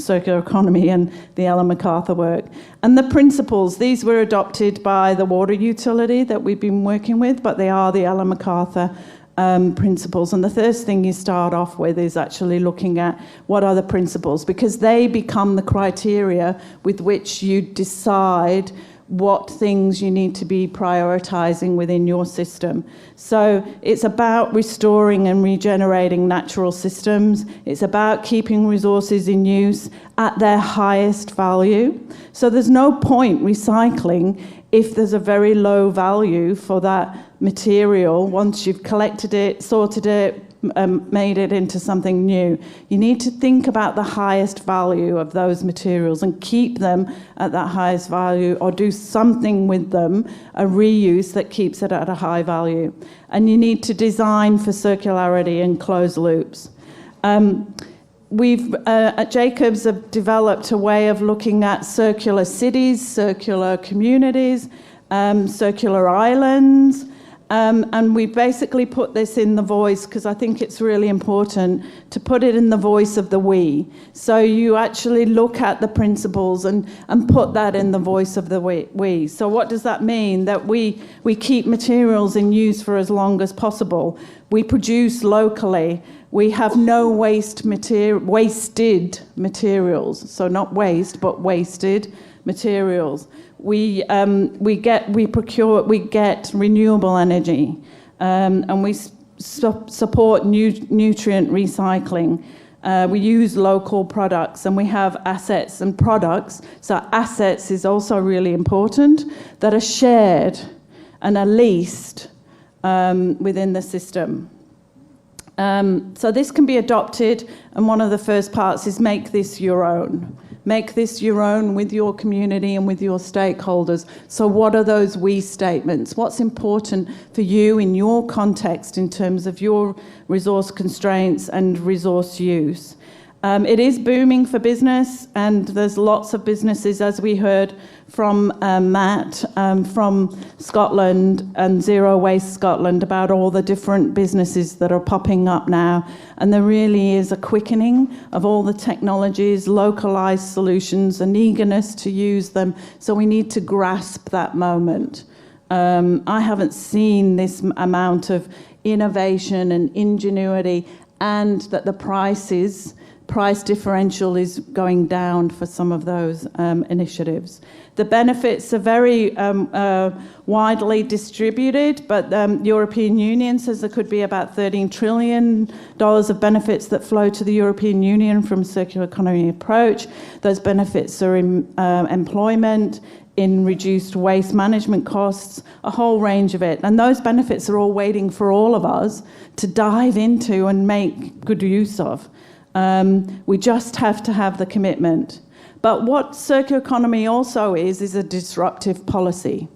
circular economy and the Ellen MacArthur work. And the principles, these were adopted by the water utility that we've been working with, but they are the Ellen MacArthur principles. And the first thing you start off with is actually looking at what are the principles, because they become the criteria with which you decide what things you need to be prioritizing within your system. So it's about restoring and regenerating natural systems. It's about keeping resources in use at their highest value. So there's no point recycling if there's a very low value for that material once you've collected it, sorted it, made it into something new. You need to think about the highest value of those materials and keep them at that highest value, or do something with them, a reuse that keeps it at a high value. And you need to design for circularity and closed loops. We've at Jacobs have developed a way of looking at circular cities, circular communities, circular islands, and we basically put this in the voice, because I think it's really important to put it in the voice of the we. So you actually look at the principles and put that in the voice of the we. So what does that mean? That we keep materials in use for as long as possible. We produce locally. We have no wasted materials. So not waste, but wasted materials. We get renewable energy, and we support nutrient recycling. We use local products, and we have assets and products. So assets is also really important, that are shared and are leased within the system. So this can be adopted, and one of the first parts is make this your own. Make this your own with your community and with your stakeholders. So what are those we statements? What's important for you in your context in terms of your resource constraints and resource use? It is booming for business, and there's lots of businesses, as we heard from Matt from Scotland and Zero Waste Scotland, about all the different businesses that are popping up now. And there really is a quickening of all the technologies, localized solutions, and eagerness to use them. So we need to grasp that moment. I haven't seen this amount of innovation and ingenuity, and that the price differential is going down for some of those initiatives. The benefits are very widely distributed, but the European Union says there could be about $13 trillion of benefits that flow to the European Union from circular economy approach. Those benefits are in employment, in reduced waste management costs, a whole range of it. And those benefits are all waiting for all of us to dive into and make good use of. We just have to have the commitment. But what circular economy also is a disruptive policy.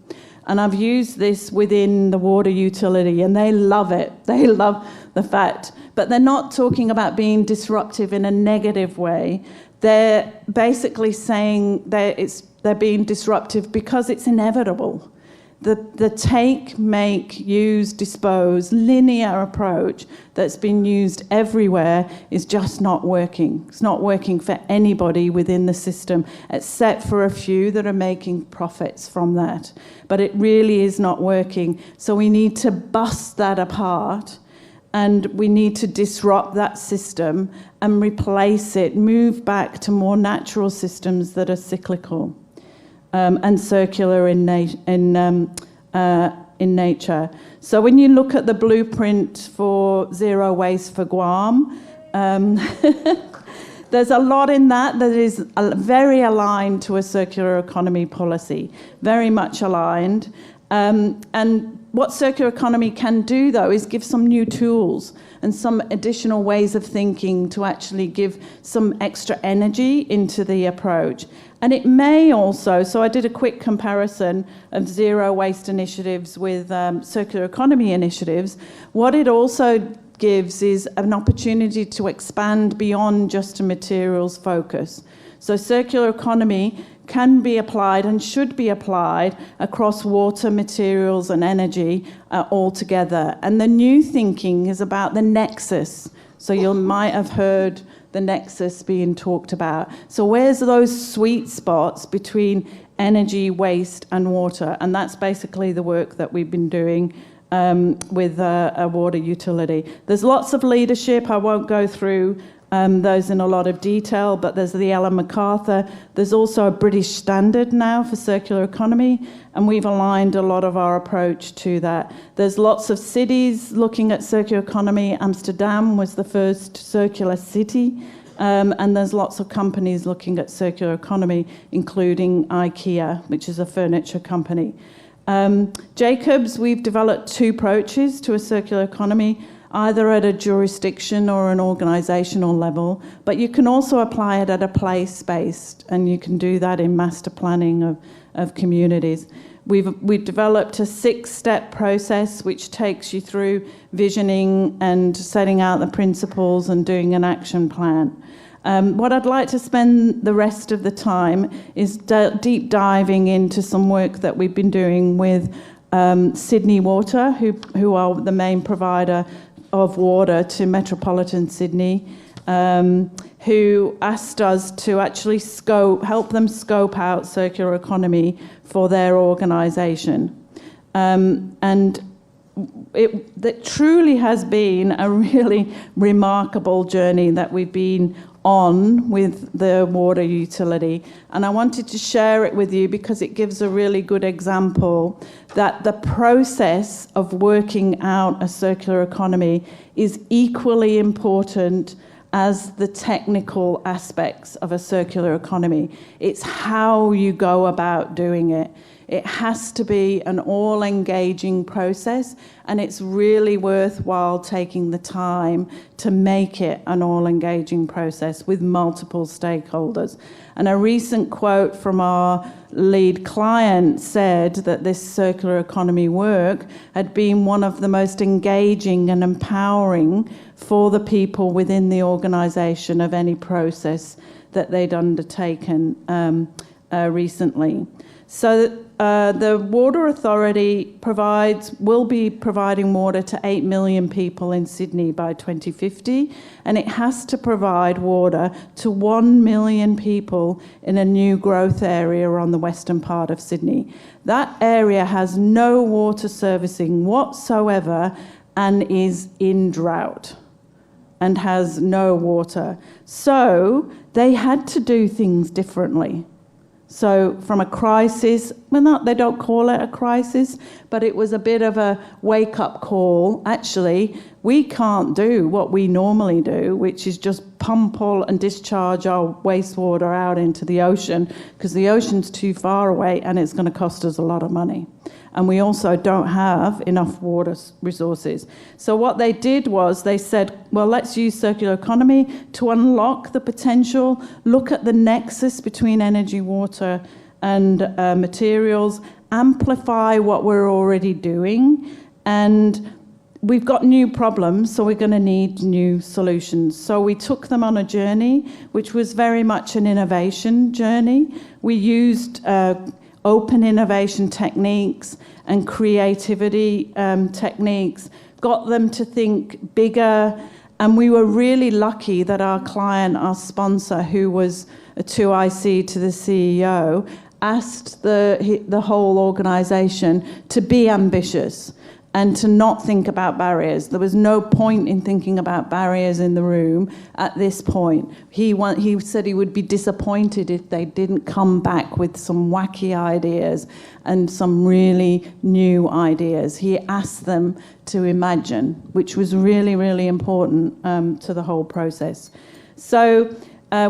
And I've used this within the water utility, and they love it. They love the fact. But they're not talking about being disruptive in a negative way. They're basically saying they're being disruptive because it's inevitable. The take, make, use, dispose, linear approach that's been used everywhere is just not working. It's not working for anybody within the system, except for a few that are making profits from that. But it really is not working. So we need to bust that apart, and we need to disrupt that system and replace it, move back to more natural systems that are cyclical. And circular in nature. So when you look at the blueprint for zero waste for Guam, there's a lot in that is very aligned to a circular economy policy, very much aligned. And what circular economy can do, though, is give some new tools and some additional ways of thinking to actually give some extra energy into the approach. And it may also, so I did a quick comparison of zero waste initiatives with circular economy initiatives. What it also gives is an opportunity to expand beyond just a materials focus. So circular economy can be applied and should be applied across water, materials, and energy altogether. And the new thinking is about the nexus. So you might have heard the nexus being talked about. So where's those sweet spots between energy, waste, and water? And that's basically the work that we've been doing with a water utility. There's lots of leadership. I won't go through those in a lot of detail, but there's the Ellen MacArthur. There's also a British standard now for circular economy, and we've aligned a lot of our approach to that. There's lots of cities looking at circular economy. Amsterdam was the first circular city, and there's lots of companies looking at circular economy, including IKEA, which is a furniture company. Jacobs, we've developed two approaches to a circular economy, either at a jurisdiction or an organisational level, but you can also apply it at a place-based, and you can do that in master planning of communities. We've developed a 6-step process which takes you through visioning and setting out the principles and doing an action plan. What I'd like to spend the rest of the time is deep diving into some work that we've been doing with Sydney Water, who are the main provider of water to metropolitan Sydney, who asked us to actually help them scope out circular economy for their organisation. And it truly has been a really remarkable journey that we've been on with the water utility. And I wanted to share it with you because it gives a really good example that the process of working out a circular economy is equally important as the technical aspects of a circular economy. It's how you go about doing it. It has to be an all-engaging process, and it's really worthwhile taking the time to make it an all-engaging process with multiple stakeholders. And a recent quote from our lead client said that this circular economy work had been one of the most engaging and empowering for the people within the organisation of any process that they'd undertaken recently. So the Water Authority will be providing water to 8 million people in Sydney by 2050, and it has to provide water to 1 million people in a new growth area on the western part of Sydney. That area has no water servicing whatsoever and is in drought and has no water. So they had to do things differently. So from a crisis, they don't call it a crisis, but it was a bit of a wake-up call. Actually, we can't do what we normally do, which is just pump all and discharge our wastewater out into the ocean, because the ocean's too far away and it's going to cost us a lot of money. And we also don't have enough water resources. So what they did was they said, well, let's use circular economy to unlock the potential, look at the nexus between energy, water, and materials, amplify what we're already doing, and we've got new problems, so we're going to need new solutions. So we took them on a journey, which was very much an innovation journey. We used open innovation techniques and creativity techniques, got them to think bigger, and we were really lucky that our client, our sponsor, who was a 2IC to the CEO, asked the whole organization to be ambitious and to not think about barriers. There was no point in thinking about barriers in the room at this point. He said he would be disappointed if they didn't come back with some wacky ideas and some really new ideas. He asked them to imagine, which was really, really important to the whole process. So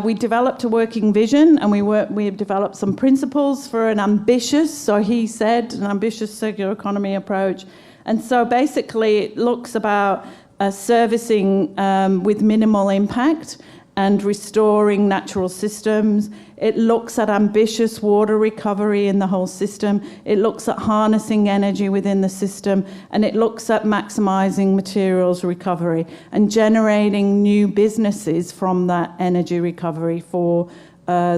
we developed a working vision, and we developed some principles for an ambitious, so he said, an ambitious circular economy approach. And so basically it looks about servicing with minimal impact and restoring natural systems. It looks at ambitious water recovery in the whole system. It looks at harnessing energy within the system, and it looks at maximizing materials recovery and generating new businesses from that energy recovery for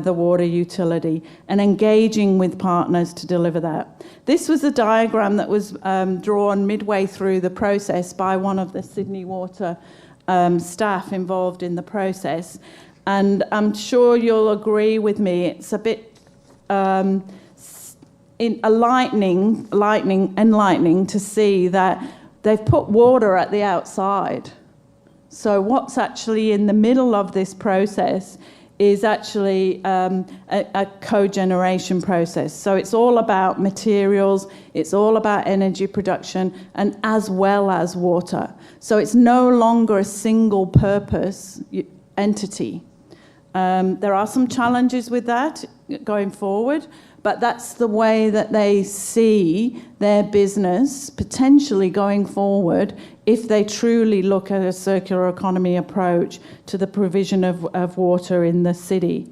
the water utility, and engaging with partners to deliver that. This was a diagram that was drawn midway through the process by one of the Sydney Water staff involved in the process, and I'm sure you'll agree with me, it's a bit enlightening to see that they've put water at the outside. So what's actually in the middle of this process is actually a cogeneration process. So it's all about materials, it's all about energy production, and as well as water. So it's no longer a single purpose entity. There are some challenges with that going forward, but that's the way that they see their business potentially going forward if they truly look at a circular economy approach to the provision of water in the city.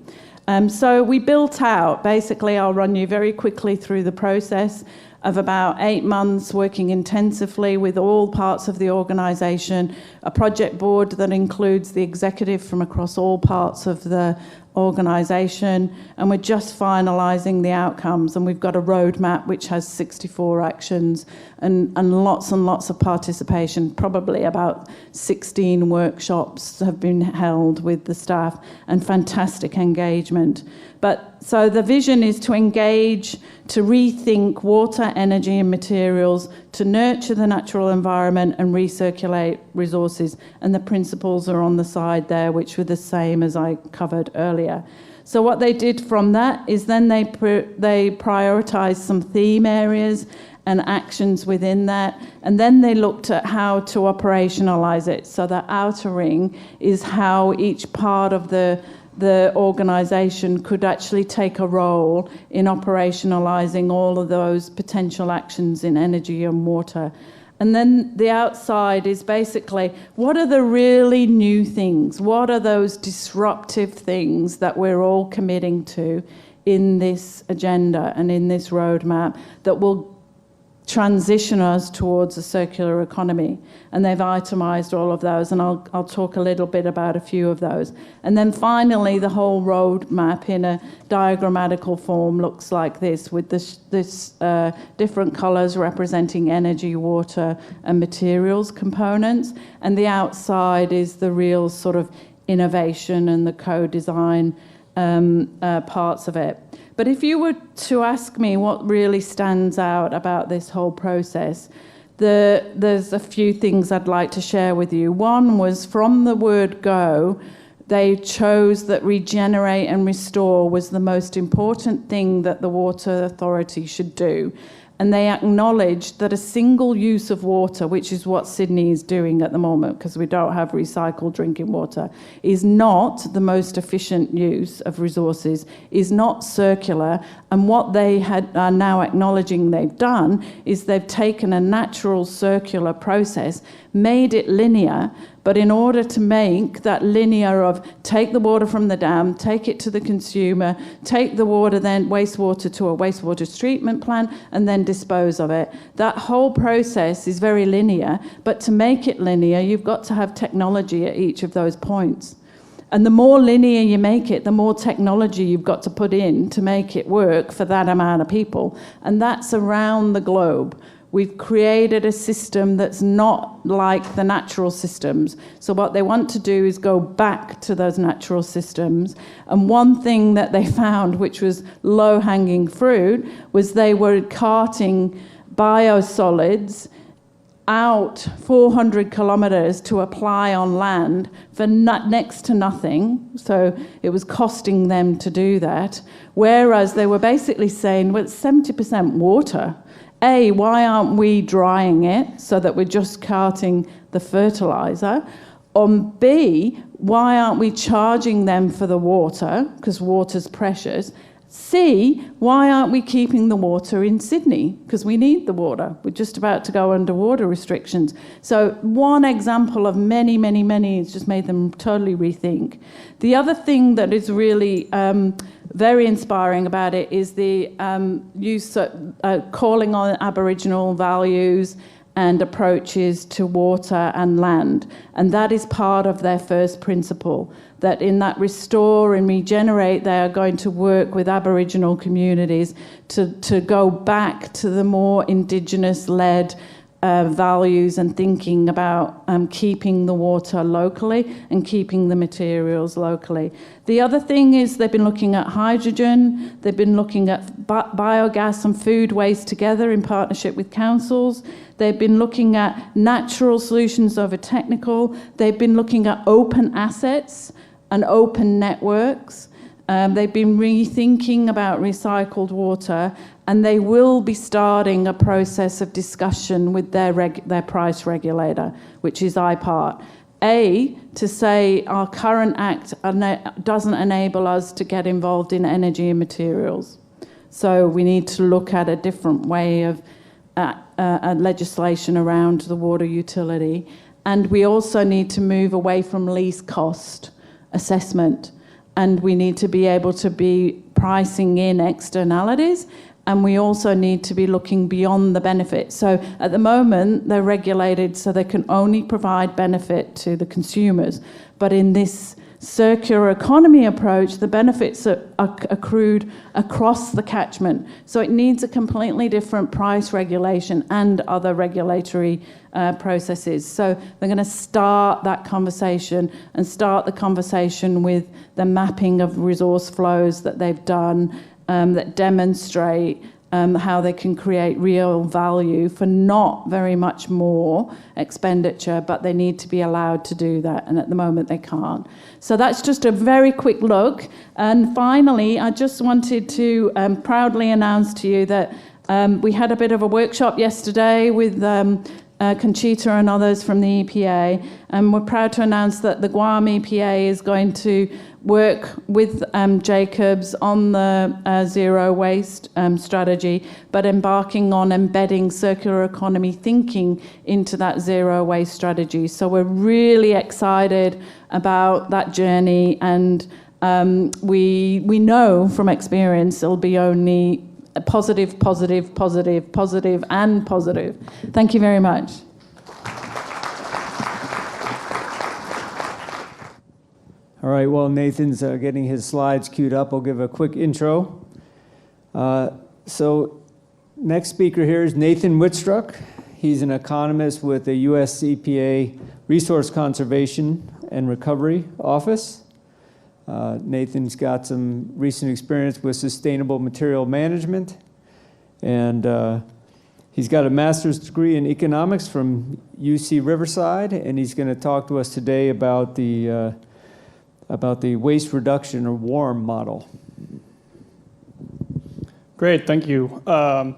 So we built out, basically I'll run you very quickly through the process of about 8 months working intensively with all parts of the organisation, a project board that includes the executive from across all parts of the organisation, and we're just finalising the outcomes, and we've got a roadmap which has 64 actions and lots of participation. Probably about 16 workshops have been held with the staff and fantastic engagement. But so the vision is to engage, to rethink water, energy and materials, to nurture the natural environment and recirculate resources. And the principles are on the side there, which were the same as I covered earlier. So what they did from that is then they prioritized some theme areas and actions within that, and then they looked at how to operationalize it. So the outer ring is how each part of the organisation could actually take a role in operationalising all of those potential actions in energy and water. And then the outside is basically, what are the really new things? What are those disruptive things that we're all committing to in this agenda and in this roadmap that will transition us towards a circular economy? And they've itemised all of those, and I'll talk a little bit about a few of those. And then finally, the whole roadmap in a diagrammatical form looks like this, with this different colours representing energy, water and materials components, and the outside is the real sort of innovation and the co-design parts of it. But if you were to ask me what really stands out about this whole process, there's a few things I'd like to share with you. One was, from the word go, they chose that regenerate and restore was the most important thing that the Water Authority should do. And they acknowledged that a single use of water, which is what Sydney is doing at the moment because we don't have recycled drinking water, is not the most efficient use of resources, is not circular. And what they are now acknowledging they've done is they've taken a natural circular process, made it linear, But in order to make that linear of take the water from the dam, take it to the consumer, take the water, then wastewater to a wastewater treatment plant, and then dispose of it, that whole process is very linear. But to make it linear, you've got to have technology at each of those points. And the more linear you make it, the more technology you've got to put in to make it work for that amount of people. And that's around the globe. We've created a system that's not like the natural systems. So what they want to do is go back to those natural systems. And one thing that they found, which was low-hanging fruit, was they were carting biosolids out 400 kilometers to apply on land for next to nothing. So it was costing them to do that. Whereas they were basically saying, well, it's 70% water. A, why aren't we drying it so that we're just carting the fertilizer? B, why aren't we charging them for the water, because water's precious? C, why aren't we keeping the water in Sydney? Because we need the water. We're just about to go under water restrictions. So one example of many, many, many has just made them totally rethink. The other thing that is really very inspiring about it is the use of calling on Aboriginal values and approaches to water and land. And that is part of their first principle, that in that restore and regenerate, they are going to work with Aboriginal communities to go back to the more Indigenous-led values and thinking about keeping the water locally and keeping the materials locally. The other thing is they've been looking at hydrogen, they've been looking at biogas and food waste together in partnership with councils. They've been looking at natural solutions over technical. They've been looking at open assets and open networks. They've been rethinking about recycled water, and they will be starting a process of discussion with their price regulator, which is IPART. To say our current act doesn't enable us to get involved in energy and materials. So we need to look at a different way of legislation around the water utility. And we also need to move away from least cost assessment. And we need to be able to be pricing in externalities. And we also need to be looking beyond the benefit. So at the moment, they're regulated so they can only provide benefit to the consumers. But in this circular economy approach, the benefits are accrued across the catchment. So it needs a completely different price regulation and other regulatory processes. So they're going to start that conversation and start the conversation with the mapping of resource flows that they've done that demonstrate how they can create real value for not very much more expenditure, but they need to be allowed to do that, and at the moment they can't. So that's just a very quick look. And finally, I just wanted to proudly announce to you that we had a bit of a workshop yesterday with Conchita and others from the EPA, and we're proud to announce that the Guam EPA is going to work with Jacobs on the zero waste strategy, but embarking on embedding circular economy thinking into that zero waste strategy. So we're really excited about that journey, and we know from experience it'll be only positive, positive, positive, positive, and positive. Thank you very much. All right, while Nathan's getting his slides queued up, I'll give a quick intro. So next speaker here is Nathan Wittstruck. He's an economist with the US EPA Resource Conservation and Recovery Office. Nathan's got some recent experience with sustainable material management, and he's got a master's degree in economics from UC Riverside, and he's going to talk to us today about the waste reduction or WARM model. Great, thank you.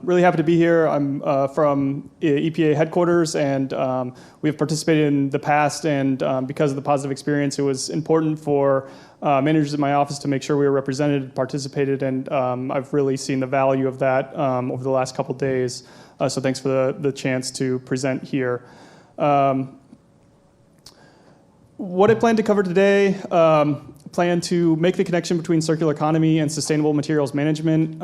Really happy to be here. I'm from EPA headquarters, and we've participated in the past, and because of the positive experience, it was important for managers in my office to make sure we were represented, participated, and I've really seen the value of that over the last couple days. So thanks for the chance to present here. what I plan to cover today, plan to make the connection between circular economy and sustainable materials management.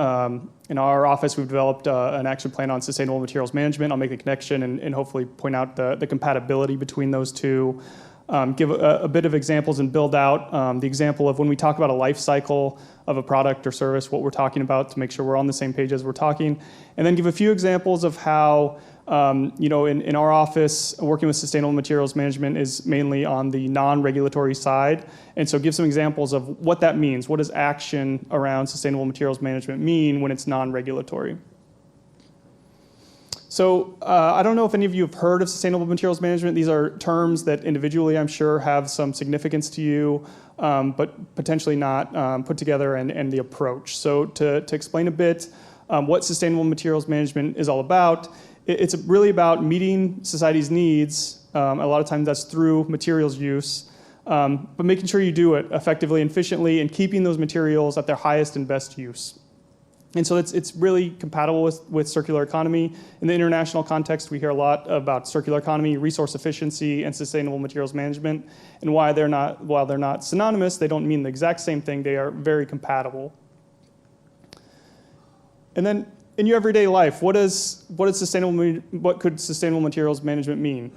In our office, we've developed an action plan on sustainable materials management. I'll make the connection and hopefully point out the compatibility between those two. Give a bit of examples and build out the example of when we talk about a life cycle of a product or service, what we're talking about to make sure we're on the same page as we're talking. And then give a few examples of how in our office, working with sustainable materials management is mainly on the non-regulatory side. And so give some examples of what that means. What does action around sustainable materials management mean when it's non-regulatory? So I don't know if any of you have heard of sustainable materials management. These are terms that individually I'm sure have some significance to you, but potentially not put together and the approach. So to explain a bit what sustainable materials management is all about, it's really about meeting society's needs. A lot of times that's through materials use, but making sure you do it effectively and efficiently and keeping those materials at their highest and best use. And so it's really compatible with circular economy. In the international context, we hear a lot about circular economy, resource efficiency, and sustainable materials management. And while they're not synonymous, they don't mean the exact same thing. They are very compatible. And then in your everyday life, what could sustainable materials management mean?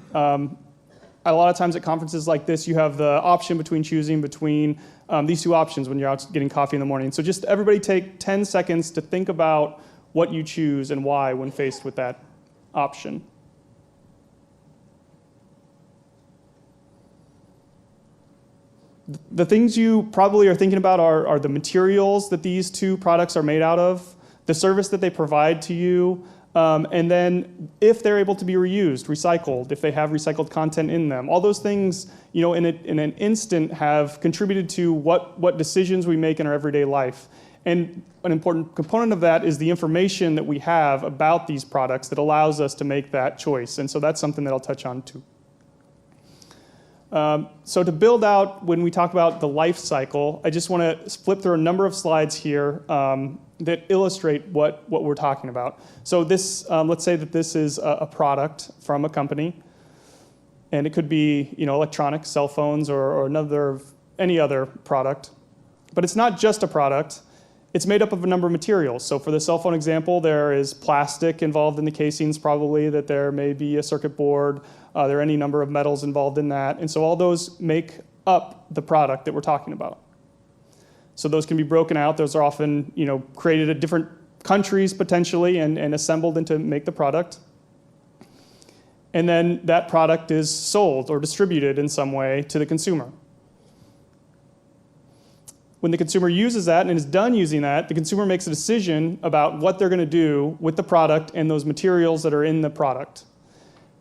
A lot of times at conferences like this, you have the option between choosing between these two options when you're out getting coffee in the morning. So just everybody take 10 seconds to think about what you choose and why when faced with that option. The things you probably are thinking about are the materials that these two products are made out of, the service that they provide to you, and then if they're able to be reused, recycled, if they have recycled content in them. All those things, in an instant have contributed to what decisions we make in our everyday life. And an important component of that is the information that we have about these products that allows us to make that choice. And so that's something that I'll touch on too. So to build out, when we talk about the life cycle, I just want to flip through a number of slides here that illustrate what we're talking about. So this, let's say that this is a product from a company, and it could be electronics, cell phones, or any other product. But it's not just a product. It's made up of a number of materials. So for the cell phone example, there is plastic involved in the casings probably, that there may be a circuit board, there are any number of metals involved in that. And so all those make up the product that we're talking about. So those can be broken out. Those are often created at different countries potentially and assembled into make the product. And then that product is sold or distributed in some way to the consumer. When the consumer uses that and is done using that, the consumer makes a decision about what they're going to do with the product and those materials that are in the product.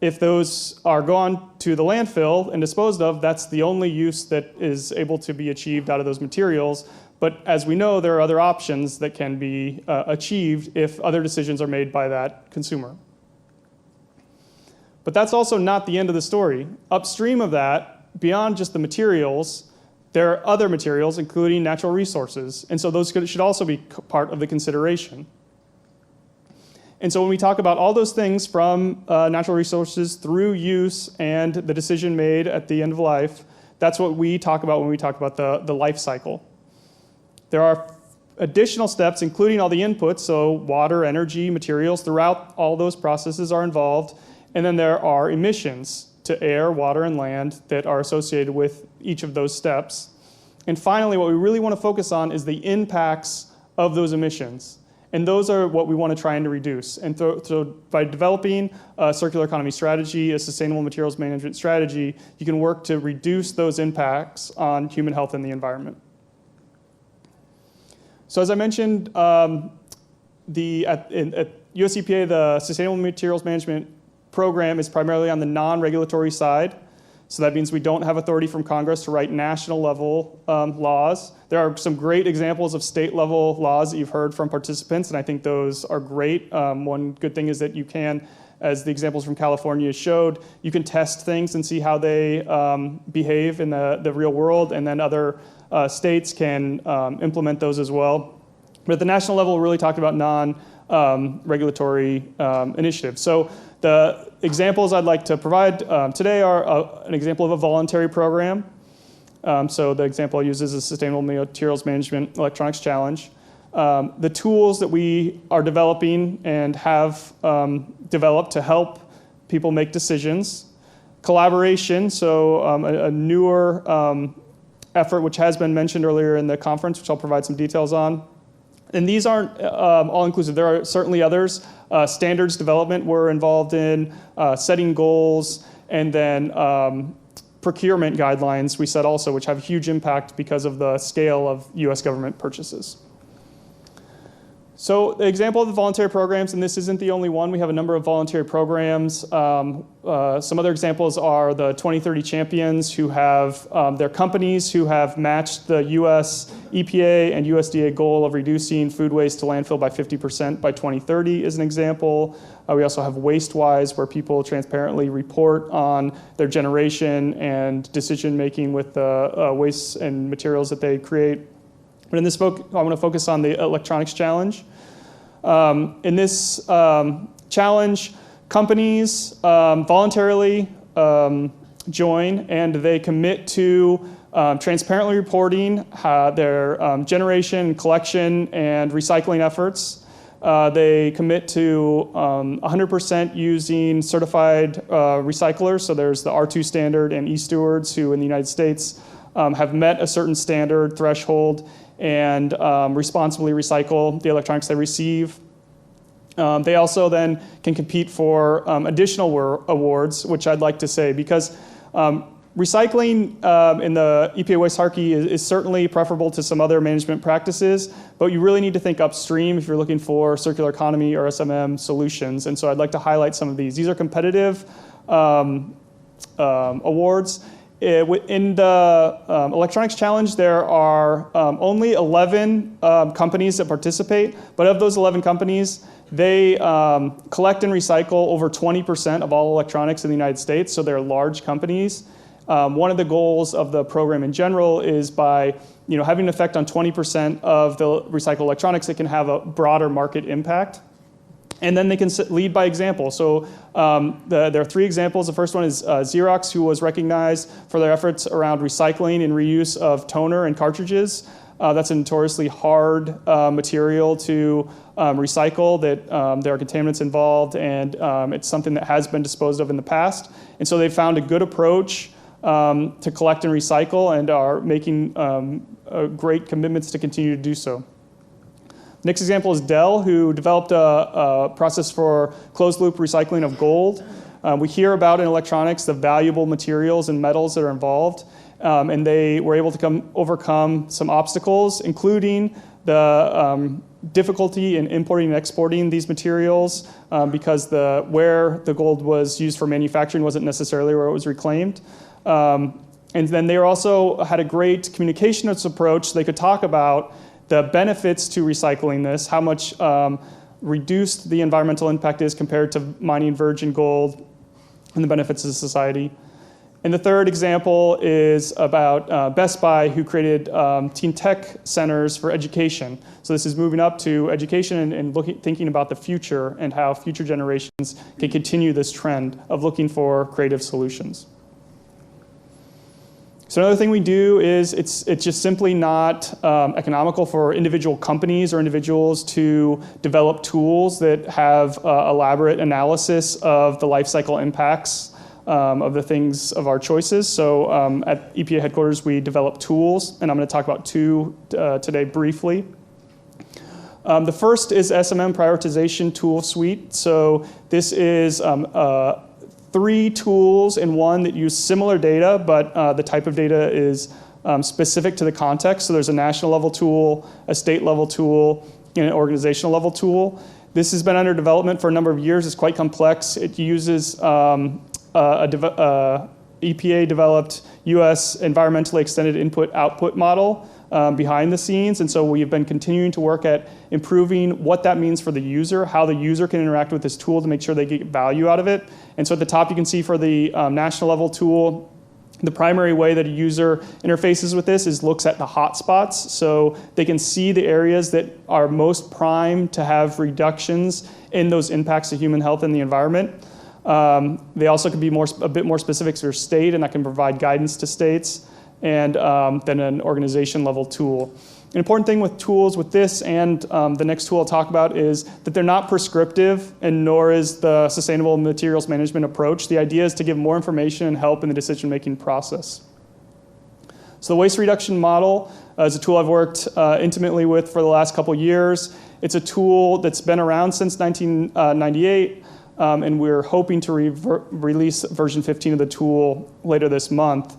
If those are gone to the landfill and disposed of, that's the only use that is able to be achieved out of those materials. But as we know, there are other options that can be achieved if other decisions are made by that consumer. But that's also not the end of the story. Upstream of that, beyond just the materials, there are other materials, including natural resources. And so those should also be part of the consideration. And so when we talk about all those things from natural resources through use and the decision made at the end of life, that's what we talk about when we talk about the life cycle. There are additional steps, including all the inputs, so water, energy, materials, throughout all those processes are involved. And then there are emissions to air, water, and land that are associated with each of those steps. And finally, what we really want to focus on is the impacts of those emissions. And those are what we want to try and reduce. And so by developing a circular economy strategy, a sustainable materials management strategy, you can work to reduce those impacts on human health and the environment. So as I mentioned, at US EPA, the Sustainable Materials Management Program is primarily on the non-regulatory side. So that means we don't have authority from Congress to write national level laws. There are some great examples of state level laws that you've heard from participants, and I think those are great. One good thing is that you can, as the examples from California showed, you can test things and see how they behave in the real world, and then other states can implement those as well. But at the national level, we're really talking about regulatory initiatives. So the examples I'd like to provide today are an example of a voluntary program. So the example I use is a Sustainable Materials Management Electronics Challenge. The tools that we are developing and have developed to help people make decisions. Collaboration, so a newer effort which has been mentioned earlier in the conference, which I'll provide some details on. And these aren't all-inclusive. There are certainly others. Standards development we're involved in, setting goals, and then procurement guidelines we set also, which have a huge impact because of the scale of U.S. government purchases. So the example of the voluntary programs, and this isn't the only one, we have a number of voluntary programs. Some other examples are the 2030 champions who have their companies who have matched the US EPA and USDA goal of reducing food waste to landfill by 50% by 2030 is an example. We also have WasteWise, where people transparently report on their generation and decision making with the wastes and materials that they create. But in this book, I want to focus on the electronics challenge. In this challenge, companies voluntarily join and they commit to transparently reporting their generation, collection, and recycling efforts. They commit to 100% using certified recyclers. So there's the R2 standard and eStewards, who in the United States have met a certain standard threshold and responsibly recycle the electronics they receive. They also then can compete for additional awards, which I'd like to say, because recycling in the EPA waste hierarchy is certainly preferable to some other management practices, but you really need to think upstream if you're looking for circular economy or SMM solutions. And so I'd like to highlight some of these. These are competitive awards. In the electronics challenge, there are only 11 companies that participate, but of those 11 companies, they collect and recycle over 20% of all electronics in the United States, so they're large companies. One of the goals of the program in general is by having an effect on 20% of the recycled electronics, it can have a broader market impact. And then they can lead by example. So there are three examples. The first one is Xerox, who was recognized for their efforts around recycling and reuse of toner and cartridges. That's a notoriously hard material to recycle, that there are contaminants involved, and it's something that has been disposed of in the past. And so they found a good approach to collect and recycle and are making great commitments to continue to do so. Next example is Dell, who developed a process for closed-loop recycling of gold. We hear about in electronics the valuable materials and metals that are involved, and they were able to overcome some obstacles, including the difficulty in importing and exporting these materials because where the gold was used for manufacturing wasn't necessarily where it was reclaimed. And then they also had a great communications approach. They could talk about the benefits to recycling this, how much reduced the environmental impact is compared to mining virgin gold, and the benefits to society. And the third example is about Best Buy, who created teen tech centers for education. So this is moving up to education and thinking about the future and how future generations can continue this trend of looking for creative solutions. So another thing we do is it's just simply not economical for individual companies or individuals to develop tools that have elaborate analysis of the life cycle impacts of the things of our choices. So at EPA headquarters, we develop tools, and I'm going to talk about two today briefly. The first is SMM Prioritization Tool Suite. So this is 3 tools in one that use similar data, but the type of data is specific to the context. So there's a national level tool, a state level tool, and an organizational level tool. This has been under development for a number of years. It's quite complex. It uses EPA developed US environmentally extended input-output model behind the scenes. And so we've been continuing to work at improving what that means for the user, how the user can interact with this tool to make sure they get value out of it. And so at the top you can see for the national level tool, The primary way that a user interfaces with this is looks at the hotspots, so they can see the areas that are most primed to have reductions in those impacts to human health and the environment. They also can be a bit more specific for state, and that can provide guidance to states, and then an organization level tool. An important thing with tools with this and the next tool I'll talk about is that they're not prescriptive, and nor is the sustainable materials management approach. The idea is to give more information and help in the decision-making process. So the waste reduction model is a tool I've worked intimately with for the last couple years. It's a tool that's been around since 1998, and we're hoping to release version 15 of the tool later this month.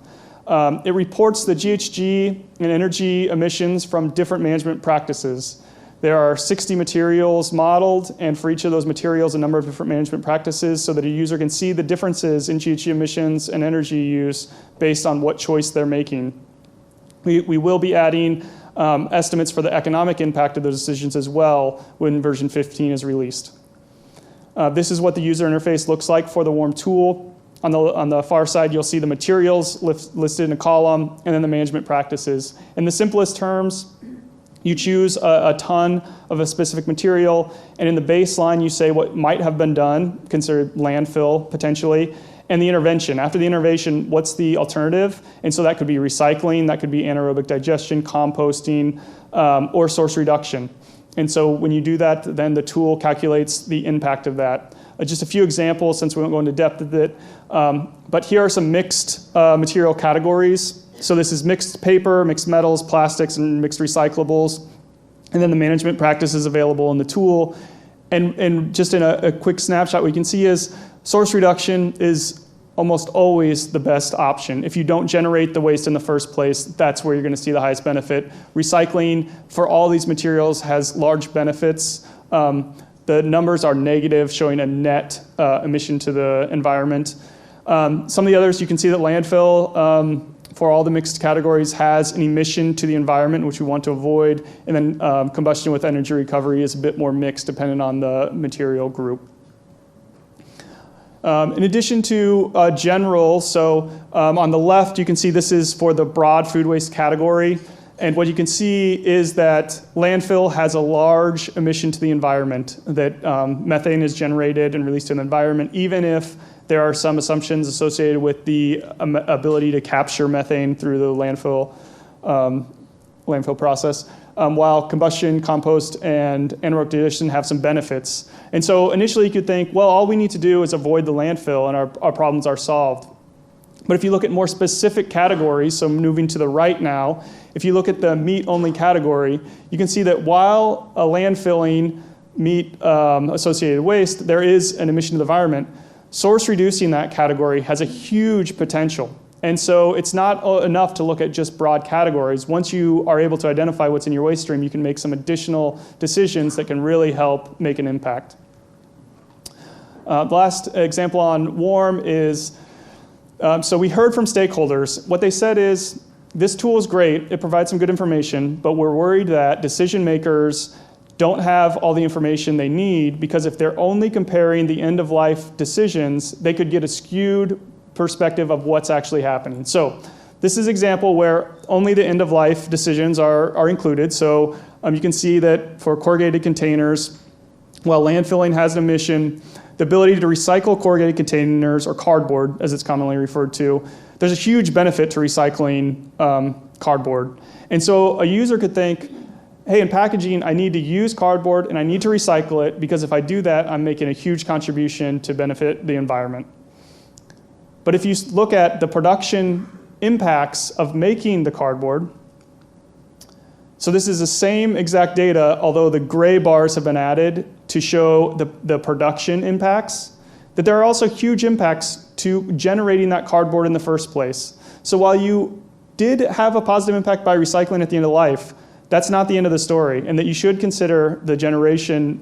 It reports the GHG and energy emissions from different management practices. There are 60 materials modeled, and for each of those materials, a number of different management practices so that a user can see the differences in GHG emissions and energy use based on what choice they're making. We will be adding estimates for the economic impact of those decisions as well when version 15 is released. This is what the user interface looks like for the WARM tool. On the far side, you'll see the materials listed in a column, and then the management practices. In the simplest terms, you choose a ton of a specific material, and in the baseline, you say what might have been done, considered landfill potentially, and the intervention. After the intervention, what's the alternative? And so that could be recycling, that could be anaerobic digestion, composting, or source reduction. And so when you do that, then the tool calculates the impact of that. Just a few examples, since we won't go into depth of it, but here are some mixed material categories. So this is mixed paper, mixed metals, plastics, and mixed recyclables. And then the management practices available in the tool. And just in a quick snapshot, what you can see is source reduction is almost always the best option. If you don't generate the waste in the first place, that's where you're going to see the highest benefit. Recycling for all these materials has large benefits. The numbers are negative, showing a net emission to the environment. Some of the others, you can see that landfill, for all the mixed categories, has an emission to the environment, which we want to avoid. And then combustion with energy recovery is a bit more mixed, depending on the material group. In addition to general, so on the left, you can see this is for the broad food waste category. And what you can see is that landfill has a large emission to the environment, that methane is generated and released in the environment, even if there are some assumptions associated with the ability to capture methane through the landfill process, while combustion, compost, and anaerobic digestion have some benefits. And so initially you could think, well, all we need to do is avoid the landfill and our problems are solved. But if you look at more specific categories, so moving to the right now, if you look at the meat-only category, you can see that while landfilling meat-associated waste, there is an emission to the environment. Source reducing that category has a huge potential. And so it's not enough to look at just broad categories. Once you are able to identify what's in your waste stream, you can make some additional decisions that can really help make an impact. The last example on WARM is, so we heard from stakeholders. What they said is, this tool is great, it provides some good information, but we're worried that decision makers don't have all the information they need, because if they're only comparing the end-of-life decisions, they could get a skewed perspective of what's actually happening. So this is an example where only the end-of-life decisions are included. So you can see that for corrugated containers, while landfilling has an emission, the ability to recycle corrugated containers, or cardboard as it's commonly referred to, there's a huge benefit to recycling cardboard. And so a user could think, hey, in packaging, I need to use cardboard and I need to recycle it, because if I do that, I'm making a huge contribution to benefit the environment. But if you look at the production impacts of making the cardboard, so this is the same exact data, although the gray bars have been added to show the production impacts, that there are also huge impacts to generating that cardboard in the first place. So while you did have a positive impact by recycling at the end of life, that's not the end of the story, and that you should consider the generation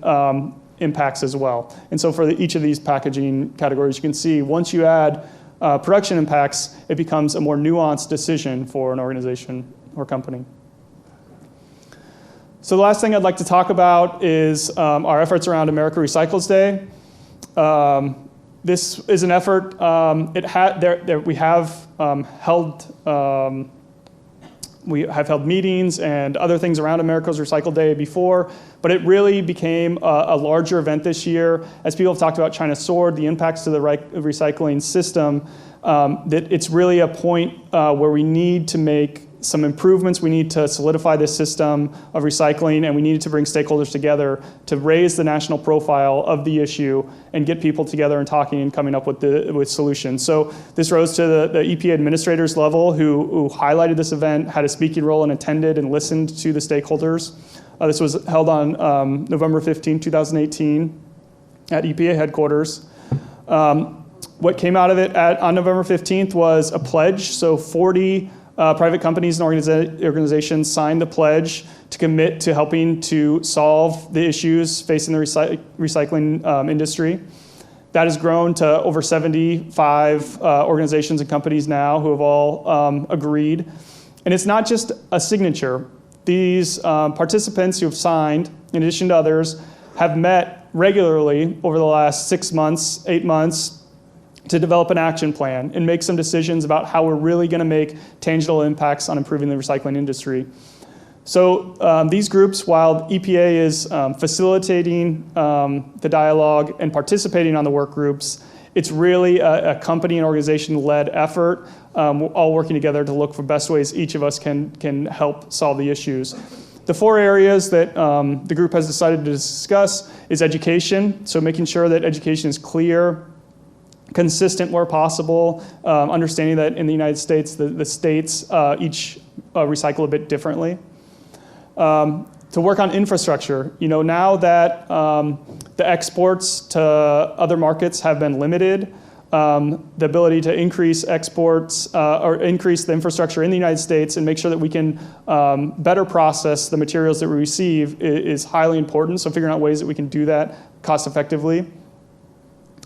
impacts as well. And so for each of these packaging categories, you can see once you add production impacts, it becomes a more nuanced decision for an organization or company. So the last thing I'd like to talk about is our efforts around America Recycles Day. This is an effort. We have held meetings and other things around America's Recycle Day before, but it really became a larger event this year. As people have talked about China Sword, the impacts to the recycling system, that it's really a point where we need to make some improvements. We need to solidify this system of recycling, and we needed to bring stakeholders together to raise the national profile of the issue and get people together and talking and coming up with solutions. So this rose to the EPA administrators level who highlighted this event, had a speaking role and attended and listened to the stakeholders. This was held on November 15, 2018 at EPA headquarters. What came out of it on November 15th was a pledge. So 40 private companies and organizations signed the pledge to commit to helping to solve the issues facing the recycling industry. That has grown to over 75 organizations and companies now who have all agreed. And it's not just a signature. These participants who have signed, in addition to others, have met regularly over the last 6 months, 8 months, to develop an action plan and make some decisions about how we're really going to make tangible impacts on improving the recycling industry. So these groups, while EPA is facilitating the dialogue and participating on the work groups, it's really a company and organization-led effort, all working together to look for best ways each of us can help solve the issues. The 4 areas that the group has decided to discuss is education, so making sure that education is clear, consistent where possible, understanding that in the United States, the states each recycle a bit differently. To work on infrastructure, now that the exports to other markets have been limited, the ability to increase exports or increase the infrastructure in the United States and make sure that we can better process the materials that we receive is highly important. So figuring out ways that we can do that cost effectively.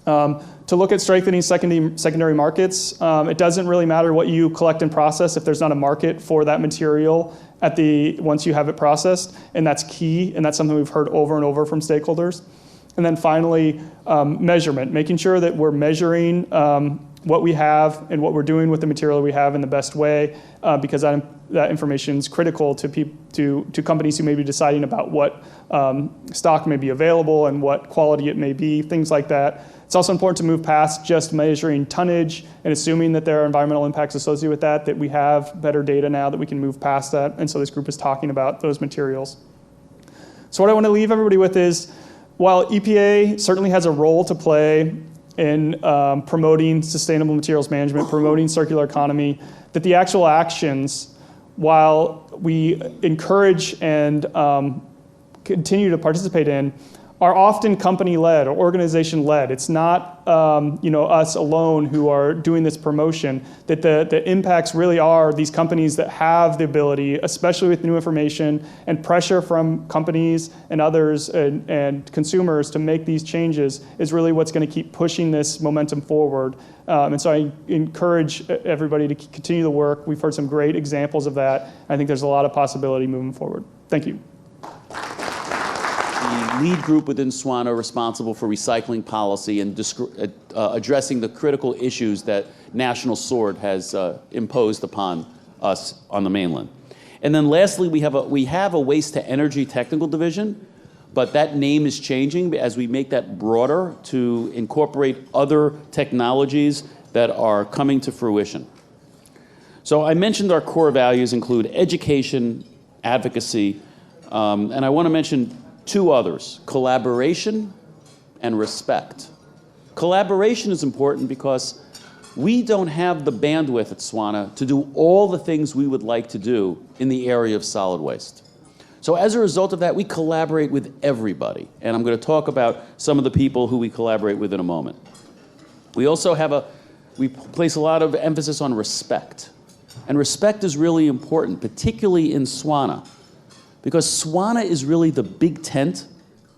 To look at strengthening secondary markets, it doesn't really matter what you collect and process if there's not a market for that material once you have it processed, and that's key, and that's something we've heard over and over from stakeholders. And then finally, measurement, making sure that we're measuring what we have and what we're doing with the material we have in the best way, because that information is critical to companies who may be deciding about what stock may be available and what quality it may be, things like that. It's also important to move past just measuring tonnage and assuming that there are environmental impacts associated with that we have better data now that we can move past that. And so this group is talking about those materials. So what I want to leave everybody with is, while EPA certainly has a role to play in promoting sustainable materials management, promoting circular economy, that the actual actions, while we encourage and continue to participate in, are often company-led or organization-led. It's not us alone who are doing this promotion, that the impacts really are these companies that have the ability, especially with new information and pressure from companies and others and consumers to make these changes is really what's going to keep pushing this momentum forward. And so I encourage everybody to continue the work. We've heard some great examples of that. I think there's a lot of possibility moving forward. Thank you. The lead group within SWANA responsible for recycling policy and addressing the critical issues that National Sword has imposed upon us on the mainland. And then lastly, we have a waste to energy technical division, but that name is changing as we make that broader to incorporate other technologies that are coming to fruition. So I mentioned our core values include education, advocacy, and I want to mention 2 others, collaboration and respect. Collaboration is important because we don't have the bandwidth at SWANA to do all the things we would like to do in the area of solid waste. So as a result of that, we collaborate with everybody. And I'm going to talk about some of the people who we collaborate with in a moment. We also we place a lot of emphasis on respect. And respect is really important, particularly in SWANA, because SWANA is really the big tent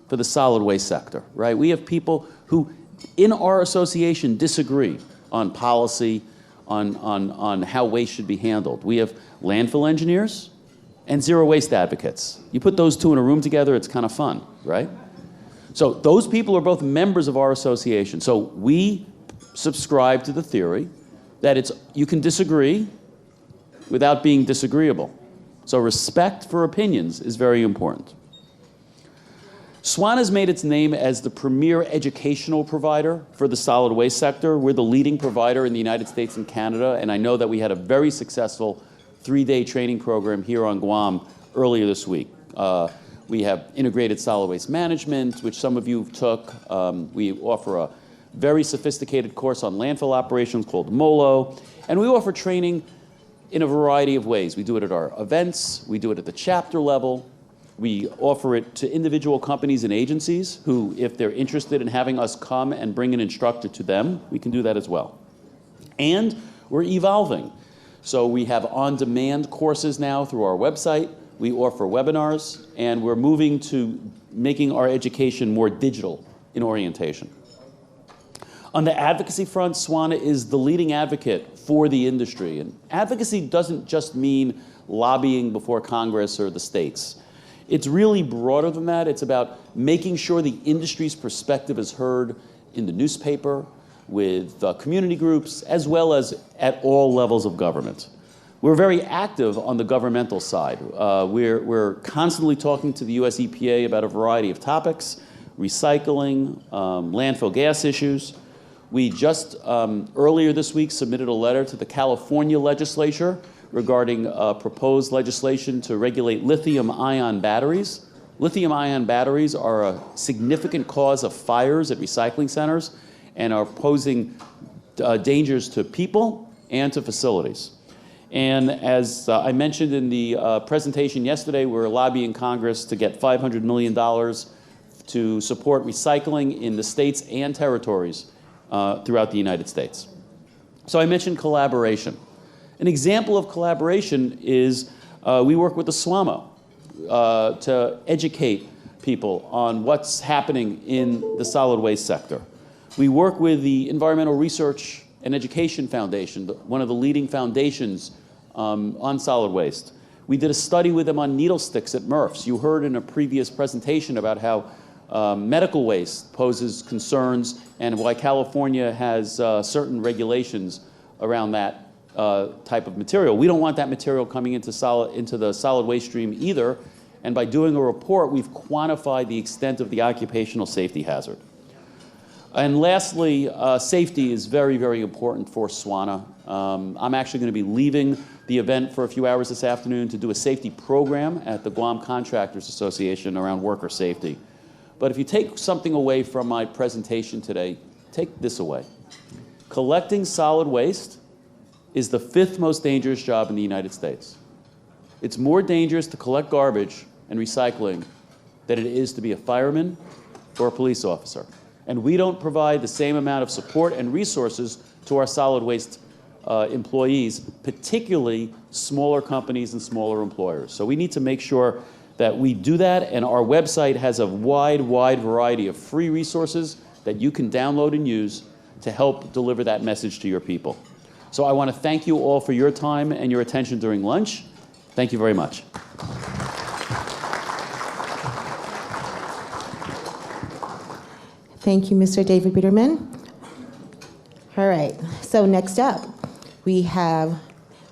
for the solid waste sector, right? We have people who, in our association, disagree on policy, on how waste should be handled. We have landfill engineers and zero waste advocates. You put those 2 in a room together, it's kind of fun, right? So those people are both members of our association. So we subscribe to the theory that you can disagree without being disagreeable. So respect for opinions is very important. SWAN has made its name as the premier educational provider for the solid waste sector. We're the leading provider in the United States and Canada, and I know that we had a very successful 3-day training program here on Guam earlier this week. We have integrated solid waste management, which some of you took. We offer a very sophisticated course on landfill operations called MOLO, and we offer training in a variety of ways. We do it at our events, we do it at the chapter level, we offer it to individual companies and agencies who, if they're interested in having us come and bring an instructor to them, we can do that as well. And we're evolving. So we have on-demand courses now through our website, we offer webinars, and we're moving to making our education more digital in orientation. On the advocacy front, SWANA is the leading advocate for the industry. And advocacy doesn't just mean lobbying before Congress or the states. It's really broader than that. It's about making sure the industry's perspective is heard in the newspaper, with community groups, as well as at all levels of government. We're very active on the governmental side. We're constantly talking to the US EPA about a variety of topics, recycling, landfill gas issues. We just earlier this week submitted a letter to the California legislature regarding proposed legislation to regulate lithium-ion batteries. Lithium-ion batteries are a significant cause of fires at recycling centers and are posing dangers to people and to facilities. And as I mentioned in the presentation yesterday, we're lobbying Congress to get $500 million to support recycling in the states and territories throughout the United States. So I mentioned collaboration. An example of collaboration is we work with the SWAMO to educate people on what's happening in the solid waste sector. We work with the Environmental Research and Education Foundation, one of the leading foundations on solid waste. We did a study with them on needle sticks at MRFs. You heard in a previous presentation about how medical waste poses concerns and why California has certain regulations around that type of material. We don't want that material coming into the solid waste stream either, and by doing a report, we've quantified the extent of the occupational safety hazard. And lastly, safety is very, very important for SWANA. I'm actually going to be leaving the event for a few hours this afternoon to do a safety program at the Guam Contractors Association around worker safety. But if you take something away from my presentation today, take this away. Collecting solid waste is the 5th most dangerous job in the United States. It's more dangerous to collect garbage and recycling than it is to be a fireman or a police officer. And we don't provide the same amount of support and resources to our solid waste employees, particularly smaller companies and smaller employers. So we need to make sure that we do that, and our website has a wide variety of free resources that you can download and use to help deliver that message to your people. So I want to thank you all for your time and your attention during lunch. Thank you very much. Thank you, Mr. David Biederman. All right, so next up, we have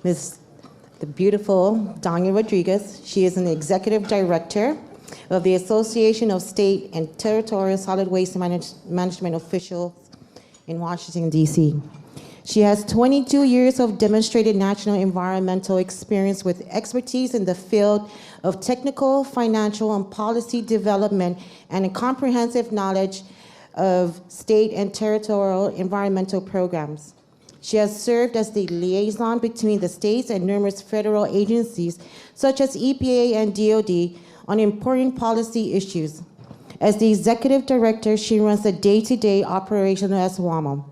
the beautiful Danya Rodriguez. She is an executive director of the Association of State and Territorial Solid Waste Management Officials in Washington, D.C. She has 22 years of demonstrated national environmental experience with expertise in the field of technical, financial, and policy development, and a comprehensive knowledge of state and territorial environmental programs. She has served as the liaison between the states and numerous federal agencies, such as EPA and DOD, on important policy issues. As the executive director, she runs the day-to-day operation at SWAMO.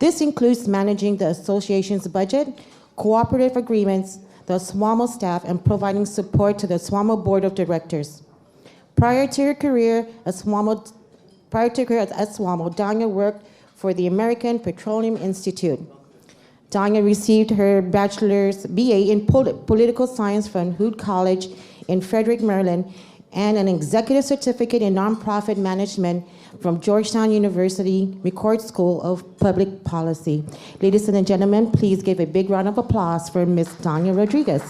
This includes managing the association's budget, cooperative agreements, the SWAMO staff, and providing support to the SWAMO board of directors. Prior to her career at SWAMO, Danya worked for the American Petroleum Institute. Danya received her BA in political science from Hood College in Frederick, Maryland, and an executive certificate in nonprofit management from Georgetown University McCord School of Public Policy. Ladies and gentlemen, please give a big round of applause for Ms. Danya Rodriguez.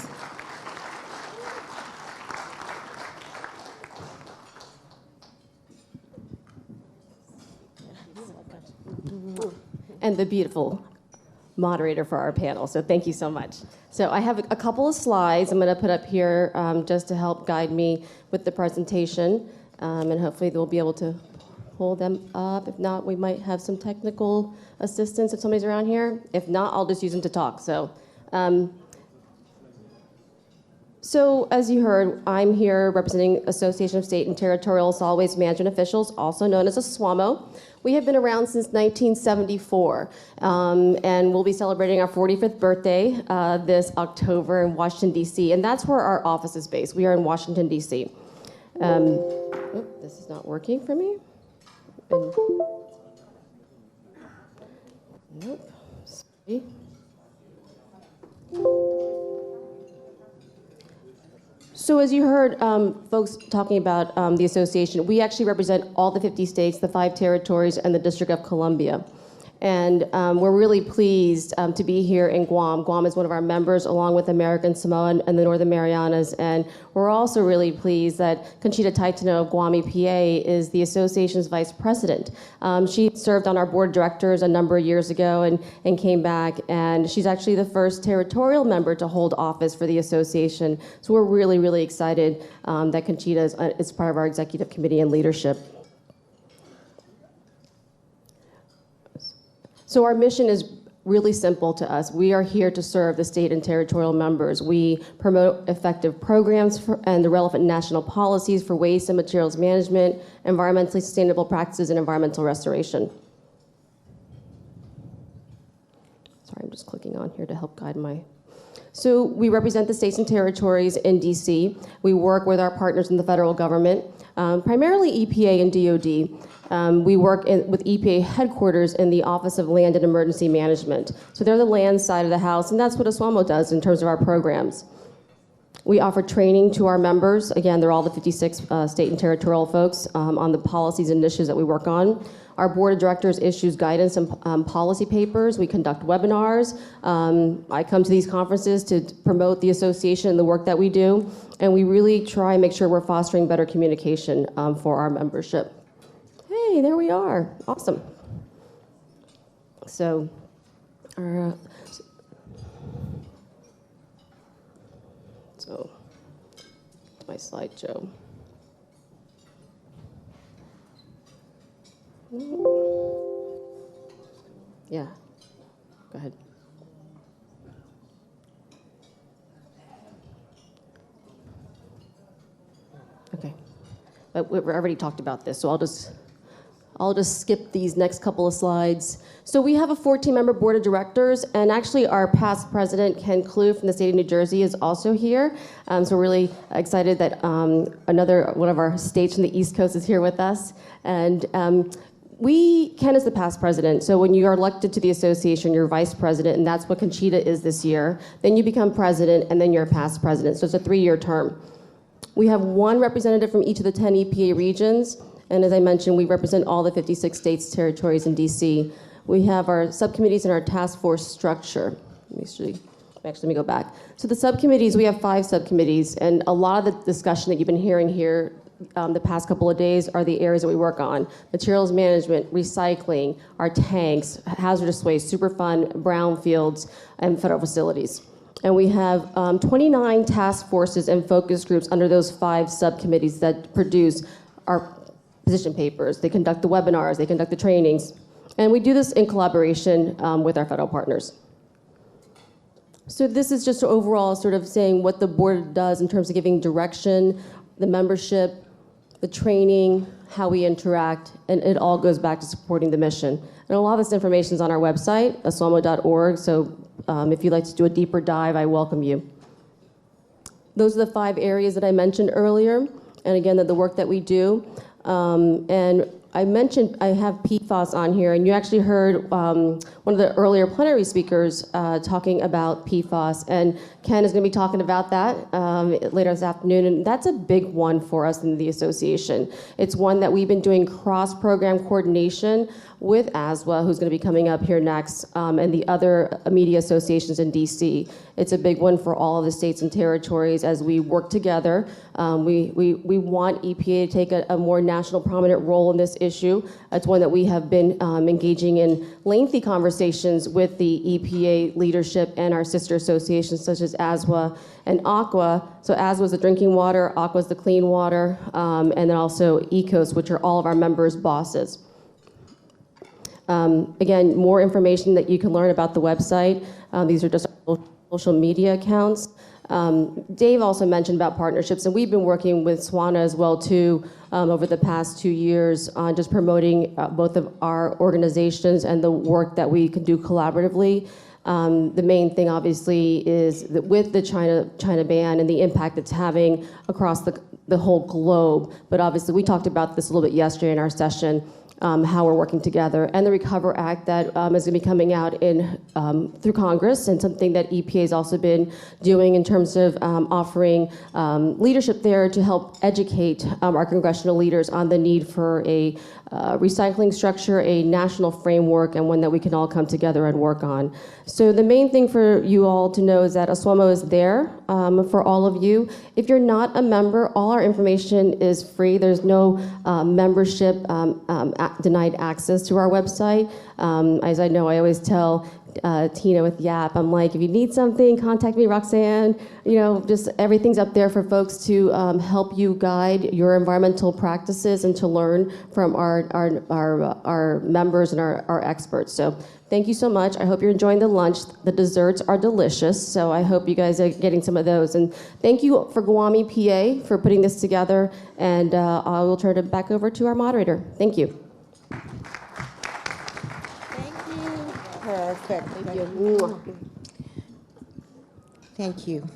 And the beautiful moderator for our panel, so thank you so much. So I have a couple of slides I'm going to put up here just to help guide me with the presentation, and hopefully they'll be able to pull them up. If not, we might have some technical assistance if somebody's around here. If not, I'll just use them to talk. So as you heard, I'm here representing Association of State and Territorial Solid Waste Management Officials, also known as a SWAMO. We have been around since 1974, and we'll be celebrating our 45th birthday this October in Washington, D.C., and that's where our office is based. We are in Washington, D.C. This is not working for me. Nope. Sorry. So as you heard folks talking about the association, we actually represent all the 50 states, the 5 territories, and the District of Columbia. And we're really pleased to be here in Guam. Guam is one of our members, along with American Samoa and the Northern Marianas. And we're also really pleased that Conchita Taitano of Guam EPA is the association's vice president. She served on our board of directors a number of years ago and came back. And she's actually the first territorial member to hold office for the association. So we're really, really excited that Conchita is part of our executive committee and leadership. So our mission is really simple to us. We are here to serve the state and territorial members. We promote effective programs and the relevant national policies for waste and materials management, environmentally sustainable practices, and environmental restoration. Sorry, I'm just clicking on here to help guide my... So we represent the states and territories in DC. We work with our partners in the federal government, primarily EPA and DOD. We work with EPA headquarters in the Office of Land and Emergency Management. So they're the land side of the house, and that's what ASWAMO does in terms of our programs. We offer training to our members. Again, they're all the 56 state and territorial folks on the policies and initiatives that we work on. Our board of directors issues guidance and policy papers. We conduct webinars. I come to these conferences to promote the association and the work that we do. And we really try and make sure we're fostering better communication for our membership. Hey, there we are. Awesome. So, my slideshow. Yeah, go ahead. Okay, but we've already talked about this, so I'll just skip these next couple of slides. So we have a 14-member board of directors, and actually our past president, Ken Klue from the state of New Jersey, is also here. So we're really excited that another one of our states from the East Coast is here with us. And Ken is the past president, so when you are elected to the association, you're vice president, and that's what Conchita is this year. Then you become president, and then you're a past president, so it's a 3-year term. We have 1 representative from each of the 10 EPA regions, and as I mentioned, we represent all the 56 states, territories, and DC. We have our subcommittees and our task force structure. Let me go back. So the subcommittees, we have 5 subcommittees, and a lot of the discussion that you've been hearing here the past couple of days are the areas that we work on. Materials management, recycling, our tanks, hazardous waste, Superfund, brownfields, and federal facilities. And we have 29 task forces and focus groups under those 5 subcommittees that produce our position papers. They conduct the webinars, they conduct the trainings. And we do this in collaboration with our federal partners. So this is just overall sort of saying what the board does in terms of giving direction, the membership, the training, how we interact, and it all goes back to supporting the mission. And a lot of this information is on our website, aswamo.org, so if you'd like to do a deeper dive, I welcome you. Those are the 5 areas that I mentioned earlier, and again, the work that we do. And I mentioned I have PFAS on here, and you actually heard one of the earlier plenary speakers talking about PFAS, and Ken is going to be talking about that later this afternoon, and that's a big one for us in the association. It's one that we've been doing cross-program coordination with ASWA, who's going to be coming up here next, and the other media associations in DC. It's a big one for all of the states and territories as we work together. We want EPA to take a more national prominent role in this issue. It's one that we have been engaging in lengthy conversations with the EPA leadership and our sister associations such as ASWA and AQUA. So ASWA is the drinking water, AQUA is the clean water, and then also ECOS, which are all of our members' bosses. Again, more information that you can learn about the website. These are just our social media accounts. Dave also mentioned about partnerships, and we've been working with SWANA as well too over the past 2 years on just promoting both of our organizations and the work that we can do collaboratively. The main thing obviously is that with the China ban and the impact it's having across the whole globe, but obviously we talked about this a little bit yesterday in our session, how we're working together, and the Recover Act that is going to be coming out through Congress, and something that EPA has also been doing in terms of offering leadership there to help educate our congressional leaders on the need for a recycling structure, a national framework, and one that we can all come together and work on. So the main thing for you all to know is that ASWAMO is there for all of you. If you're not a member, all our information is free. There's no membership denied access to our website. As I know, I always tell Tina with YAP, I'm like, if you need something, contact me, Roxanne. You know, just everything's up there for folks to help you guide your environmental practices and to learn from our members and our experts. So thank you so much. I hope you're enjoying the lunch. The desserts are delicious, so I hope you guys are getting some of those. And thank you for Guami PA for putting this together, and I will turn it back over to our moderator. Thank you. Perfect. Thank you. Thank you.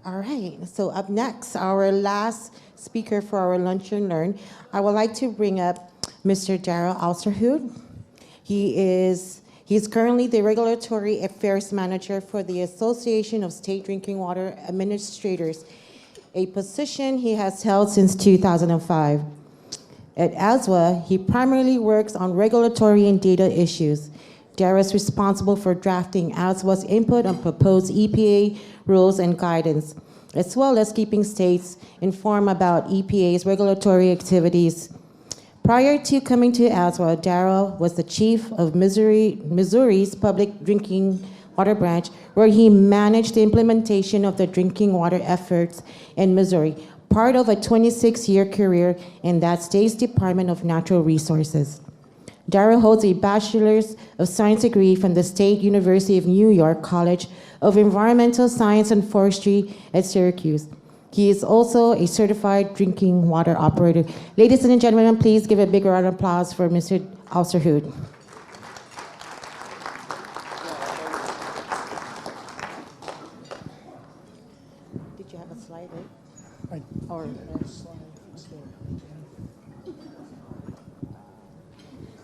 All right. So up next, our last speaker for our Lunch and Learn, I would like to bring up Mr. Darrell Alsterhood. He's currently the Regulatory Affairs Manager for the Association of State Drinking Water Administrators, a position he has held since 2005. At ASWA, he primarily works on regulatory and data issues. Darrell is responsible for drafting ASWA's input on proposed EPA rules and guidance, as well as keeping states informed about EPA's regulatory activities. Prior to coming to ASWA, Darrell was the chief of Missouri's Public Drinking Water Branch, where he managed the implementation of the drinking water efforts in Missouri, part of a 26-year career in that state's Department of Natural Resources. Darrell holds a Bachelor's of Science degree from the State University of New York College of Environmental Science and Forestry at Syracuse. He is also a certified drinking water operator. Ladies and gentlemen, please give a big round of applause for Mr. Alsterhood. Did you have a slide, right?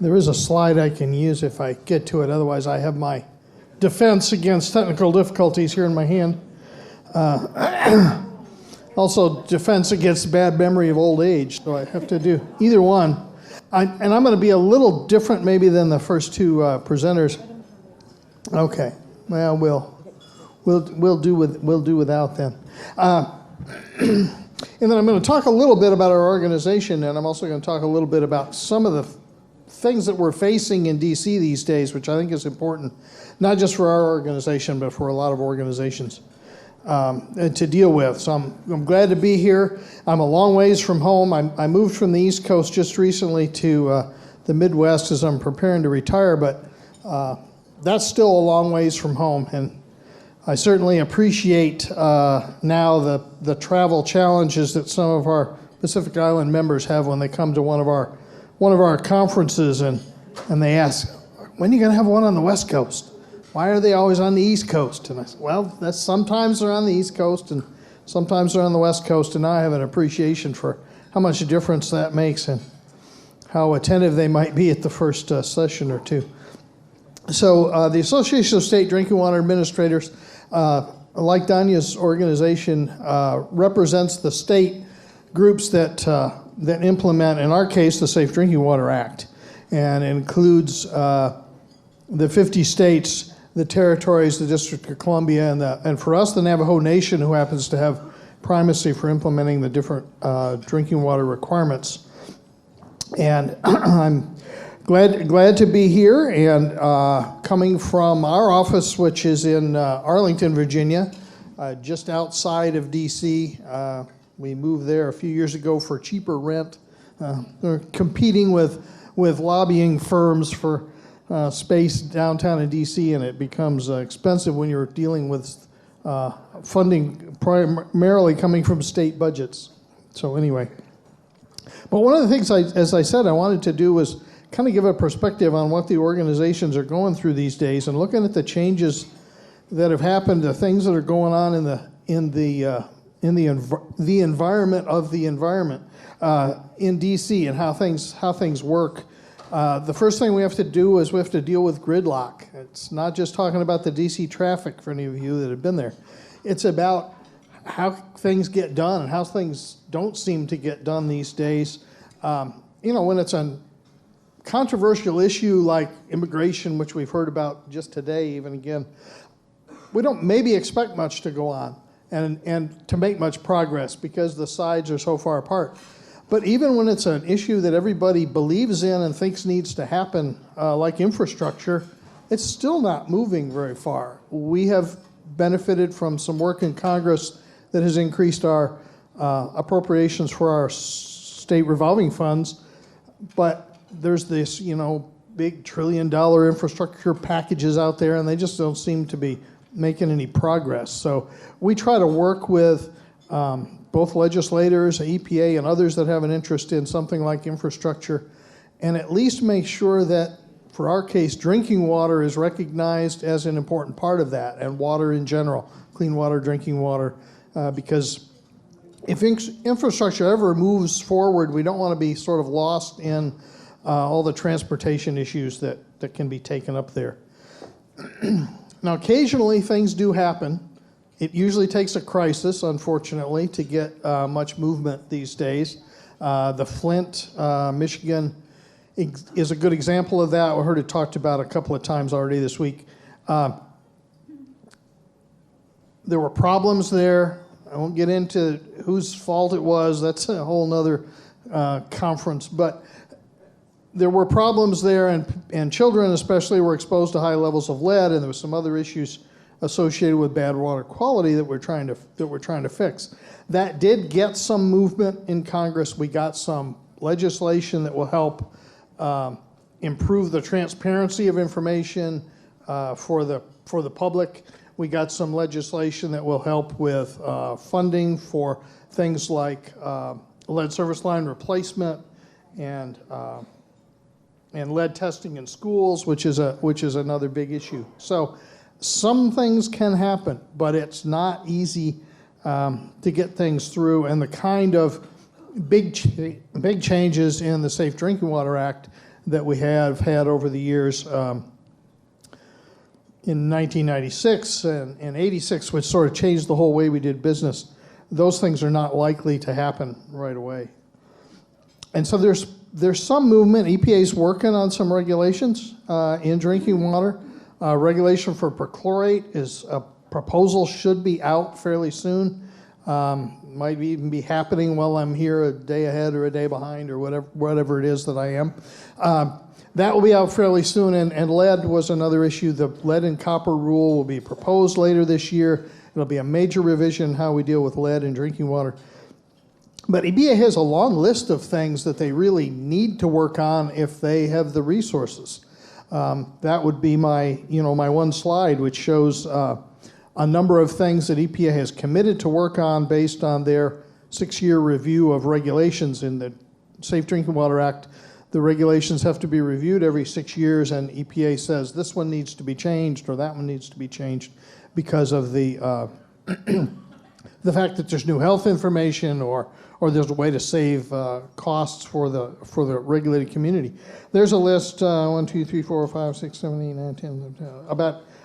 There is a slide I can use if I get to it. Otherwise, I have my defense against technical difficulties here in my hand. Also, defense against bad memory of old age. So I have to do either one. And I'm going to be a little different maybe than the first two presenters. Okay. Well, we'll do without them. And then I'm going to talk a little bit about our organization, and I'm also going to talk a little bit about some of the things that we're facing in DC these days, which I think is important, not just for our organization, but for a lot of organizations to deal with. So I'm glad to be here. I'm a long ways from home. I moved from the East Coast just recently to the Midwest as I'm preparing to retire, but that's still a long ways from home. And I certainly appreciate now the travel challenges that some of our Pacific Island members have when they come to one of our conferences and they ask, when are you going to have one on the West Coast? Why are they always on the East Coast? And I said, well, that's sometimes they're on the East Coast and sometimes they're on the West Coast, and now I have an appreciation for how much difference that makes. And how attentive they might be at the first session or two. So the Association of State Drinking Water Administrators, like Danya's organization, represents the state groups that implement, in our case, the Safe Drinking Water Act, and includes the 50 states, the territories, the District of Columbia, and for us, the Navajo Nation, who happens to have primacy for implementing the different drinking water requirements. And I'm glad to be here, and coming from our office, which is in Arlington, Virginia, just outside of D.C. We moved there a few years ago for cheaper rent. We're competing with lobbying firms for space downtown in D.C., and it becomes expensive when you're dealing with funding primarily coming from state budgets. So anyway. But one of the things, as I said, I wanted to do was kind of give a perspective on what the organizations are going through these days, and looking at the changes that have happened, the things that are going on in the environment of the environment in D.C. and how things work. The first thing we have to do is we have to deal with gridlock. It's not just talking about the D.C. traffic for any of you that have been there. It's about how things get done and how things don't seem to get done these days. When it's a controversial issue like immigration, which we've heard about just today, even again, we don't maybe expect much to go on and to make much progress because the sides are so far apart. But even when it's an issue that everybody believes in and thinks needs to happen, like infrastructure, it's still not moving very far. We have benefited from some work in Congress that has increased our appropriations for our state revolving funds, but there's this, big $1 trillion infrastructure packages out there, and they just don't seem to be making any progress. So we try to work with both legislators, EPA, and others that have an interest in something like infrastructure, and at least make sure that, for our case, drinking water is recognized as an important part of that, and water in general, clean water, drinking water, because if infrastructure ever moves forward, we don't want to be sort of lost in all the transportation issues that can be taken up there. Now, occasionally things do happen. It usually takes a crisis, unfortunately, to get much movement these days. The Flint, Michigan is a good example of that. We heard it talked about a couple of times already this week. There were problems there. I won't get into whose fault it was. That's a whole nother conference. But there were problems there, and children especially were exposed to high levels of lead, and there was some other issues associated with bad water quality that we're trying to fix. That did get some movement in Congress. We got some legislation that will help improve the transparency of information for the public. We got some legislation that will help with funding for things like lead service line replacement and lead testing in schools, which is another big issue. So some things can happen, but it's not easy to get things through. And the kind of big changes in the Safe Drinking Water Act that we have had over the years in 1996 and 86, which sort of changed the whole way we did business, those things are not likely to happen right away. And so there's some movement. EPA's working on some regulations in drinking water. Regulation for perchlorate is a proposal, should be out fairly soon. Might even be happening while I'm here, a day ahead or a day behind or whatever it is that I am. That will be out fairly soon, and lead was another issue. The lead and copper rule will be proposed later this year. It'll be a major revision in how we deal with lead in drinking water. But EPA has a long list of things that they really need to work on if they have the resources. That would be my one slide, which shows a number of things that EPA has committed to work on based on their 6-year review of regulations in the Safe Drinking Water Act. The regulations have to be reviewed every 6 years, and EPA says this one needs to be changed or that one needs to be changed because of the the fact that there's new health information or there's a way to save costs for the regulated community. There's a list, 1, 2, 3, 4, 5, 6, 7, 8, 9, 10,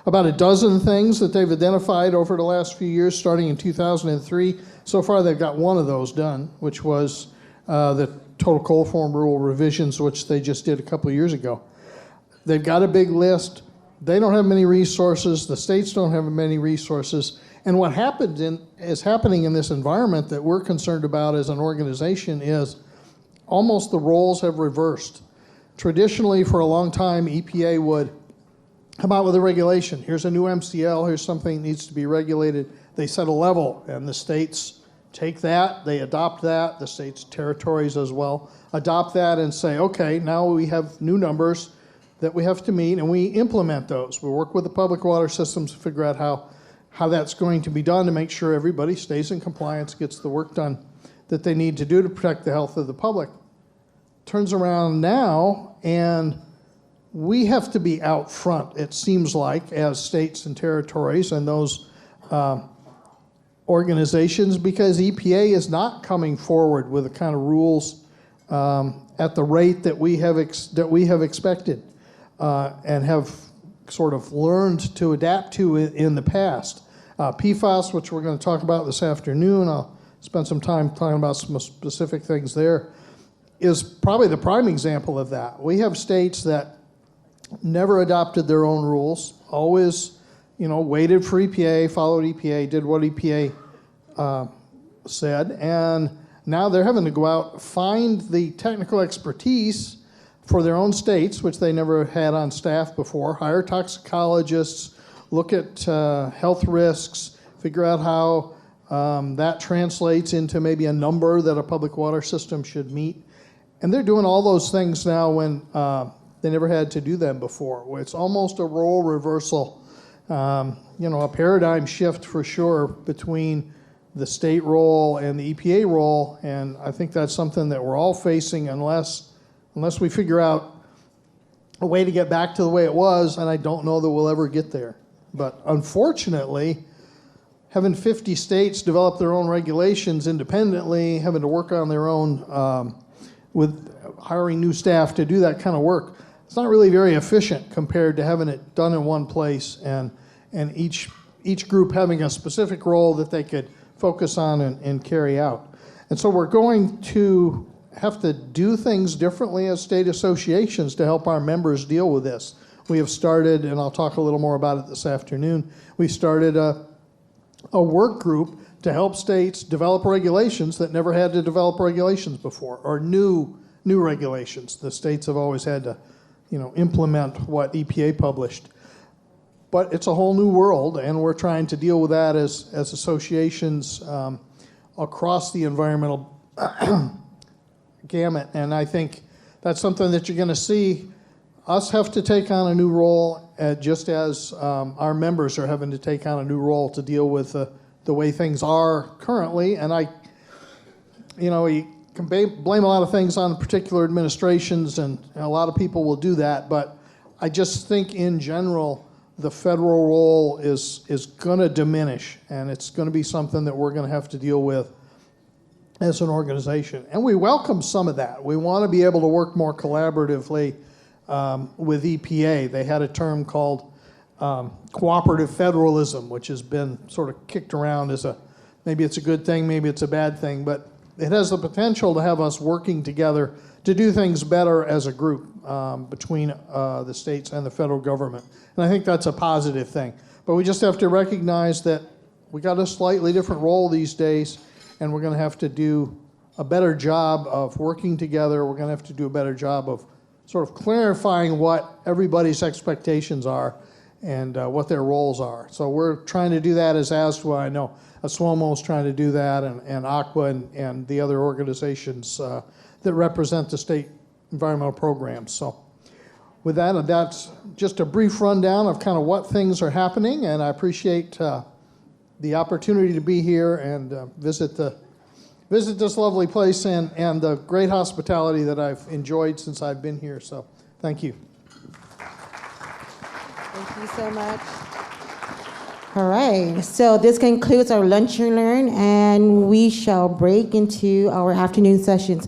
about a dozen things that they've identified over the last few years, starting in 2003. So far, they've got one of those done, which was the total coal farm rule revisions, which they just did a couple of years ago. They've got a big list. They don't have many resources. The states don't have many resources. And what is happening in this environment that we're concerned about as an organization is almost the roles have reversed. Traditionally, for a long time, EPA would come out with a regulation. Here's a new MCL. Here's something that needs to be regulated. They set a level, and the states take that. They adopt that. The states, territories as well, adopt that and say, okay, now we have new numbers that we have to meet, and we implement those. We work with the public water systems to figure out how that's going to be done to make sure everybody stays in compliance, gets the work done that they need to do to protect the health of the public. Turns around now, and we have to be out front, it seems like, as states and territories and those organizations, because EPA is not coming forward with the kind of rules at the rate that we have expected and have sort of learned to adapt to in the past. PFAS, which we're going to talk about this afternoon, I'll spend some time talking about some specific things there, is probably the prime example of that. We have states that never adopted their own rules, always, waited for EPA, followed EPA, did what EPA said, and now they're having to go out, find the technical expertise for their own states, which they never had on staff before, hire toxicologists, look at health risks, figure out how that translates into maybe a number that a public water system should meet. And they're doing all those things now when they never had to do them before. It's almost a role reversal, a paradigm shift for sure between the state role and the EPA role, and I think that's something that we're all facing unless we figure out a way to get back to the way it was, and I don't know that we'll ever get there. But unfortunately, having 50 states develop their own regulations independently, having to work on their own with hiring new staff to do that kind of work, it's not really very efficient compared to having it done in one place and each group having a specific role that they could focus on and carry out. And so we're going to have to do things differently as state associations to help our members deal with this. We have started, and I'll talk a little more about it this afternoon, we started a work group to help states develop regulations that never had to develop regulations before, or new regulations. The states have always had to, implement what EPA published. But it's a whole new world, and we're trying to deal with that as associations across the environmental gamut. And I think that's something that you're going to see us have to take on a new role, just as our members are having to take on a new role to deal with the way things are currently. And you can blame a lot of things on particular administrations, and a lot of people will do that. But I just think in general, the federal role is going to diminish, and it's going to be something that we're going to have to deal with as an organization. And we welcome some of that. We want to be able to work more collaboratively with EPA. They had a term called cooperative federalism, which has been sort of kicked around as maybe it's a good thing, maybe it's a bad thing, but it has the potential to have us working together to do things better as a group between the states and the federal government. And I think that's a positive thing. But we just have to recognize that we got a slightly different role these days, and we're going to have to do a better job of working together. We're going to have to do a better job of sort of clarifying what everybody's expectations are and what their roles are. So we're trying to do that as ASWA. I know ASWOMO's trying to do that, and ACWA and the other organizations that represent the state environmental programs. So with that, that's just a brief rundown of kind of what things are happening, and I appreciate the opportunity to be here and visit this lovely place and the great hospitality that I've enjoyed since I've been here. So thank you. Thank you so much. All right, so this concludes our lunch and learn, and we shall break into our afternoon sessions.